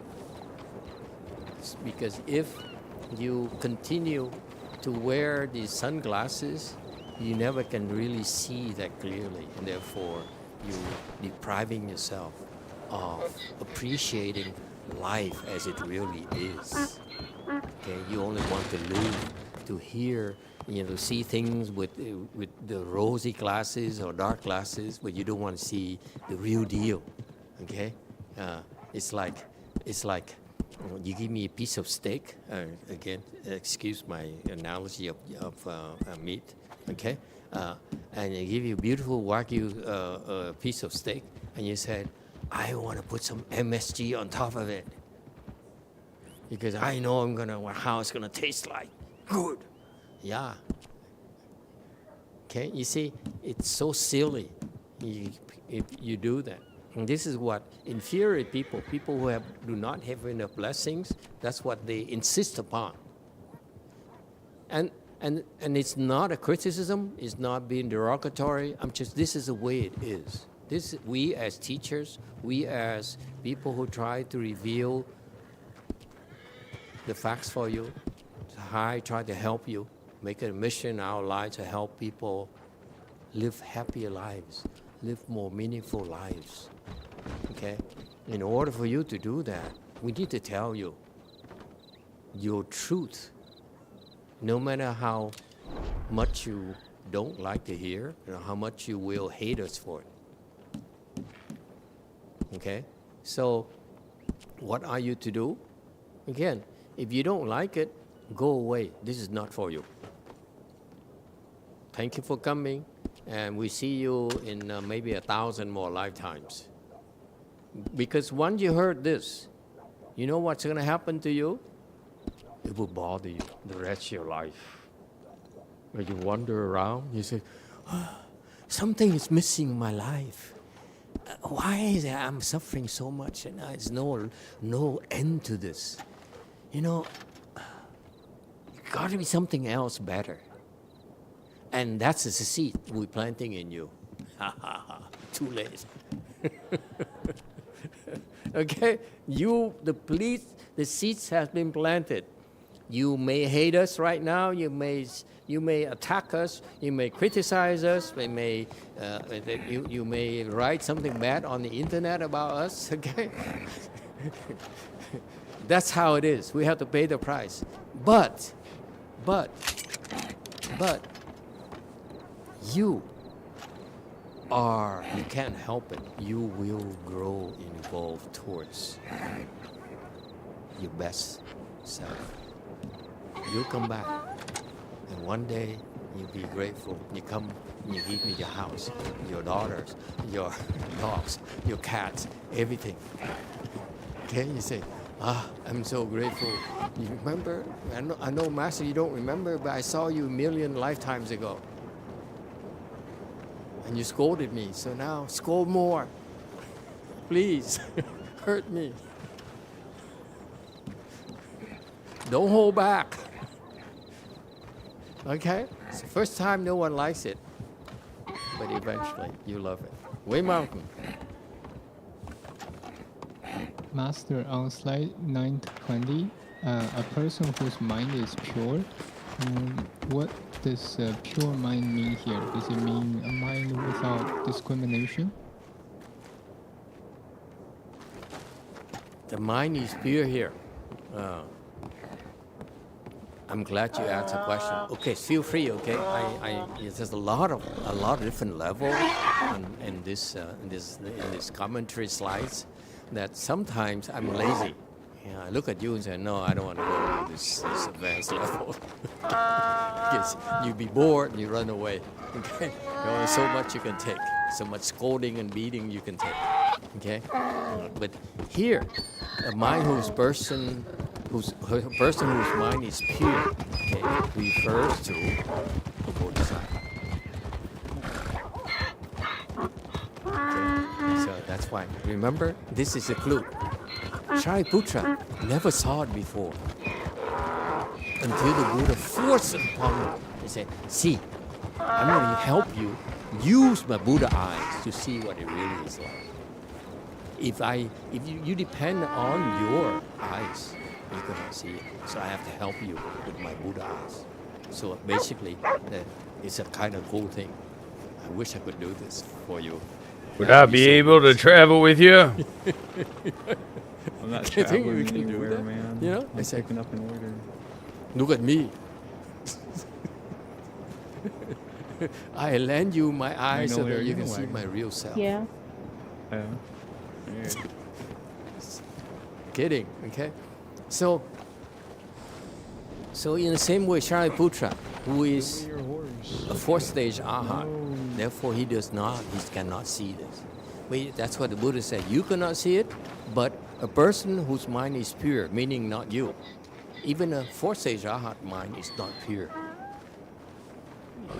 Because if you continue to wear these sunglasses, you never can really see that clearly, and therefore you're depriving yourself of appreciating life as it really is. Okay, you only want to live, to hear, to see things with the rosy glasses or dark glasses, but you don't want to see the real deal. Okay, it's like You give me a piece of steak, again, excuse my analogy of meat, okay? And I give you a beautiful Wagyu piece of steak, and you said, I want to put some MSG on top of it because I know how it's gonna taste like. Good, yeah. Okay, you see, it's so silly if you do that. And this is what inferior people who do not have enough blessings, that's what they insist upon. And it's not a criticism, it's not being derogatory. This is the way it is. We as teachers, we as people who try to reveal the facts for you, try to help you, make it a mission in our lives to help people live happier lives, live more meaningful lives. Okay? In order for you to do that, we need to tell you your truth, no matter how much you don't like to hear, how much you will hate us for it. Okay? So, what are you to do? Again, if you don't like it, go away. This is not for you. Thank you for coming, and we see you in maybe 1,000 more lifetimes. Because once you heard this, you know what's going to happen to you? It will bother you the rest of your life. When you wander around, you say, something is missing in my life. Why is it I'm suffering so much and there's no end to this? You know, got to be something else better. And that's the seed we're planting in you. Too late. Okay, the seeds have been planted. You may hate us right now. You may attack us. You may criticize us. You may write something bad on the internet about us. Okay, that's how it is. We have to pay the price. But you can't help it. You will grow and evolve towards your best self. You'll come back, and one day you'll be grateful. You come and you give me your house, your daughters, your dogs, your cats, everything. Okay, you say, I'm so grateful. You remember? I know, Master, you don't remember, but I saw you a million lifetimes ago. And you scolded me, so now scold more. Please, hurt me. Don't hold back. Okay? It's the first time no one likes it, but eventually you love it. Way Mountain. Master, on slide 920, a person whose mind is pure, what does pure mind mean here? Does it mean a mind without discrimination? The mind is pure here. I'm glad you asked the question. Okay, feel free. Okay, there's a lot of different levels in this commentary slides. That sometimes I'm lazy. I look at you and say, no, I don't want to go to this advanced level. Because you be bored and you run away. Okay, there's only so much you can take, so much scolding and beating you can take. Okay, but here, a mind whose mind is pure, okay, refers to the Bodhisattva. Okay, so that's why. Remember, this is a clue. Shariputra never saw it before until the Buddha forced it upon him. He said, see, I'm going to help you use my Buddha eyes to see what it really is like. If you depend on your eyes, you cannot see it. So I have to help you with my Buddha eyes. So basically, it's a kind of cool thing. I wish I could do this for you. Would I be able to travel with you? I'm not I think we traveling can do anywhere, that. man. You know, I'm picking up an order. Look at me. I lend you my eyes so that you can see my real self. Yeah. Kidding, okay? So in the same way, Shariputra, who is a fourth stage arhat, therefore he cannot see this. That's what the Buddha said. You cannot see it, but a person whose mind is pure, meaning not you, even a fourth stage arhat mind is not pure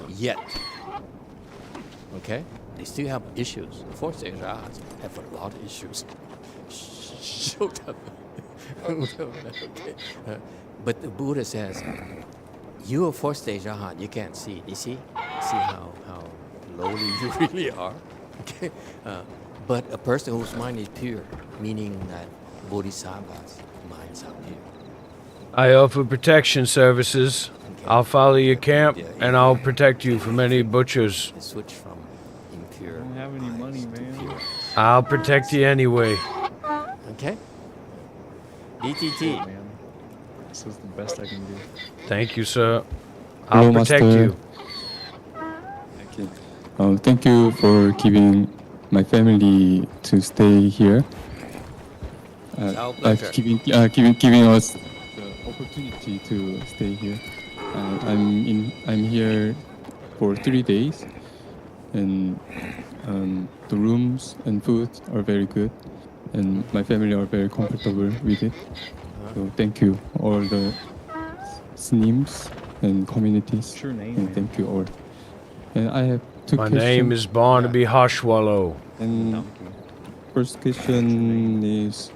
yet. Okay? They still have issues. Fourth stage arhats have a lot of issues. Shut up. Okay. But the Buddha says, you're a fourth stage arhat, you can't see. You see how lowly you really are. Okay, but a person whose mind is pure, meaning that bodhisattvas' minds are pure. I offer protection services. I'll follow your camp, and I'll protect you from any butchers. They switch from impure. I don't have any money, man. I'll protect you anyway. Okay. DTT. Man, this is the best I can do. Thank you, sir. Hello, I'll protect Master. you. Thank you for giving my family to stay here. Our pleasure. Giving us the opportunity to stay here. I'm here for 3 days, and the rooms and food are very good, and my family are very comfortable with it. So thank you all the SNIMs and communities. What's your name, and man? thank you all. And I have two My questions. name is Barnaby Hoshwallow. And first question is,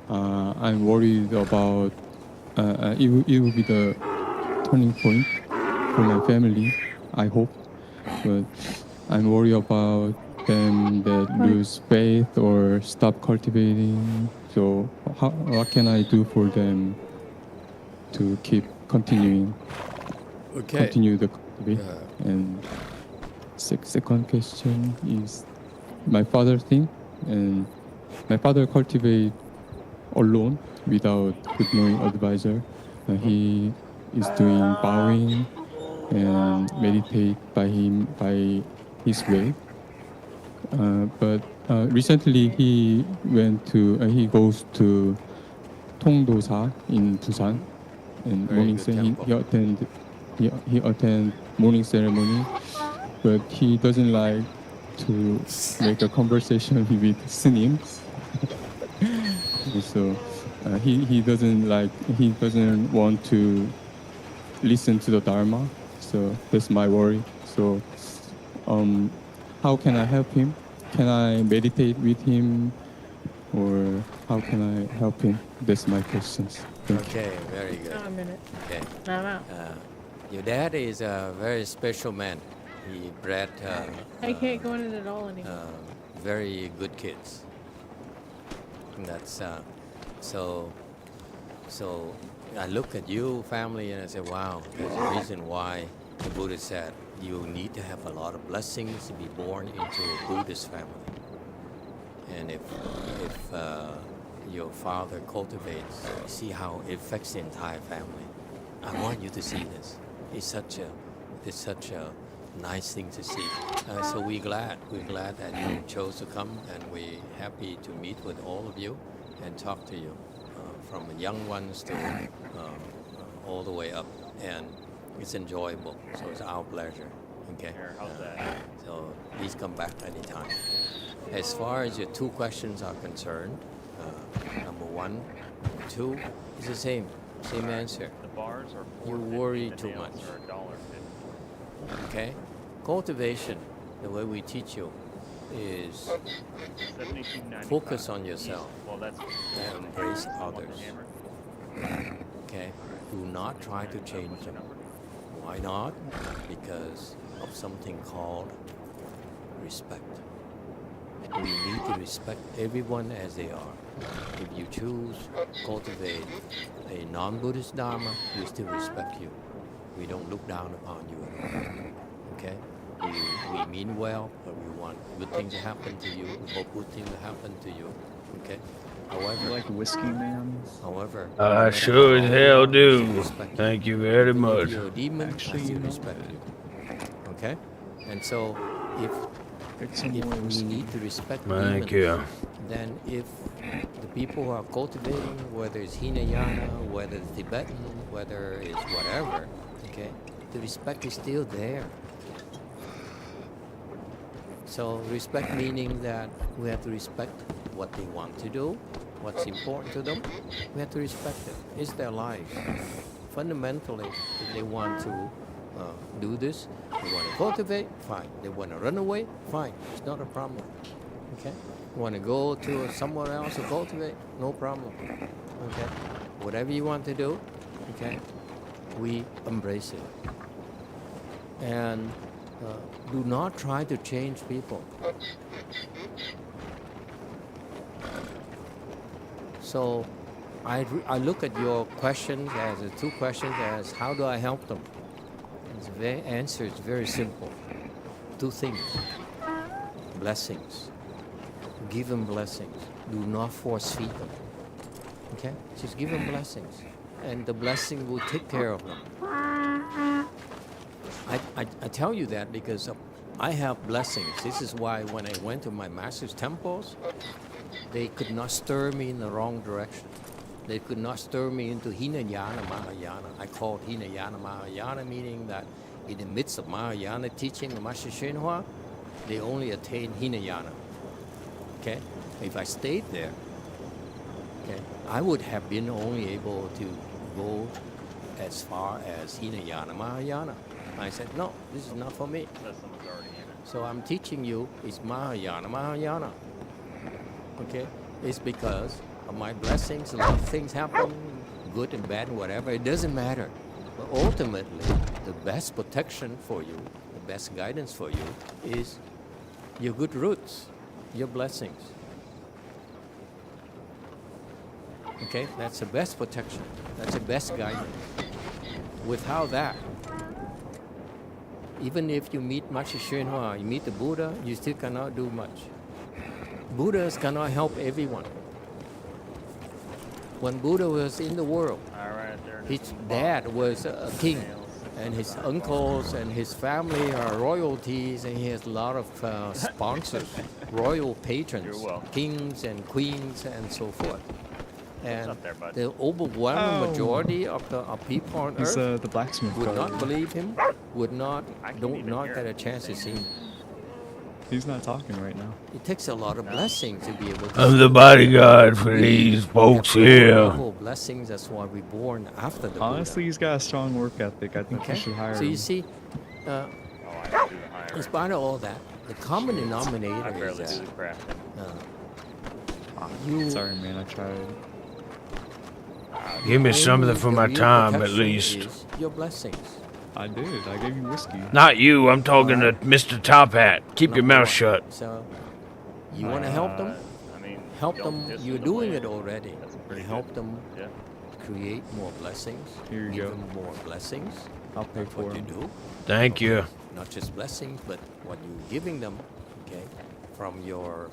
I'm worried about it will be the turning point for my family, I hope. But I'm worried about them that lose faith or stop cultivating. So what can I do for them to keep continue the cultivate? And second question is my father thing, and my father cultivate alone without good knowing advisor. He is doing bowing and meditate by his way. But recently he goes to Tongdosa in Busan, and he attend morning ceremony, but he doesn't like to make a conversation with SNIMs. So he doesn't want to listen to the Dharma. So that's my worry. So how can I help him? Can I meditate with him, or how can I help him? That's my questions. Okay, very good. A minute. Okay. No. Your dad is a very special man. He bred I can't go in it at all anymore. very good kids. And that's so I look at you family and I say, wow, there's a reason why the Buddha said you need to have a lot of blessings to be born into a Buddhist family. And if your father cultivates, see how it affects the entire family. I want you to see this. It's such a nice thing to see. So we're glad that you chose to come, and we're happy to meet with all of you and talk to you, from the young ones to all the way up, and it's enjoyable. So it's our pleasure. Okay. So please come back anytime. As far as your two questions are concerned, number one, two is the same answer. The bars are You worry too much. Okay? Cultivation, the way we teach you, is focus on yourself and embrace others. Okay? Do not try to change them. Why not? Because of something called respect. We need to respect everyone as they are. If you choose cultivate a non-Buddhist Dharma, we still respect you. We don't look down upon you at all. Okay? We mean well, but we want good things to happen to you. We hope good things to happen to you. Okay? However, You like whiskey, man? However, I sure as hell do. respect Thank you very Even much. if you're a demon, I still respect you. Okay? And so if we need to respect Thank demons, you. then if the people who are cultivating, whether it's Hinayana, whether it's Tibetan, whether it's whatever, okay, the respect is still there. So respect meaning that we have to respect what they want to do, what's important to them. We have to respect it. It's their life. Fundamentally, if they want to do this, they want to cultivate, fine. They want to run away, fine. It's not a problem. Okay? Want to go to somewhere else to cultivate, no problem. Okay? Whatever you want to do, okay, we embrace it. And do not try to change people. So I look at your questions as two questions as how do I help them? The answer is very simple. Two things. Blessings. Give them blessings. Do not force feed them. Okay? Just give them blessings. And the blessing will take care of them. I tell you that because I have blessings. This is why when I went to my master's temples, they could not stir me in the wrong direction. They could not stir me into Hinayana Mahayana. I call it Hinayana Mahayana, meaning that in the midst of Mahayana teaching of Master Shenhua, they only attain Hinayana. Okay? If I stayed there, okay, I would have been only able to go as far as Hinayana Mahayana. I said, no, this is not for me. So I'm teaching you is Mahayana Mahayana. Okay? It's because of my blessings. A lot of things happen, good and bad, whatever. It doesn't matter. But ultimately, the best protection for you, the best guidance for you is your good roots, your blessings. Okay? That's the best protection. That's the best guidance. Without that, even if you meet Master Shenhua, you meet the Buddha, you still cannot do much. Buddhas cannot help everyone. When Buddha was in the world, his dad was a king, and his uncles and his family are royalties, and he has a lot of sponsors, royal patrons, kings and queens and so forth. And the overwhelming majority of the people on He's earth the blacksmith would guy. not believe him, would not get a chance to see him. He's not talking right now. It takes a lot of blessings to be able to. I'm the bodyguard for these folks here. Level blessings. That's why we're born after the Honestly, he's got a strong work ethic. I think you should hire So him. you see, in spite of all that, the common denominator is that Sorry, man. I tried. Give me something for my real time, at protection least. is your blessings. I did. I gave you whiskey. Not you. I'm talking to Mr. Top Hat. Keep your mouth shut. So, you want to help them? Help them. You're doing it already. You help them create more blessings. Here you give go. them more blessings. I'll pay for what him. you do. Thank you. Not just blessings, but what you're giving them. Okay, from your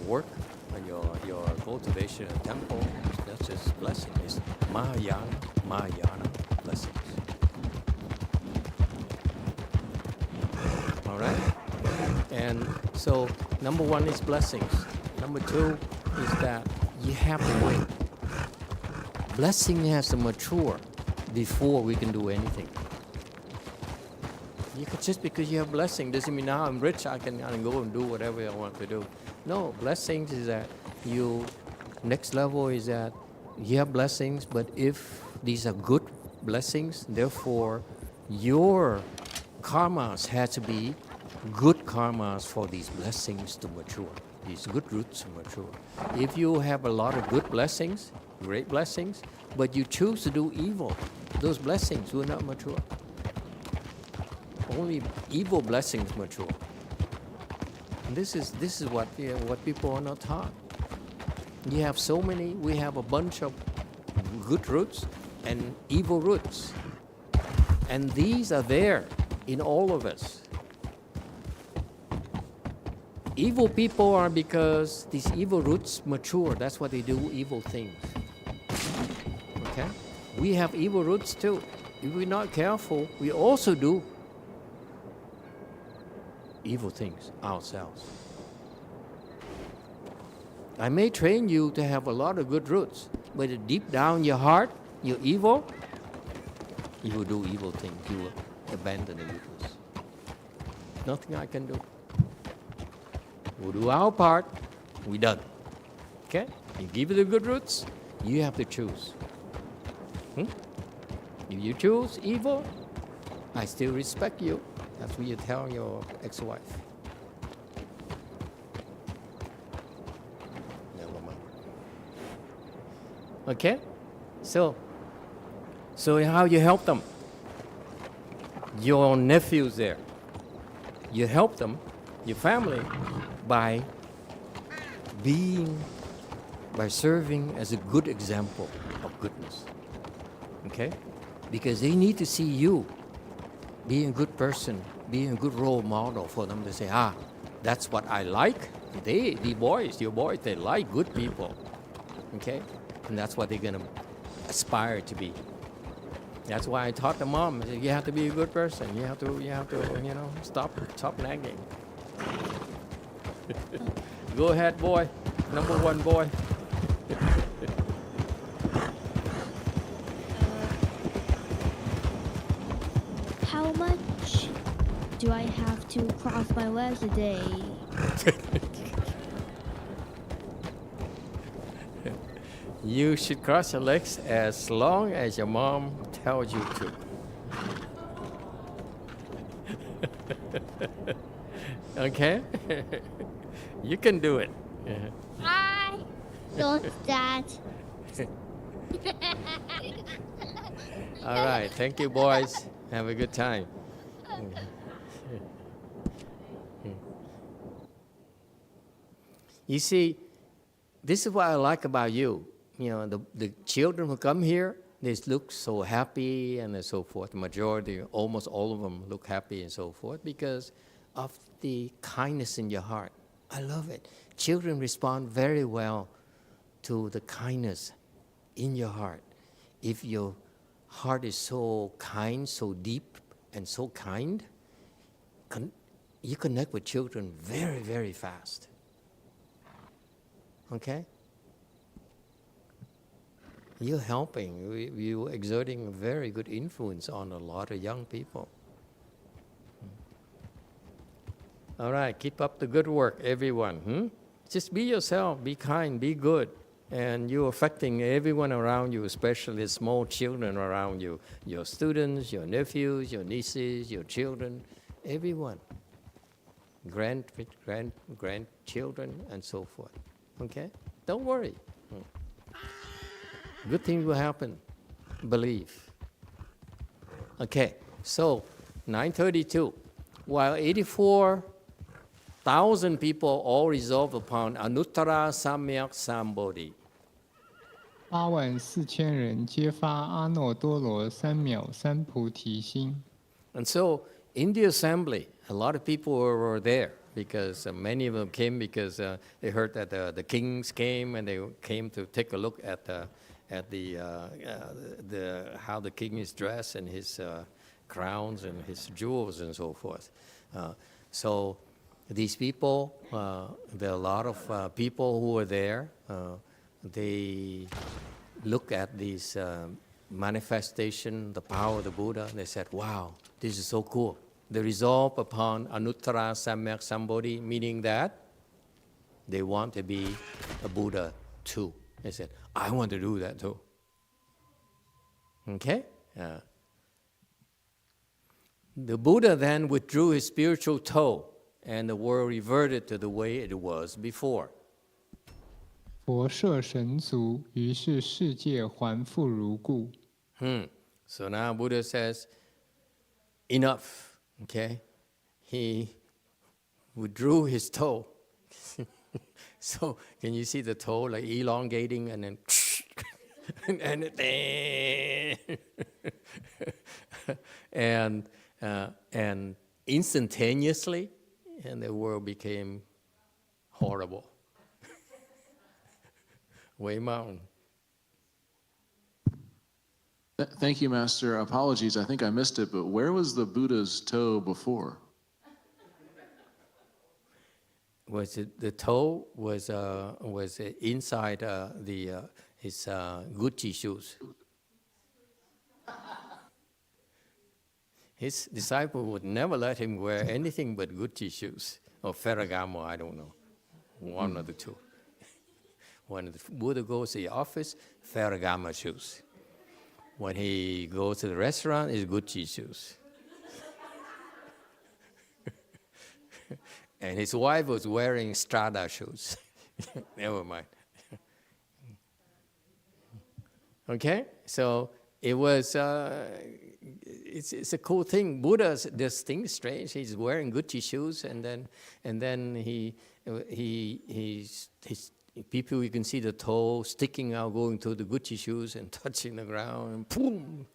work and your cultivation and temple. That's just blessing. It's Mahayana blessings. All right? And so, number one is blessings. Number two is that you have to wait. Blessing has to mature before we can do anything. Just because you have blessing doesn't mean now I'm rich, I can go and do whatever I want to do. No, blessings is that next level is that you have blessings, but if these are good blessings, therefore your karmas has to be good karmas for these blessings to mature, these good roots to mature. If you have a lot of good blessings, great blessings, but you choose to do evil, those blessings will not mature. Only evil blessings mature. And this is what people are not taught. We have a bunch of good roots and evil roots. And these are there in all of us. Evil people are because these evil roots mature. That's why they do evil things. Okay? We have evil roots too. If we're not careful, we also do evil things ourselves. I may train you to have a lot of good roots, but deep down your heart, you're evil, you will do evil things. You will abandon the goodness. Nothing I can do. We'll do our part, we're done. Okay? You give it the good roots, you have to choose. If you choose evil, I still respect you. That's what you tell your ex-wife. Never mind. Okay? So how you help them? Your nephews there. You help them, your family, by serving as a good example of goodness. Okay? Because they need to see you being a good person, being a good role model for them to say, that's what I like. Your boys, they like good people. Okay? And that's what they're going to aspire to be. That's why I taught the mom, you have to be a good person. You have to, stop nagging. Go ahead, boy. Number one boy. How much do I have to cross my legs a day? You should cross your legs as long as your mom tells you to. Okay? You can do it. I don't that. All right. Thank you, boys. Have a good time. You see, this is what I like about you. The children who come here, they look so happy and so forth. The majority, almost all of them look happy and so forth because of the kindness in your heart. I love it. Children respond very well to the kindness in your heart. If your heart is so kind, so deep, and so kind, you connect with children very, very fast. Okay? You're helping. You're exerting a very good influence on a lot of young people. All right, keep up the good work, everyone. Just be yourself, be kind, be good. And you're affecting everyone around you, especially the small children around you. Your students, your nephews, your nieces, your children, everyone. Grandchildren, and so forth. Okay? Don't worry. Good things will happen. Believe. Okay, so 932. While 84,000 people all resolve upon Anuttara Samyak Sambodhi. 84000人皆发阿耨多罗三藐三菩提心。 And so in the assembly, a lot of people were there because many of them came because they heard that the kings came and they came to take a look at how the king is dressed and his crowns and his jewels and so forth. So these people, there are a lot of people who were there. They look at this manifestation, the power of the Buddha, and they said, wow, this is so cool. They resolve upon Anuttara Samyak Sambodhi, meaning that they want to be a Buddha too. They said, I want to do that too. Okay? The Buddha then withdrew his spiritual toe, and the world reverted to the way it was before. 佛摄神足，于是世界还复如故。So now Buddha says, enough. Okay? He withdrew his toe. So can you see the toe like elongating and then and instantaneously, and the world became horrible. Way Mountain. Thank you, Master. Apologies, I think I missed it, but where was the Buddha's toe before? was it the toe was inside his Gucci shoes. His disciple would never let him wear anything but Gucci shoes or Ferragamo, I don't know, one of the two. When the Buddha goes to the office, Ferragamo shoes. When he goes to the restaurant, it's Gucci shoes. And his wife was wearing Strada shoes. Never mind. Okay, so it was. It's a cool thing. Buddha does things strange. He's wearing Gucci shoes, and then he's people, you can see the toe sticking out, going to the Gucci shoes and touching the ground, and boom,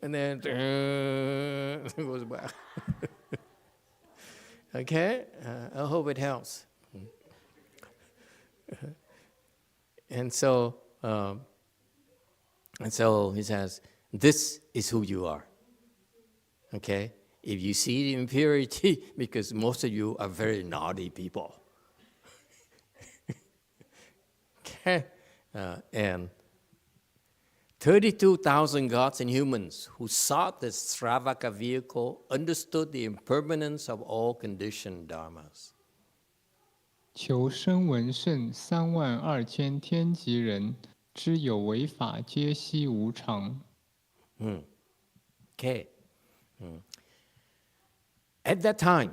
and then it goes back. Okay, I hope it helps. And so he says, this is who you are. Okay, if you see the impurity, because most of you are very naughty people. Okay, and 32,000 gods and humans who sought the Sravaka vehicle understood the impermanence of all conditioned dharmas. 求生闻圣32000天级人，知有为法皆悉无常。Okay. At that time,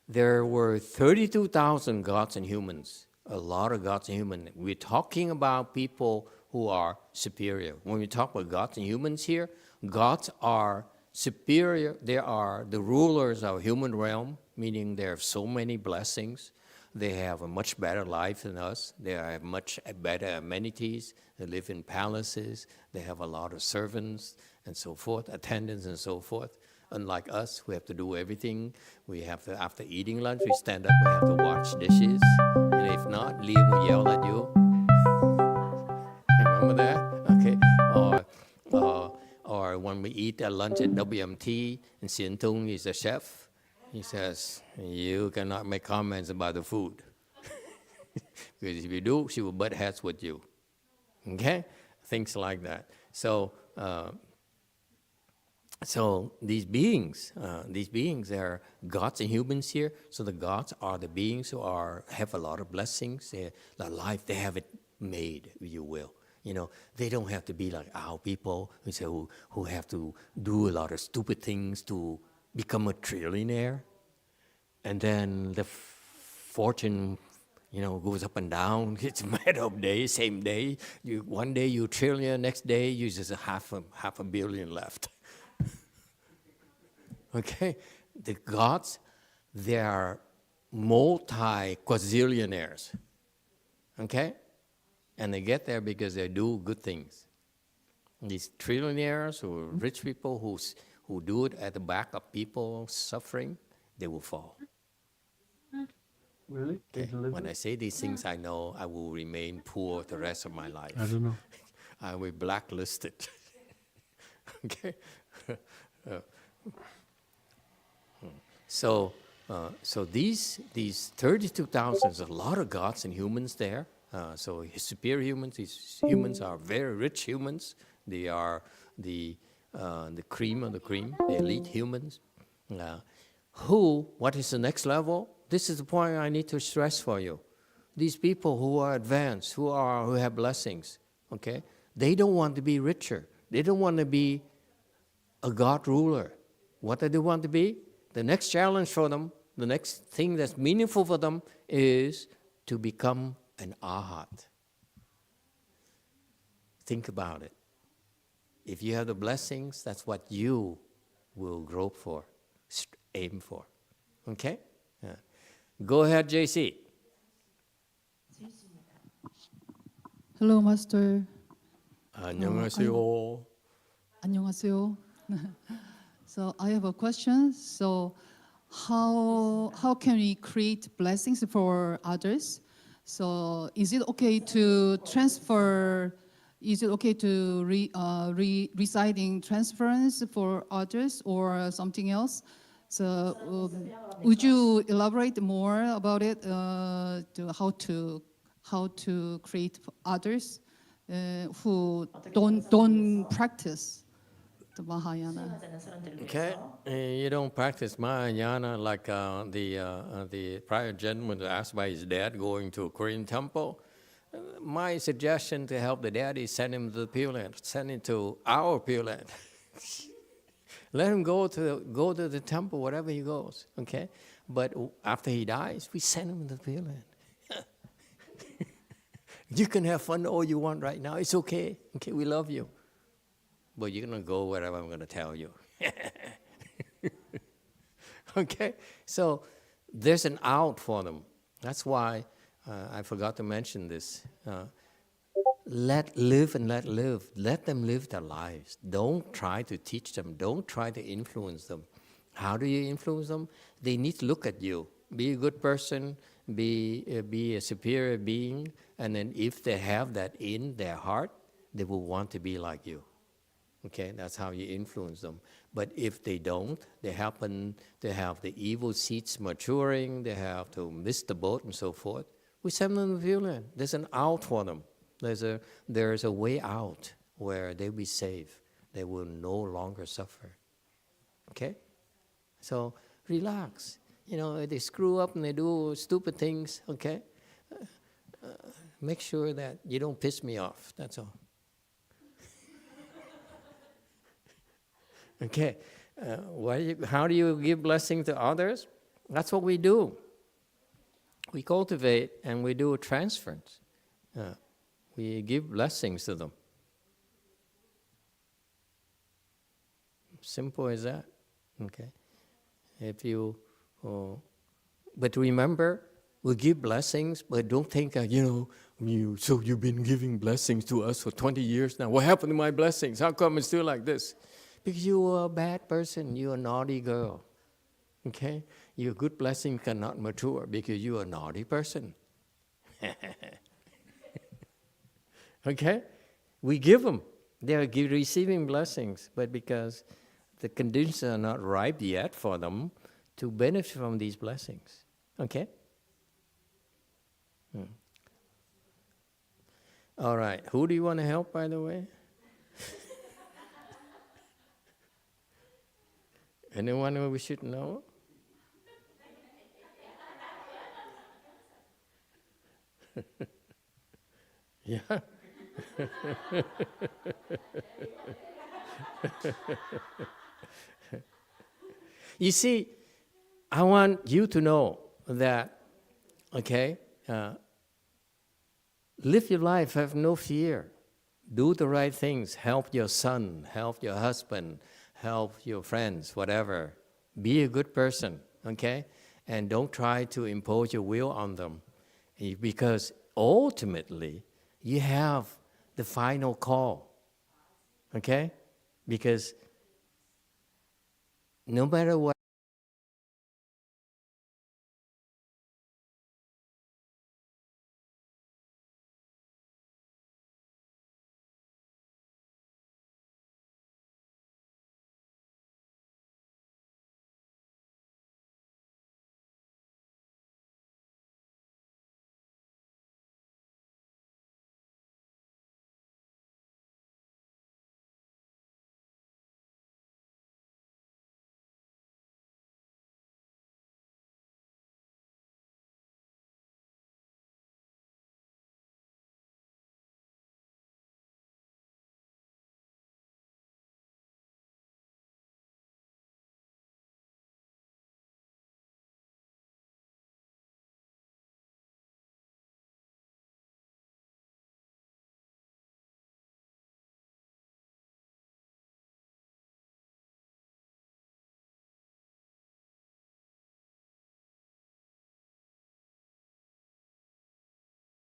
there were 32,000 gods and humans. A lot of gods and humans. We're talking about people who are superior. When we talk about gods and humans here, gods are superior. They are the rulers of human realm, meaning they have so many blessings. They have a much better life than us. They have much better amenities. They live in palaces. They have a lot of servants and so forth, attendants and so forth. Unlike us, we have to do everything. We have to, after eating lunch, we stand up, we have to wash dishes. And if not, Liam will yell at you. Remember that? Okay. Or when we eat at lunch at WMT, and Xian Tung is the chef, he says, you cannot make comments about the food. Because if you do, she will butt heads with you. Okay? Things like that. So these beings, they are gods and humans here. So the gods are the beings who have a lot of blessings. Their life, they have it made, if you will. You know, they don't have to be like our people who have to do a lot of stupid things to become a trillionaire. And then the fortune, goes up and down. It's a matter of days, same day. One day you're trillion, next day you just half a billion left. Okay? The gods, they are multi-quadrillionaires. Okay? And they get there because they do good things. These trillionaires or rich people who do it at the back of people suffering, they will fall. Really? Okay. When I say these things, I know I will remain poor the rest of my life. I don't know. I will be blacklisted. Okay? So these 32,000, there's a lot of gods and humans there. So superior humans, these humans are very rich humans. They are the cream of the cream, the elite humans. What is the next level? This is the point I need to stress for you. These people who are advanced, who have blessings, okay? They don't want to be richer. They don't want to be a God ruler. What do they want to be? The next challenge for them, the next thing that's meaningful for them is to become an arhat. Think about it. If you have the blessings, that's what you will grope for, aim for. Okay? Yeah. Go ahead, JC. Hello, Master. 안녕하세요. 안녕하세요. So I have a question. So how can we create blessings for others? So is it okay to transfer? Is it okay to residing transference for others or something else? So would you elaborate more about it, how to create for others who don't practice the Mahayana? Okay, you don't practice Mahayana like the prior gentleman asked by his dad going to a Korean temple. My suggestion to help the dad is send him to the Pure Land, send him to our Pure Land. Let him go to the temple wherever he goes, okay? But after he dies, we send him to the Pure Land. You can have fun all you want right now. It's okay. Okay, we love you. But you're going to go wherever I'm going to tell you. Okay? So there's an out for them. That's why I forgot to mention this. Let live and let live. Let them live their lives. Don't try to teach them. Don't try to influence them. How do you influence them? They need to look at you. Be a good person. Be a superior being. And then if they have that in their heart, they will want to be like you. Okay, that's how you influence them. But if they don't, they happen to have the evil seeds maturing. They have to miss the boat and so forth. We send them to the Pure Land. There's an out for them. There's a way out where they'll be safe. They will no longer suffer. Okay? So relax. You know, they screw up and they do stupid things, okay? Make sure that you don't piss me off, that's all. Okay, how do you give blessing to others? That's what we do. We cultivate and we do a transference. We give blessings to them. Simple as that. Okay. If you, but remember, we give blessings, but don't think, so you've been giving blessings to us for 20 years now. What happened to my blessings? How come it's still like this? Because you were a bad person. You're a naughty girl. Okay? Your good blessing cannot mature because you're a naughty person. Okay? We give them. They are receiving blessings, but because the conditions are not ripe yet for them to benefit from these blessings. Okay? All right. Who do you want to help, by the way? Anyone who we should know? Yeah. You see, I want you to know that, okay, live your life, have no fear. Do the right things. Help your son, help your husband, help your friends, whatever. Be a good person, okay? And don't try to impose your will on them. Because ultimately, you have the final call, okay? Because no matter what